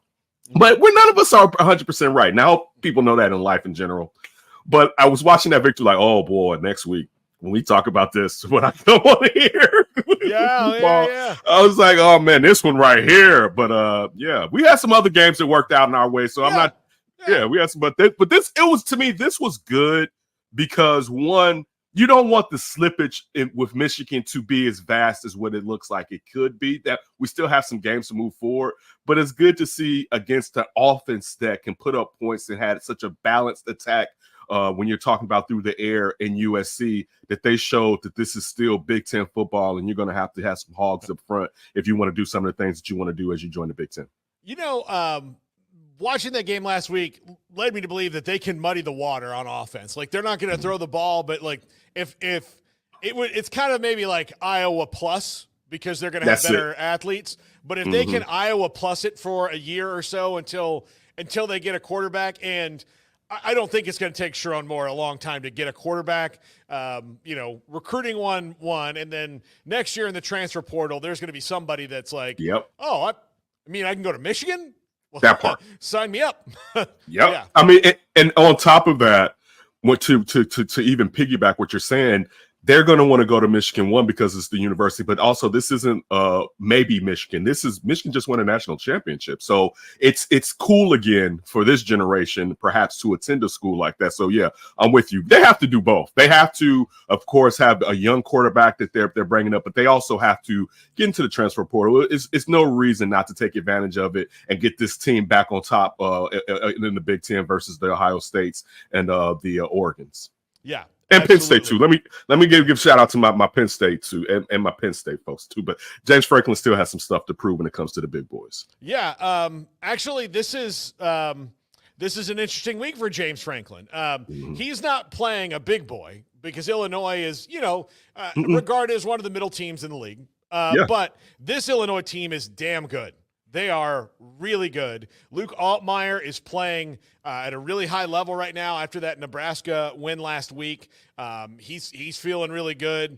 W: But none of us are 100% right. Now, people know that in life in general. But I was watching that victory like, oh boy, next week, when we talk about this, what I don't want to hear. Yeah. I was like, oh man, this one right here. But we had some other games that worked out in our way. So I'm not. Yeah, we had some, but this was good because one, you don't want the slippage with Michigan to be as vast as what it looks like it could be. That we still have some games to move forward, but it's good to see against an offense that can put up points and had such a balanced attack. When you're talking about through the air in USC, that they showed that this is still Big Ten football, and you're going to have some hogs up front if you want to do some of the things that you want to do as you join the Big Ten. You know, watching that game last week led me to believe that they can muddy the water on offense. Like, they're not going to throw the ball, but like it's kind of maybe like Iowa plus because they're going to have better athletes. But if they can Iowa plus it for a year or so until they get a quarterback, and I don't think it's going to take Sharon Moore a long time to get a quarterback. Recruiting one, and then next year in the transfer portal, there's going to be somebody that's like, I can go to Michigan? Well, that part. Sign me up. Yeah. I mean, and on top of that, to even piggyback what you're saying, they're going to want to go to Michigan, one, because it's the university, but also this isn't maybe Michigan. Michigan just won a national championship. So it's cool again for this generation, perhaps, to attend a school like that. So, yeah, I'm with you. They have to do both. They have to, of course, have a young quarterback that they're bringing up, but they also have to get into the transfer portal. It's no reason not to take advantage of it and get this team back on top in the Big Ten versus the Ohio States and the Oregons. Yeah. And absolutely. Penn State too. Let me give shout out to my Penn State too, and my Penn State folks too. But James Franklin still has some stuff to prove when it comes to the big boys. Yeah. Actually, this is an interesting week for James Franklin. He's not playing a big boy because Illinois is, regarded as one of the middle teams in the league. But this Illinois team is damn good. They are really good. Luke Altmaier is playing at a really high level right now after that Nebraska win last week. He's feeling really good.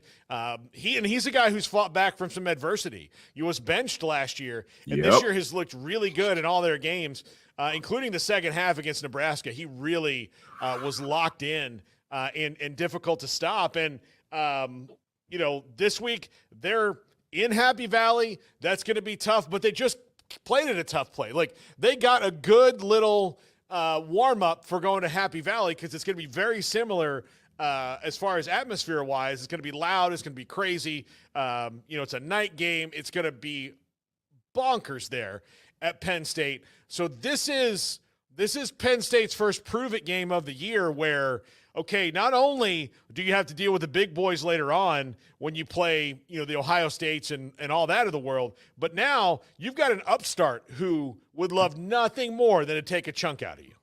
W: He's a guy who's fought back from some adversity. He was benched last year, and this year has looked really good in all their games, including the second half against Nebraska. He really was locked in and difficult to stop. And, this week they're in Happy Valley. That's going to be tough, but they just played at a tough play. Like, they got a good little warm-up for going to Happy Valley because it's going to be very similar
G: as far as atmosphere wise. It's going to be loud. It's going to be crazy. It's a night game. It's going to be bonkers there at Penn State. So this is Penn State's first prove it game of the year where, okay, not only do you have to deal with the big boys later on when you play, the Ohio States and all that of the world, but now you've got an upstart who would love nothing more than to take a chunk out of you.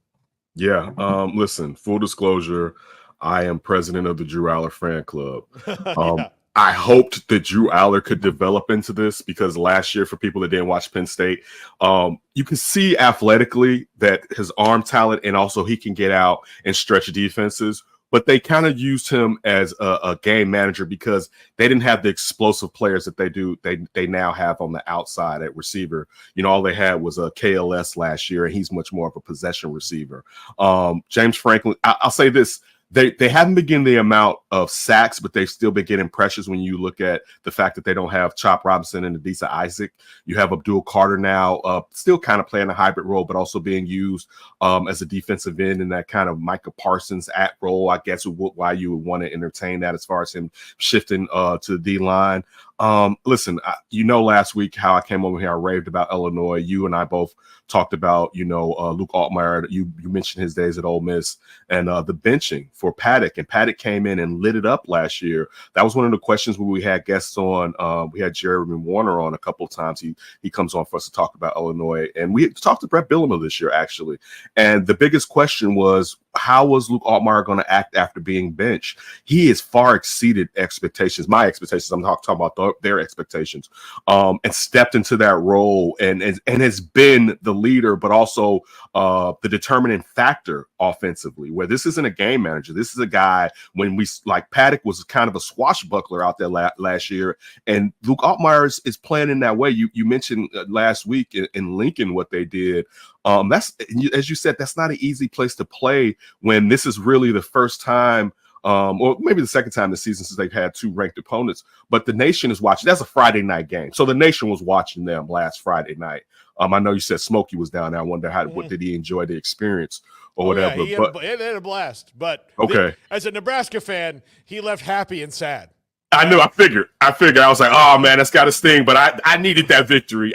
W: Yeah. Listen, full disclosure, I am president of the Drew Aller fan club.
G: Yeah.
W: I hoped that Drew Aller could develop into this because last year, for people that didn't watch Penn State, you can see athletically that his arm talent and also he can get out and stretch defenses. But they kind of used him as a game manager because they didn't have the explosive players that they now have on the outside at receiver. All they had was a KLS last year, and he's much more of a possession receiver. James Franklin, I'll say this. They haven't been getting the amount of sacks, but they've still been getting pressures when you look at the fact that they don't have Chop Robinson and Adisa Isaac. You have Abdul Carter now, still kind of playing a hybrid role, but also being used as a defensive end in that kind of Micah Parsons at role, I guess, why you would want to entertain that as far as him shifting to the D-line. Listen, last week how I came over here, I raved about Illinois. You and I both talked about, Luke Altmaier. You mentioned his days at Ole Miss and the benching for Paddock. And Paddock came in and lit it up last year. That was one of the questions when we had guests on. We had Jeremy Warner on a couple of times. He comes on for us to talk about Illinois. And we talked to Brett Bielema this year, actually. And the biggest question was, how was Luke Altmaier going to act after being benched? He has far exceeded expectations, my expectations. I'm talking about their expectations, and stepped into that role and has been the leader, but also the determining factor offensively, where this isn't a game manager. This is a guy, when Paddock was kind of a swashbuckler out there last year, and Luke Altmaier is playing in that way. You mentioned last week in Lincoln what they did. That's, as you said, that's not an easy place to play when this is really the first time, or maybe the second time this season since they've had two ranked opponents, but the nation is watching. That's a Friday night game. So the nation was watching them last Friday night. I know you said Smokey was down there. I wonder what did he enjoy the experience or whatever.
G: Yeah, he had a blast. But
W: okay,
G: as a Nebraska fan, he left happy and sad.
W: I knew. I figured. I was like, oh man, that's got to sting. But I needed that victory.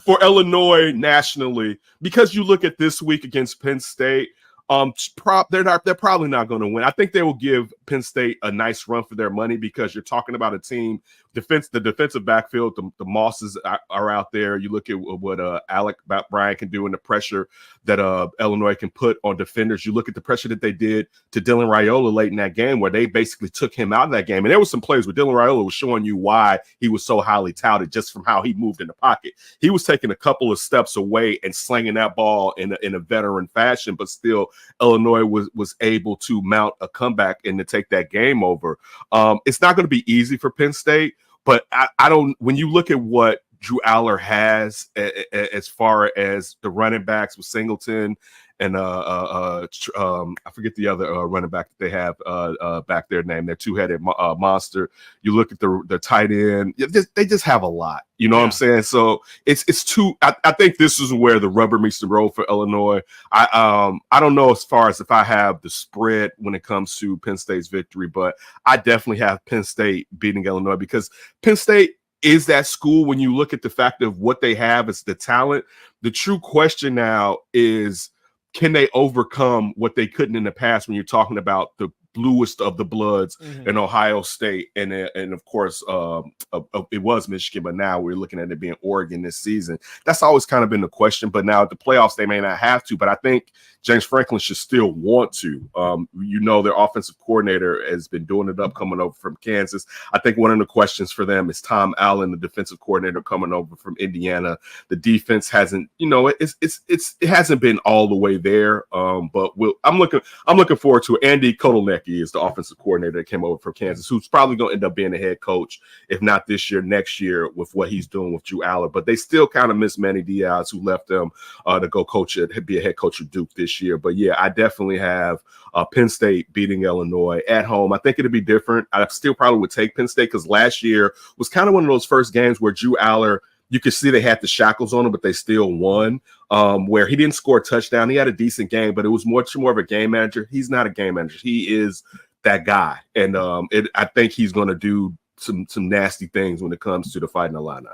W: For Illinois nationally, because you look at this week against Penn State. They're probably not going to win. I think they will give Penn State a nice run for their money because you're talking about a team the defensive backfield, the Mosses are out there. You look at what Alec Bryan can do and the pressure that Illinois can put on defenders. You look at the pressure that they did to Dylan Raiola late in that game, where they basically took him out of that game. And there were some plays where Dylan Raiola was showing you why he was so highly touted just from how he moved in the pocket. He was taking a couple of steps away and slinging that ball in a veteran fashion, but still Illinois was able to mount a comeback and to take that game over. It's not going to be easy for Penn State, but I don't. When you look at what Drew Aller has as far as the running backs with Singleton and I forget the other running back that they have back there named their two-headed monster. You look at the tight end; they just have a lot. You know what I'm saying? So it's too. I think this is where the rubber meets the road for Illinois. I don't know as far as if I have the spread when it comes to Penn State's victory, but I definitely have Penn State beating Illinois because Penn State is that school. When you look at the fact of what they have as the talent, the true question now is, can they overcome what they couldn't in the past when you're talking about the bluest of the bloods in Ohio State and of course it was Michigan, but now we're looking at it being Oregon this season. That's always kind of been the question, but now at the playoffs they may not have to, but I think James Franklin should still want to. Their offensive coordinator has been doing it up coming over from Kansas. I think one of the questions for them is Tom Allen, the defensive coordinator coming over from Indiana. The defense hasn't, it hasn't been all the way there, but I'm looking forward to it. Andy Kotelnicki is the offensive coordinator that came over from Kansas, who's probably going to end up being a head coach, if not this year, next year, with what he's doing with Drew Aller. But they still kind of miss Manny Diaz, who left them to go be a head coach of Duke this year. But yeah, I definitely have Penn State beating Illinois at home. I think it'd be different. I still probably would take Penn State because last year was kind of one of those first games where Drew Aller you could see they had the shackles on him, but they still won. Where he didn't score a touchdown. He had a decent game, but it was much more of a game manager. He's not a game manager. He is that guy. And I think he's going to do some nasty things when it comes to the Fighting Illini.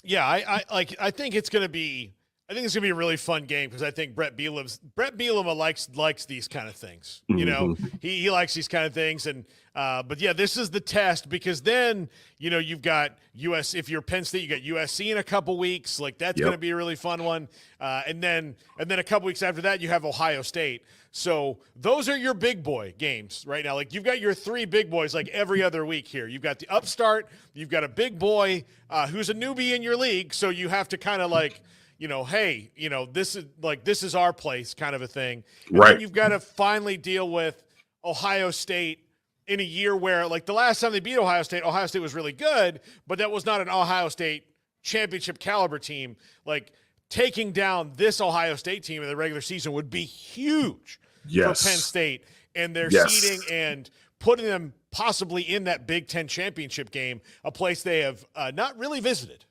G: Yeah, I think it's going to be a really fun game because I think Brett Bielema likes these kind of things. You know, he likes these kind of things. And but yeah, this is the test because then, you know, you've got if you're Penn State, you got USC in a couple weeks. Like that's going to be a really fun one. And then a couple weeks after that, you have Ohio State. So those are your big boy games right now. Like you've got your three big boys like every other week here. You've got the upstart, you've got a big boy who's a newbie in your league. So you have to kind of like, you know, hey, you know, this is our place kind of a thing. And
W: right.
G: Then you've got to finally deal with Ohio State in a year where, like, the last time they beat Ohio State was really good, but that was not an Ohio State championship caliber team. Like, taking down this Ohio State team in the regular season would be huge for Penn State and their seeding and putting them possibly in that Big Ten championship game, a place they have not really visited.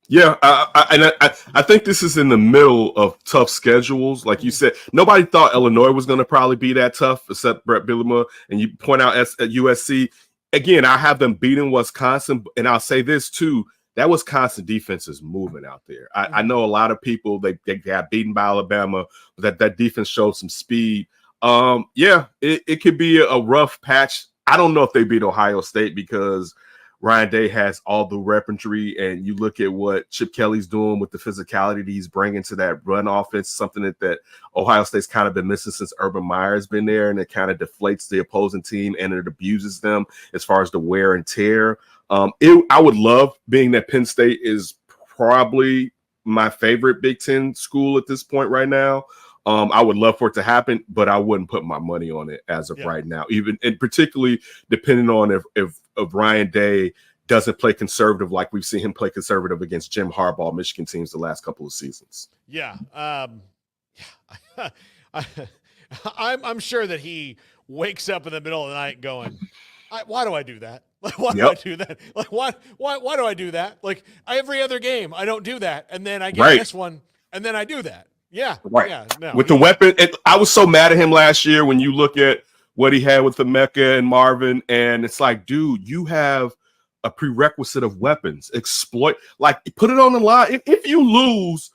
W: Yeah, I think this is in the middle of tough schedules. Like you said, nobody thought Illinois was going to probably be that tough, except Brett Bielema. And you point out at USC again. I have them beating Wisconsin, and I'll say this too: that Wisconsin defense is moving out there. I know a lot of people they got beaten by Alabama, but that defense showed some speed. It could be a rough patch. I don't know if they beat Ohio State because Ryan Day has all the weaponry, and you look at what Chip Kelly's doing with the physicality that he's bringing to that run offense, something that Ohio State's kind of been missing since Urban Meyer's been there, and it kind of deflates the opposing team and it abuses them as far as the wear and tear. I would love, being that Penn State is probably my favorite Big Ten school at this point right now. I would love for it to happen, but I wouldn't put my money on it as of right now, even and particularly depending on if Ryan Day doesn't play conservative like we've seen him play conservative against Jim Harbaugh Michigan teams the last couple of seasons.
G: Yeah. I'm sure that he wakes up in the middle of the night going, why do I do that? Like, why do I do that? Like, why do I do that? Like, every other game, I don't do that. And then I get this one, and then I do that. Yeah.
W: Right.
G: Yeah, no,
W: with the weapon. I was so mad at him last year when you look at what he had with the Mecca and Marvin. And it's like, dude, you have a prerequisite of weapons. Exploit, like, put it on the line. If you lose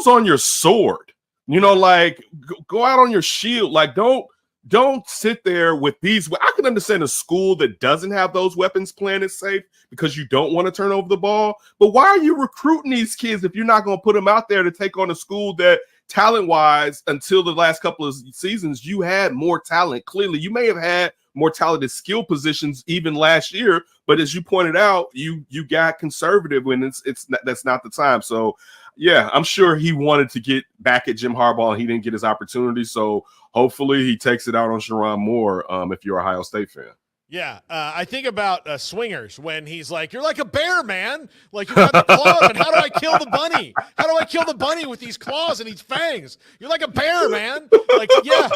W: on your sword, you know, like go out on your shield. Like, don't sit there with these. I can understand a school that doesn't have those weapons playing it safe because you don't want to turn over the ball. But why are you recruiting these kids if you're not going to put them out there to take on a school that talent-wise, until the last couple of seasons, you had more talent? Clearly, you may have had more talented skill positions even last year, but as you pointed out, you got conservative when that's not the time. So, yeah, I'm sure he wanted to get back at Jim Harbaugh and he didn't get his opportunity. So hopefully he takes it out on Sharon Moore if you're an Ohio State fan.
G: Yeah, I think about Swingers when he's like, "You're like a bear, man. Like, you got the claws, and how do I kill the bunny? How do I kill the bunny with these claws and these fangs? You're like a bear, man." Like, yeah,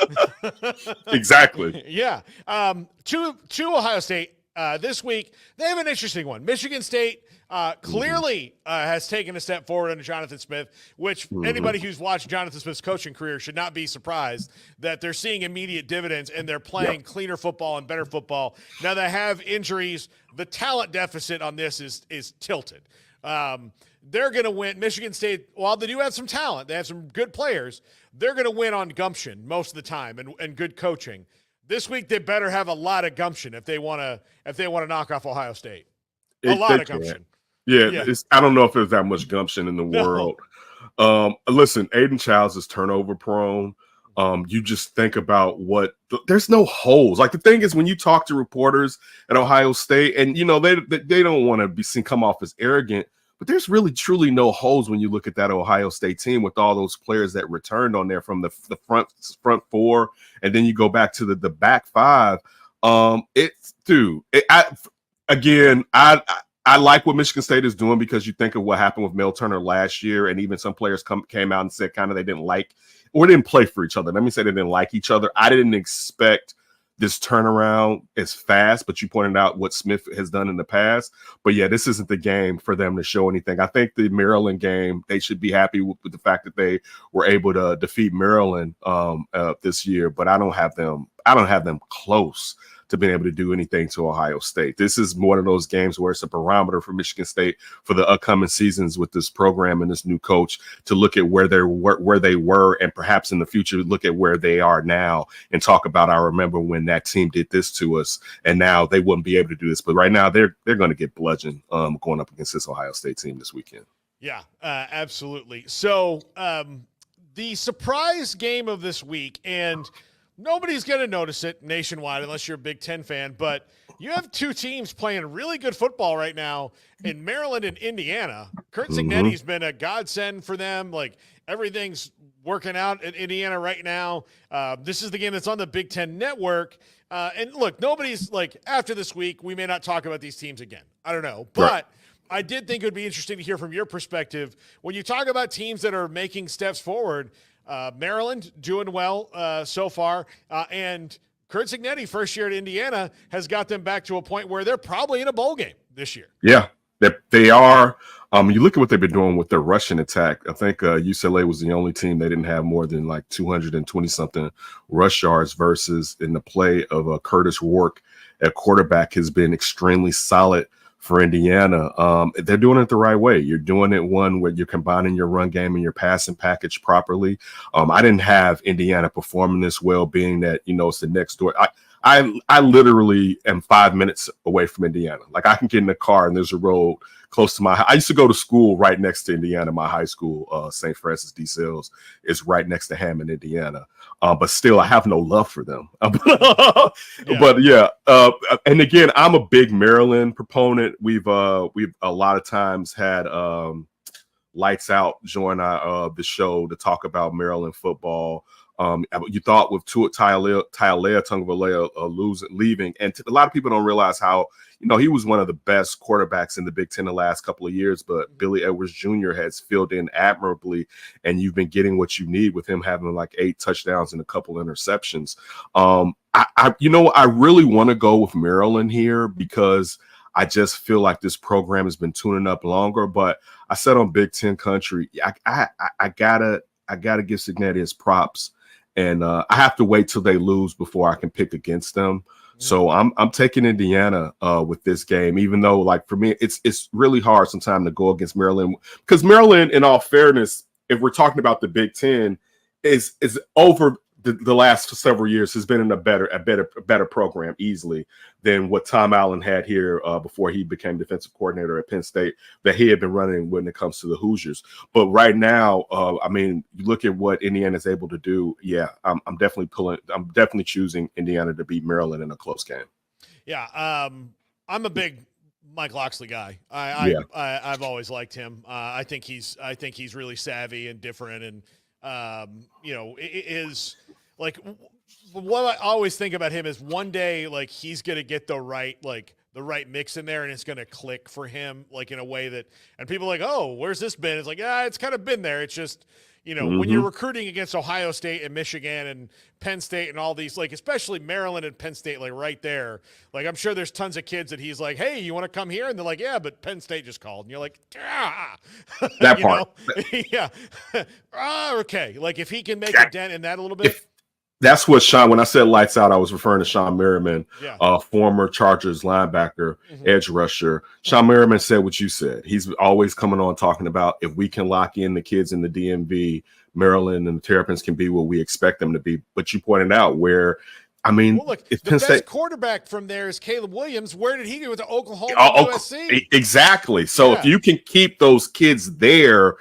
W: exactly.
G: Yeah. To Ohio State this week, they have an interesting one. Michigan State clearly has taken a step forward under Jonathan Smith, which anybody who's watched Jonathan Smith's coaching career should not be surprised that they're seeing immediate dividends and they're playing cleaner football and better football. Now they have injuries. The talent deficit on this is tilted. They're going to win. Michigan State, while they do have some talent, they have some good players, they're going to win on gumption most of the time and good coaching. This week they better have a lot of gumption if they want to knock off Ohio State. A lot of gumption.
W: Yeah. I don't know if there's that much gumption in the world. Listen, Aiden Childs is turnover prone. You just think about there's no holes. Like, the thing is, when you talk to reporters at Ohio State, and you know they don't want to be seen come off as arrogant, but there's really truly no holes when you look at that Ohio State team with all those players that returned on there from the front four, and then you go back to the back five. I like what Michigan State is doing because you think of what happened with Mel Turner last year, and even some players came out and said kind of they didn't like or didn't play for each other. Let me say they didn't like each other. I didn't expect this turnaround as fast, but you pointed out what Smith has done in the past. But yeah, this isn't the game for them to show anything. I think the Maryland game, they should be happy with the fact that they were able to defeat Maryland this year, but I don't have them close to being able to do anything to Ohio State. This is one of those games where it's a barometer for Michigan State for the upcoming seasons with this program and this new coach to look at where they were and perhaps in the future look at where they are now and talk about, I remember when that team did this to us and now they wouldn't be able to do this. But right now they're going to get bludgeoned going up against this Ohio State team this weekend.
G: Yeah, absolutely. So the surprise game of this week, and nobody's going to notice it nationwide unless you're a Big Ten fan, but you have two teams playing really good football right now in Maryland and Indiana. Curt Cignetti's been a godsend for them. Like, everything's working out in Indiana right now. This is the game that's on the Big Ten Network. And look, nobody's like, after this week, we may not talk about these teams again. I don't know. But right. I did think it would be interesting to hear from your perspective. When you talk about teams that are making steps forward, Maryland doing well so far, and Curt Cignetti, first year at Indiana, has got them back to a point where they're probably in a bowl game this year.
W: Yeah, they are. You look at what they've been doing with their rushing attack. I think UCLA was the only team they didn't have more than like 220-something rush yards versus in the play of Curtis Rourke at quarterback has been extremely solid for Indiana. They're doing it the right way. You're doing it one where you're combining your run game and your passing package properly. I didn't have Indiana performing this well, being that, it's the next door. I literally am 5 minutes away from Indiana. Like, I can get in the car and there's a road close to I used to go to school right next to Indiana. My high school, St. Francis D. Sales, is right next to Hammond, Indiana. But still, I have no love for them. But yeah, and again, I'm a big Maryland proponent. We've a lot of times had Lights Out join the show to talk about Maryland football. You thought with Talia Tagovailoa leaving, and a lot of people don't realize how he was one of the best quarterbacks in the Big Ten the last couple of years, but Billy Edwards Jr. has filled in admirably, and you've been getting what you need with him having like 8 touchdowns and a couple interceptions. I really want to go with Maryland here because I just feel like this program has been tuning up longer. But I said on Big Ten Country, I gotta give Cignetti his props. And I have to wait till they lose before I can pick against them. So I'm taking Indiana with this game, even though, like, for me, it's really hard sometimes to go against Maryland because Maryland, in all fairness, if we're talking about the Big Ten, is over the last several years has been in a better program easily than what Tom Allen had here before he became defensive coordinator at Penn State that he had been running when it comes to the Hoosiers. But right now, you look at what Indiana is able to do. Yeah, I'm definitely choosing Indiana to beat Maryland in a close game.
G: Yeah, I'm a big Mike Loxley guy. I've always liked him. I think he's really savvy and different, and it is like what I always think about him is one day, like, he's going to get the right mix in there and it's going to click for him, like, in a way that, and people are like, oh, where's this been? It's like, it's kind of been there. It's just, when you're recruiting against Ohio State and Michigan and Penn State and all these, like, especially Maryland and Penn State, like, right there, like, I'm sure there's tons of kids that he's like, hey, you want to come here? And they're like, yeah, but Penn State just called. And you're like,
W: that part.
G: Yeah. Okay. Like, if he can make a dent in that a little bit.
W: That's what when I said Lights Out, I was referring to Sean Merriman, former Chargers linebacker, edge rusher. Sean Merriman said what you said. He's always coming on talking about if we can lock in the kids in the DMV, Maryland and the Terrapins can be what we expect them to be. But you pointed out where,
G: look, the best quarterback from there is Caleb Williams. Where did he go to Oklahoma, USC?
W: Exactly. So if you can keep those kids there,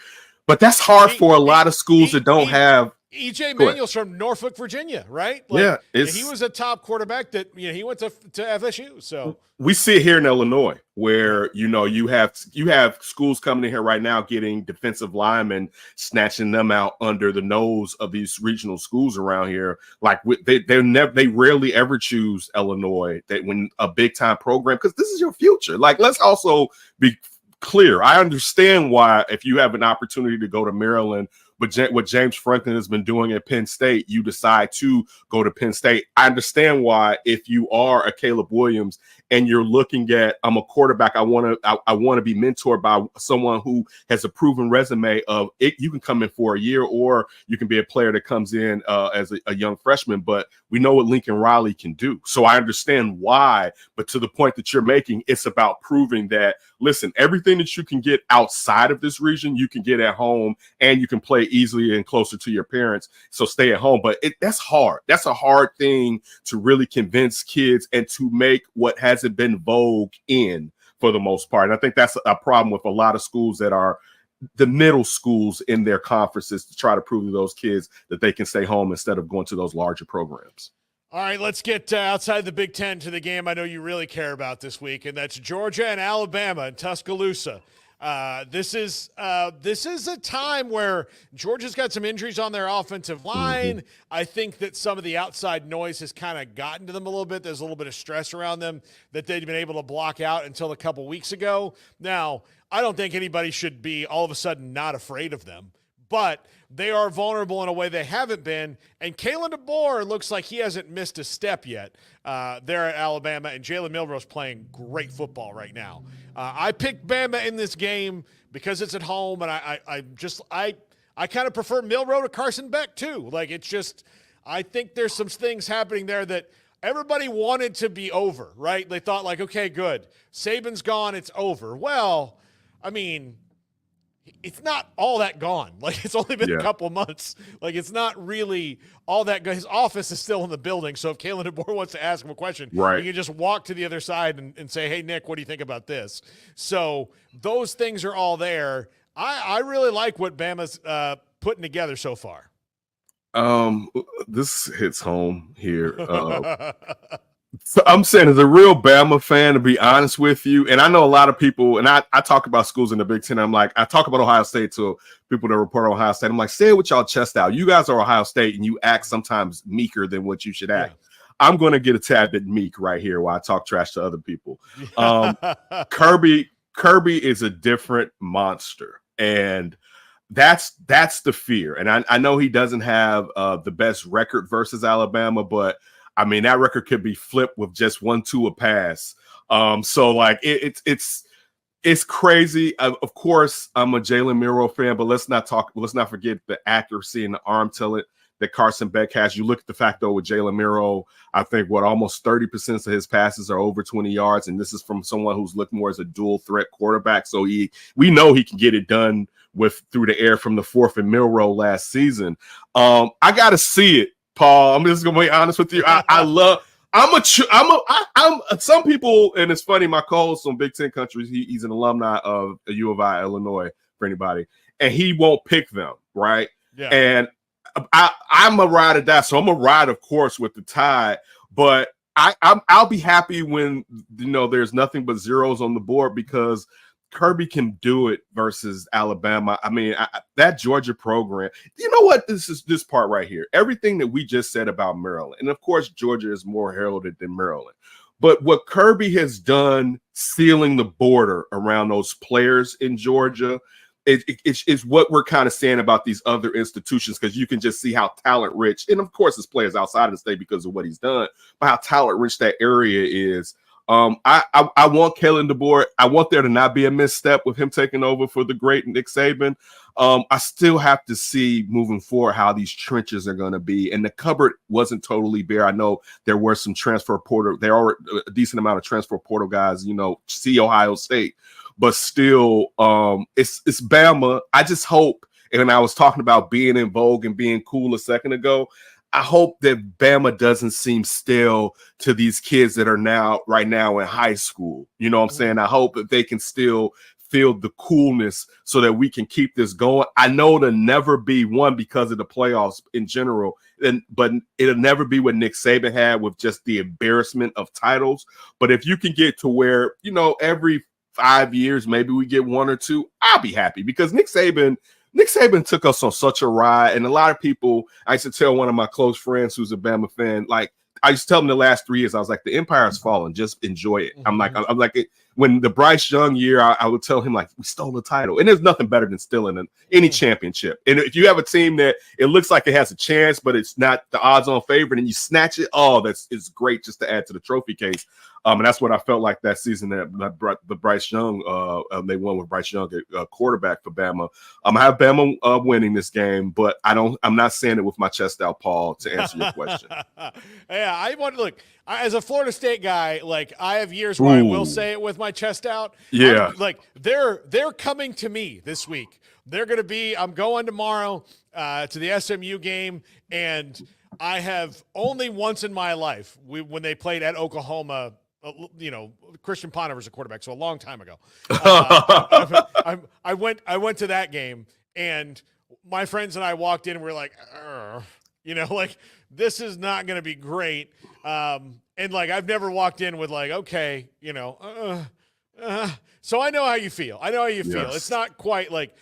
W: but that's hard for a lot of schools that don't have.
G: E.J. Manuel's from Norfolk, Virginia, right? Like, he was a top quarterback that he went to FSU. So
W: we see it here in Illinois, where you have schools coming in here right now getting defensive linemen, snatching them out under the nose of these regional schools around here. Like they rarely ever choose Illinois that when a big time program, because this is your future. Like, let's also be clear. I understand why if you have an opportunity to go to Maryland But what James Franklin has been doing at Penn State, you decide to go to Penn State. I understand why, if you are a Caleb Williams and you're looking at, I'm a quarterback, I want to be mentored by someone who has a proven resume of it. You can come in for a year, or you can be a player that comes in as a young freshman. But we know what Lincoln Riley can do. So I understand why. But to the point that you're making, it's about proving that, listen, everything that you can get outside of this region, you can get at home, and you can play easily and closer to your parents. So stay at home. But that's hard. That's a hard thing to really convince kids and to make what hasn't been vogue in, for the most part. And I think that's a problem with a lot of schools that are the middle schools in their conferences, to try to prove to those kids that they can stay home instead of going to those larger programs.
G: All right, let's get outside the Big Ten to the game I know you really care about this week, and that's Georgia and Alabama in Tuscaloosa. This is a time where Georgia's got some injuries on their offensive line. Mm-hmm. I think that some of the outside noise has kind of gotten to them a little bit. There's a little bit of stress around them that they'd been able to block out until a couple weeks ago. Now, I don't think anybody should be all of a sudden not afraid of them, but they are vulnerable in a way they haven't been. And Kalen DeBoer looks like he hasn't missed a step yet there at Alabama. And Jalen Milroe's playing great football right now. I picked Bama in this game because it's at home, and I kind of prefer Milroe to Carson Beck too. Like, it's just, I think there's some things happening there that everybody wanted to be over, right? They thought, like, okay, good, Saban's gone, it's over. Well, I mean, it's not all that gone. Like, it's only been a couple months. Like, it's not really all that good. His office is still in the building, so if Kalen DeBoer wants to ask him a question, he can just walk to the other side and say, hey, Nick, what do you think about this? So those things are all there. I really like what Bama's putting together so far.
W: This hits home here. So I'm saying, as a real Bama fan, to be honest with you, and I know a lot of people, and I talk about schools in the Big Ten. I'm like, I talk about Ohio State to people that report on Ohio State. I'm like, say it with y'all chest out. You guys are Ohio State, and you act sometimes meeker than what you should act. Yeah. I'm going to get a tad bit meek right here while I talk trash to other people. Kirby is a different monster, and that's the fear. And I know he doesn't have the best record versus Alabama, but I mean, that record could be flipped with just 1-2 a pass. So like it's crazy. Of course, I'm a Jalen Milroe fan, but let's not forget the accuracy and the arm talent that Carson Beck has. You look at the fact, though, with Jalen Milroe, I think almost 30% of his passes are over 20 yards, and this is from someone who's looked more as a dual threat quarterback. So we know he can get it done through the air from the fourth and Milroe last season. I got to see it. Paul, I'm just gonna be honest with you. I'm some people, and it's funny, my co-host on Big Ten Country, he's an alumni of U of I, Illinois, for anybody, and he won't pick them, right? Yeah. And I'm a ride or die, so I'm a ride, of course, with the Tide, but I'll be happy when there's nothing but zeros on the board, because Kirby can do it versus Alabama. I mean, that Georgia program, you know what? This part right here. Everything that we just said about Maryland, and of course, Georgia is more heralded than Maryland. But what Kirby has done, sealing the border around those players in Georgia, it's what we're kind of saying about these other institutions, because you can just see how talent rich, and of course, his players outside of the state because of what he's done, but how talent rich that area is. I want Kalen DeBoer. I want there to not be a misstep with him taking over for the great Nick Saban. I still have to see moving forward how these trenches are going to be. And the cupboard wasn't totally bare. I know there were some transfer portal. There are a decent amount of transfer portal guys, see Ohio State, but still, it's Bama. I just hope, and I was talking about being in vogue and being cool a second ago, I hope that Bama doesn't seem stale to these kids that are right now in high school. You know what I'm saying? I hope that they can still feel the coolness so that we can keep this going. I know it'll never be one because of the playoffs in general, but it'll never be what Nick Saban had with just the embarrassment of titles. But if you can get to where, every 5 years, maybe we get one or two, I'll be happy, because Nick Saban took us on such a ride. And a lot of people, I used to tell one of my close friends who's a Bama fan, like, I used to tell them the last 3 years, I was like, the empire has fallen. Just enjoy it. I'm like, when the Bryce Young year, I would tell him, like, we stole the title. And there's nothing better than stealing any championship. And if you have a team that it looks like it has a chance, but it's not the odds-on favorite, and you snatch it, it's great just to add to the trophy case. And that's what I felt like that season that the Bryce Young, they won with Bryce Young at quarterback for Bama. I have Bama winning this game, but I'm not saying it with my chest out, Paul, to answer your question.
G: Yeah, I want to look as a Florida State guy. Like, I have years where I will say it with my chest out.
W: Yeah,
G: they're coming to me this week. I'm going tomorrow to the SMU game, and I have only once in my life when they played at Oklahoma. Christian Ponder was a quarterback, so a long time ago. I went to that game, and my friends and I walked in, and we were like, this is not going to be great. And like, I've never walked in with like, okay, so I know how you feel.
W: Yes.
G: It's not quite like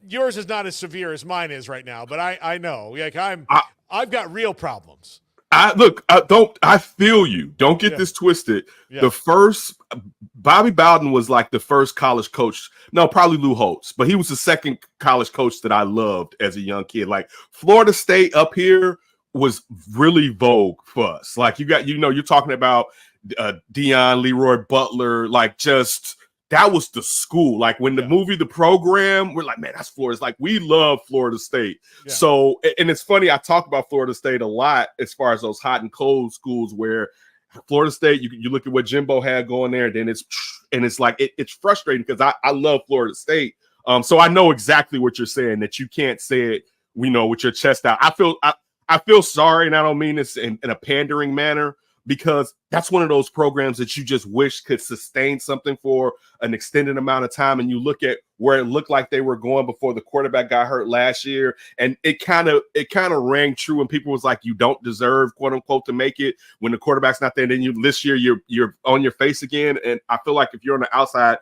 G: yours is not as severe as mine is right now, but I know, like, I've got real problems.
W: I feel you. Don't get this twisted.
G: Yeah.
W: The first Bobby Bowden was like the first college coach. No, probably Lou Holtz, but he was the second college coach that I loved as a young kid. Like, Florida State up here was really vogue for us. Like, you're talking about Deion, Leroy Butler, like, just that was the school. Like, when the movie The Program, we're like, man, that's Florida. It's like, we love Florida State.
G: Yeah.
W: So, and it's funny, I talk about Florida State a lot as far as those hot and cold schools where Florida State, you look at what Jimbo had going there, then it's like, it's frustrating because I love Florida State. So I know exactly what you're saying, that you can't say it, with your chest out. I feel sorry, and I don't mean this in a pandering manner, because that's one of those programs that you just wish could sustain something for an extended amount of time. And you look at where it looked like they were going before the quarterback got hurt last year, and it kind of rang true when people was like, you don't deserve, quote unquote, to make it when the quarterback's not there. Then this year you're on your face again. And I feel like if you're on the outside,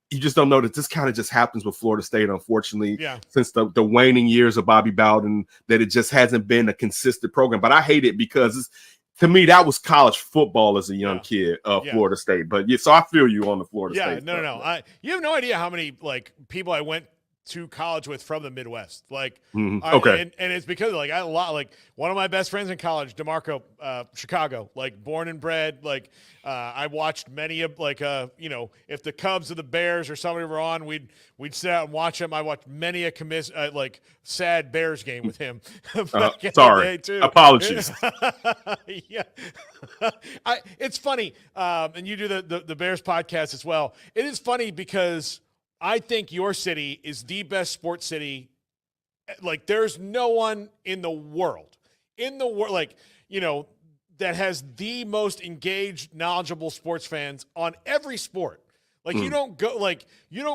W: you just don't know that this kind of just happens with Florida State, unfortunately, since the waning years of Bobby Bowden, that it just hasn't been a consistent program. But I hate it because to me, that was college football as a young kid of Florida State. But so I feel you on the Florida State.
G: No. You have no idea how many people I went to college with from the Midwest. Like,
W: okay.
G: And it's because one of my best friends in college, DeMarco, Chicago, like, born and bred. Like, I watched many of if the Cubs or the Bears or somebody were on, we'd sit out and watch them. I watched many a sad Bears game with him.
W: Sorry, apologies.
G: Yeah, it's funny, and you do the Bears podcast as well. It is funny because I think your city is the best sports city. Like, there's no one in the world, that has the most engaged, knowledgeable sports fans on every sport. Like, you don't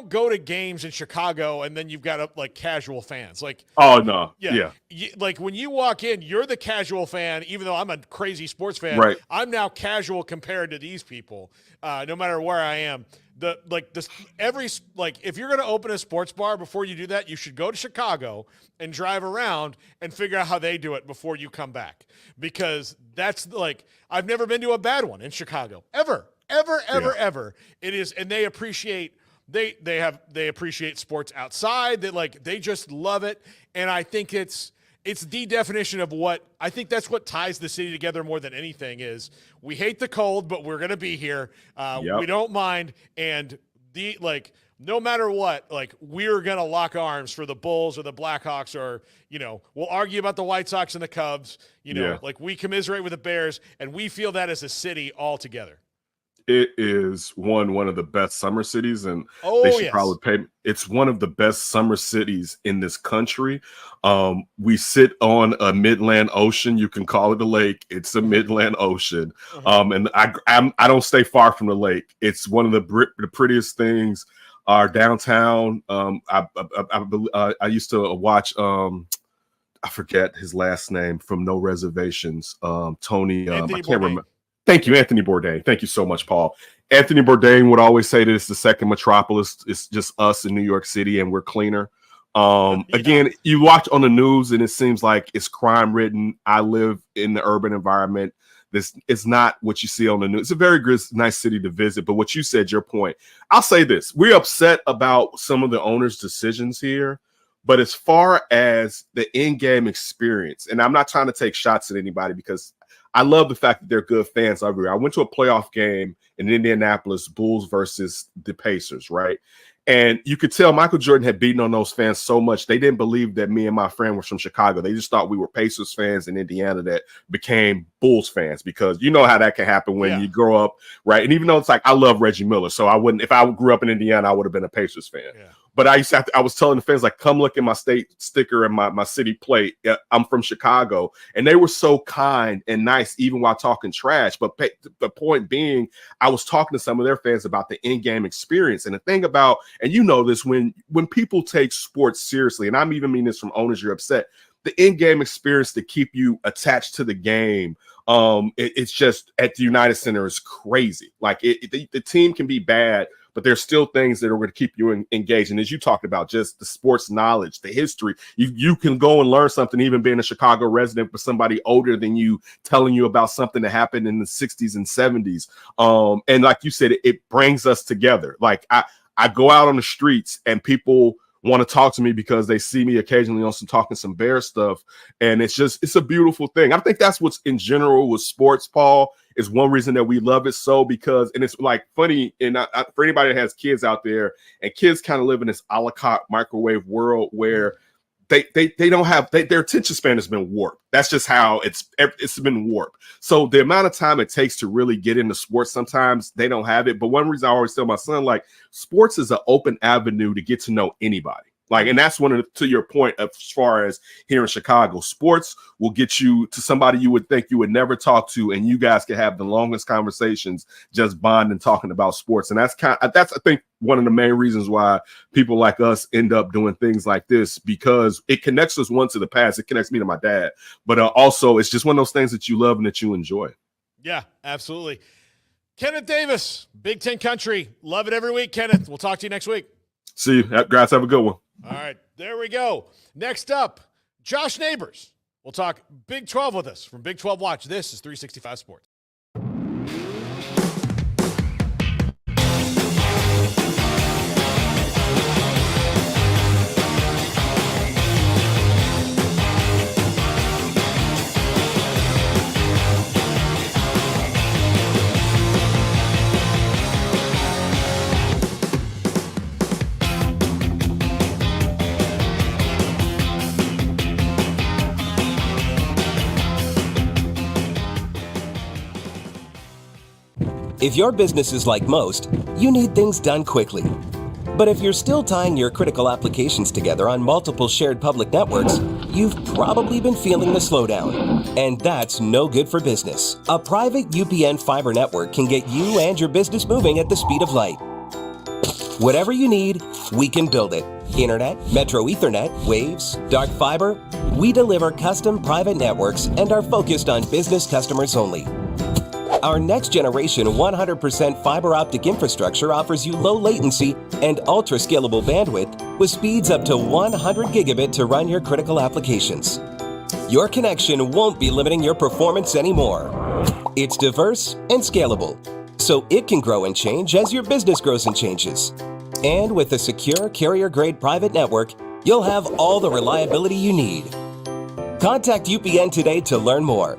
G: go to games in Chicago and then you've got casual fans. Like,
W: oh no, yeah.
G: Like, when you walk in, you're the casual fan. Even though I'm a crazy sports fan,
W: right?
G: I'm now casual compared to these people. No matter where I am, if you're going to open a sports bar, before you do that, you should go to Chicago and drive around and figure out how they do it before you come back, because that's I've never been to a bad one in Chicago ever. It is, and they appreciate they appreciate sports outside. They just love it, and I think it's the definition of what I think that's what ties the city together more than anything. Is we hate the cold, but we're gonna be here. We don't mind, and no matter what, we're gonna lock arms for the Bulls or the Blackhawks, or we'll argue about the White Sox and the Cubs. We commiserate with the Bears, and we feel that as a city all together.
W: It is one of the best summer cities, and they should probably pay. It's one of the best summer cities in this country. We sit on a midland ocean. You can call it a lake. It's a midland ocean. And I don't stay far from the lake. It's one of the prettiest things. Our downtown. I used to watch. I forget his last name from No Reservations. Tony. I can't remember. Thank you, Anthony Bourdain. Thank you so much, Paul. Anthony Bourdain would always say that it's the second metropolis. It's just us in New York City, and we're cleaner. Again, you watch on the news, and it seems like it's crime ridden. I live in the urban environment. This is not what you see on the news. It's a very good, nice city to visit. But what you said, your point, I'll say this. We're upset about some of the owners' decisions here. But as far as the in-game experience, and I'm not trying to take shots at anybody because I love the fact that they're good fans everywhere. I went to a playoff game in Indianapolis, Bulls versus the Pacers, right? And you could tell Michael Jordan had beaten on those fans so much, they didn't believe that me and my friend were from Chicago. They just thought we were Pacers fans in Indiana that became Bulls fans, because you know how that can happen when you grow up, right? And even though it's like, I love Reggie Miller, so I wouldn't, if I grew up in Indiana, I would have been a Pacers fan. Yeah. But I was telling the fans, like, come look at my state sticker and my city plate. I'm from Chicago. And they were so kind and nice, even while talking trash. But the point being, I was talking to some of their fans about the in-game experience. And the thing about, and you know this, when people take sports seriously, and I'm even meaning this from owners, you're upset, the in-game experience to keep you attached to the game, it's just at the United Center is crazy. Like, the team can be bad, but there's still things that are going to keep you engaged. And as you talked about, just the sports knowledge, the history, you can go and learn something, even being a Chicago resident, with somebody older than you telling you about something that happened in the 60s and 70s. And like you said, it brings us together. Like, I go out on the streets and people want to talk to me because they see me occasionally on talking some Bear stuff. And it's a beautiful thing. I think that's what's in general with sports, Paul, is one reason that we love it so, because, and it's like funny, and for anybody that has kids out there, and kids kind of live in this a la carte microwave world where they don't have, their attention span has been warped. That's just how it's been warped. So the amount of time it takes to really get into sports, sometimes they don't have it. But one reason I always tell my son, like, sports is an open avenue to get to know anybody. Like, and that's to your point, as far as here in Chicago, sports will get you to somebody you would think you would never talk to, and you guys can have the longest conversations just bonding, talking about sports. And that's I think one of the main reasons why people like us end up doing things like this, because it connects us, one, to the past. It connects me to my dad, but also it's just one of those things that you love and that you enjoy. Yeah, absolutely. Kenneth Davis, Big Ten Country. Love it every week, Kenneth. We'll talk to you next week. See you. Guys, have a good one. All right, there we go. Next up, Josh Neighbors. We'll talk Big 12 with us from Big 12 Watch. This is 365 Sports.
F: If your business is like most, you need things done quickly. But if you're still tying your critical applications together on multiple shared public networks, you've probably been feeling the slowdown. And that's no good for business. A private UPN fiber network can get you and your business moving at the speed of light. Whatever you need, we can build it. Internet, Metro Ethernet, Waves, dark fiber. We deliver custom private networks and are focused on business customers only. Our next generation 100% fiber optic infrastructure offers you low latency and ultra scalable bandwidth with speeds up to 100 gigabit to run your critical applications. Your connection won't be limiting your performance anymore. It's diverse and scalable, so it can grow and change as your business grows and changes. And with a secure carrier-grade private network, you'll have all the reliability you need. Contact UPN today to learn more.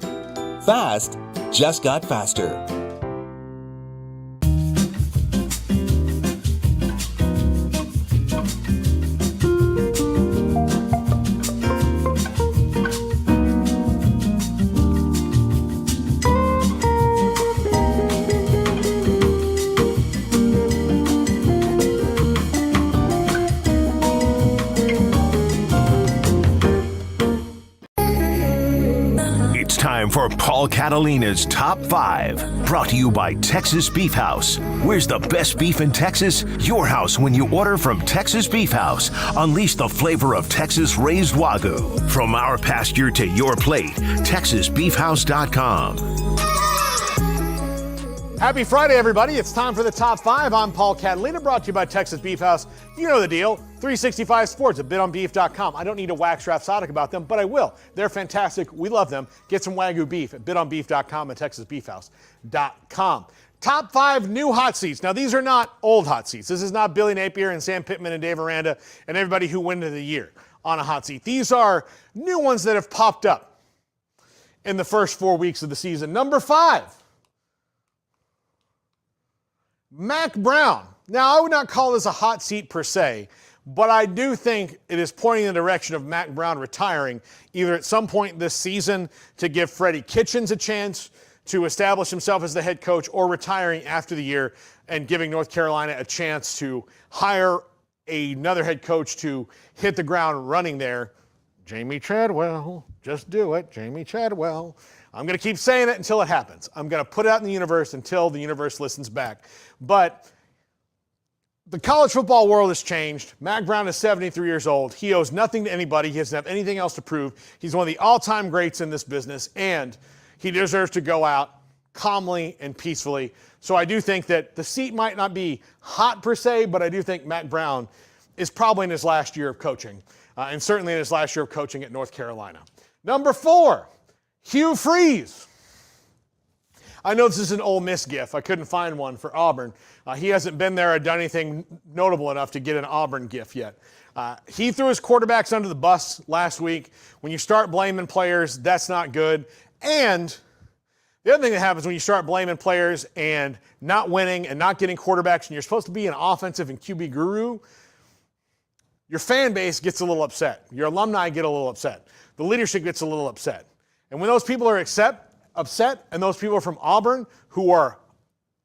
F: Fast just got faster.
B: For Paul Catalina's Top 5, brought to you by Texas Beef House. Where's the best beef in Texas? Your house when you order from Texas Beef House. Unleash the flavor of Texas raised Wagyu. From our pasture to your plate, TexasBeefHouse.com.
G: Happy Friday, everybody. It's time for the Top 5. I'm Paul Catalina, brought to you by Texas Beef House. You know the deal. 365 Sports at bitonbeef.com. I don't need to wax rhapsodic about them, but I will. They're fantastic. We love them. Get some Wagyu beef at bitonbeef.com and texasbeefhouse.com. Top 5 new hot seats. Now, these are not old hot seats. This is not Billy Napier and Sam Pittman and Dave Aranda and everybody who went into the year on a hot seat. These are new ones that have popped up in the first 4 weeks of the season. Number 5, Mack Brown. Now, I would not call this a hot seat per se, but I do think it is pointing in the direction of Mack Brown retiring either at some point this season to give Freddie Kitchens a chance to establish himself as the head coach, or retiring after the year and giving North Carolina a chance to hire another head coach to hit the ground running there. Jamie Chadwell, just do it, Jamie Chadwell. I'm going to keep saying it until it happens. I'm going to put it out in the universe until the universe listens back. But the college football world has changed. Mack Brown is 73 years old. He owes nothing to anybody. He doesn't have anything else to prove. He's one of the all-time greats in this business, and he deserves to go out calmly and peacefully. So I do think that the seat might not be hot per se, but I do think Mack Brown is probably in his last year of coaching, and certainly in his last year of coaching at North Carolina. Number 4, Hugh Freeze. I know this is an Ole Miss gif. I couldn't find one for Auburn. He hasn't been there or done anything notable enough to get an Auburn gif yet. He threw his quarterbacks under the bus last week. When you start blaming players, that's not good. And the other thing that happens when you start blaming players and not winning and not getting quarterbacks, and you're supposed to be an offensive and QB guru, your fan base gets a little upset. Your alumni get a little upset. The leadership gets a little upset. And when those people are upset, and those people are from Auburn who are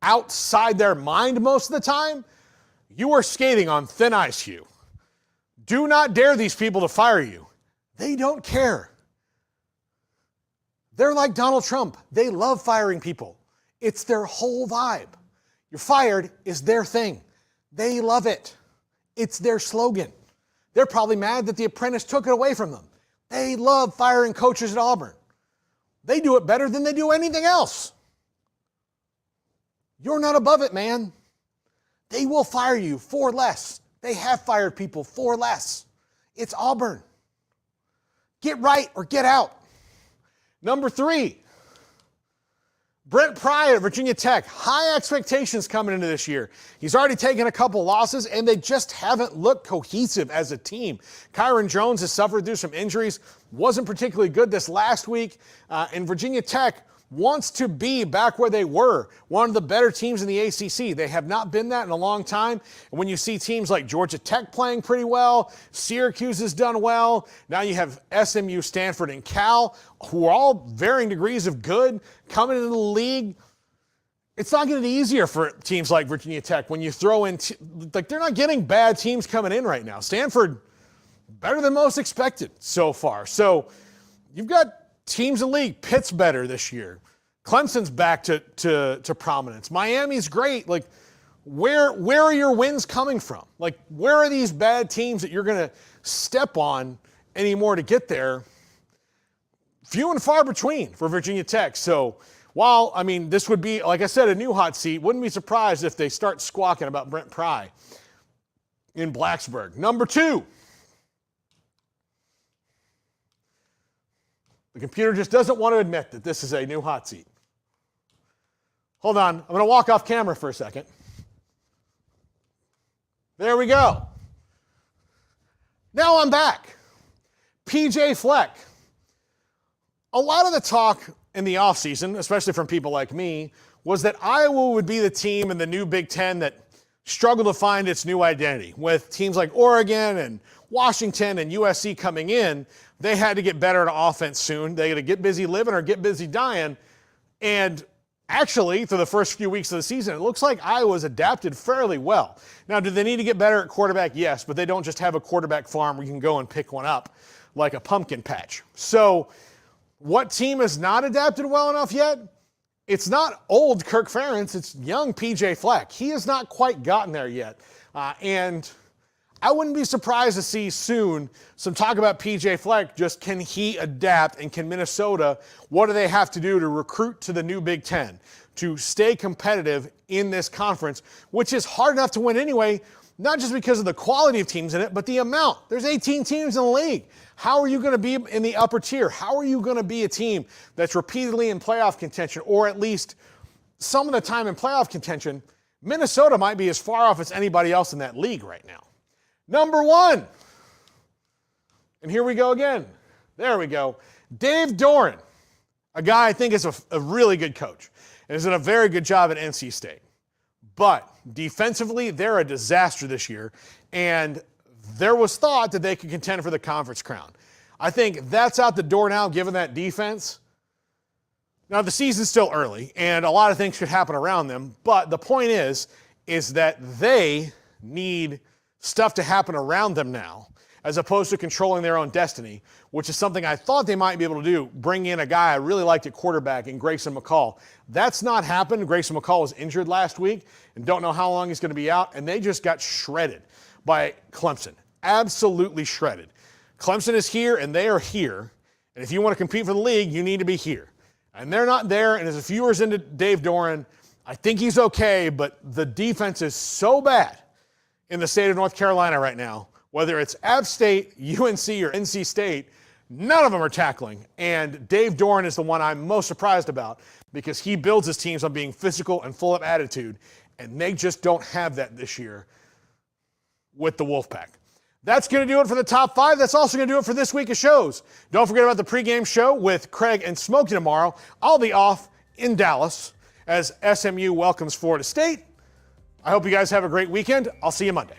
G: outside their mind most of the time, you are skating on thin ice, Hugh. Do not dare these people to fire you. They don't care. They're like Donald Trump. They love firing people. It's their whole vibe. You're fired is their thing. They love it. It's their slogan. They're probably mad that The Apprentice took it away from them. They love firing coaches at Auburn. They do it better than they do anything else. You're not above it, man. They will fire you for less. They have fired people for less. It's Auburn. Get right or get out. Number 3, Brent Pry at Virginia Tech. High expectations coming into this year. He's already taken a couple losses, and they just haven't looked cohesive as a team. Kyron Jones has suffered through some injuries, wasn't particularly good this last week, and Virginia Tech wants to be back where they were, one of the better teams in the ACC. They have not been that in a long time. And when you see teams like Georgia Tech playing pretty well, Syracuse has done well, now you have SMU, Stanford, and Cal, who are all varying degrees of good, coming into the league. It's not getting easier for teams like Virginia Tech when you throw in, they're not getting bad teams coming in right now. Stanford, better than most expected so far. So you've got teams in the league. Pitt's better this year. Clemson's back to prominence. Miami's great. Like, where are your wins coming from? Like, where are these bad teams that you're going to step on anymore to get there? Few and far between for Virginia Tech. So while, I mean, this would be, like I said, a new hot seat, wouldn't be surprised if they start squawking about Brent Pry in Blacksburg. Number 2. The computer just doesn't want to admit that this is a new hot seat. Hold on. I'm going to walk off camera for a second. There we go. Now I'm back. PJ Fleck. A lot of the talk in the offseason, especially from people like me, was that Iowa would be the team in the new Big Ten that struggled to find its new identity. With teams like Oregon and Washington and USC coming in, they had to get better at offense soon. They had to get busy living or get busy dying. And actually, through the first few weeks of the season, it looks like Iowa's adapted fairly well. Now, do they need to get better at quarterback? Yes, but they don't just have a quarterback farm where you can go and pick one up like a pumpkin patch. So what team has not adapted well enough yet? It's not old Kirk Ferentz, it's young PJ Fleck. He has not quite gotten there yet. And I wouldn't be surprised to see soon some talk about PJ Fleck. Just can he adapt, and can Minnesota, what do they have to do to recruit to the new Big Ten, to stay competitive in this conference, which is hard enough to win anyway. not just because of the quality of teams in it, but the amount. There's 18 teams in the league. How are you going to be in the upper tier? How are you going to be a team that's repeatedly in playoff contention, or at least some of the time in playoff contention? Minnesota might be as far off as anybody else in that league right now. Number one. And here we go again. There we go. Dave Doran, a guy I think is a really good coach and has done a very good job at NC State. But defensively, they're a disaster this year, and there was thought that they could contend for the conference crown. I think that's out the door now, given that defense. Now, the season's still early, and a lot of things could happen around them, but the point is that they need stuff to happen around them now, as opposed to controlling their own destiny, which is something I thought they might be able to do, bring in a guy I really liked at quarterback in Grayson McCall. That's not happened. Grayson McCall was injured last week and don't know how long he's going to be out, and they just got shredded by Clemson. Absolutely shredded. Clemson is here, and they are here, and if you want to compete for the league, you need to be here. And they're not there, and as a few years into Dave Doran, I think he's okay, but the defense is so bad in the state of North Carolina right now, whether it's App State, UNC, or NC State, none of them are tackling. And Dave Doran is the one I'm most surprised about because he builds his teams on being physical and full of attitude, and they just don't have that this year with the Wolfpack. That's going to do it for the top five. That's also going to do it for this week of shows. Don't forget about the pregame show with Craig and Smokey tomorrow. I'll be off in Dallas as SMU welcomes Florida State. I hope you guys have a great weekend. I'll see you Monday.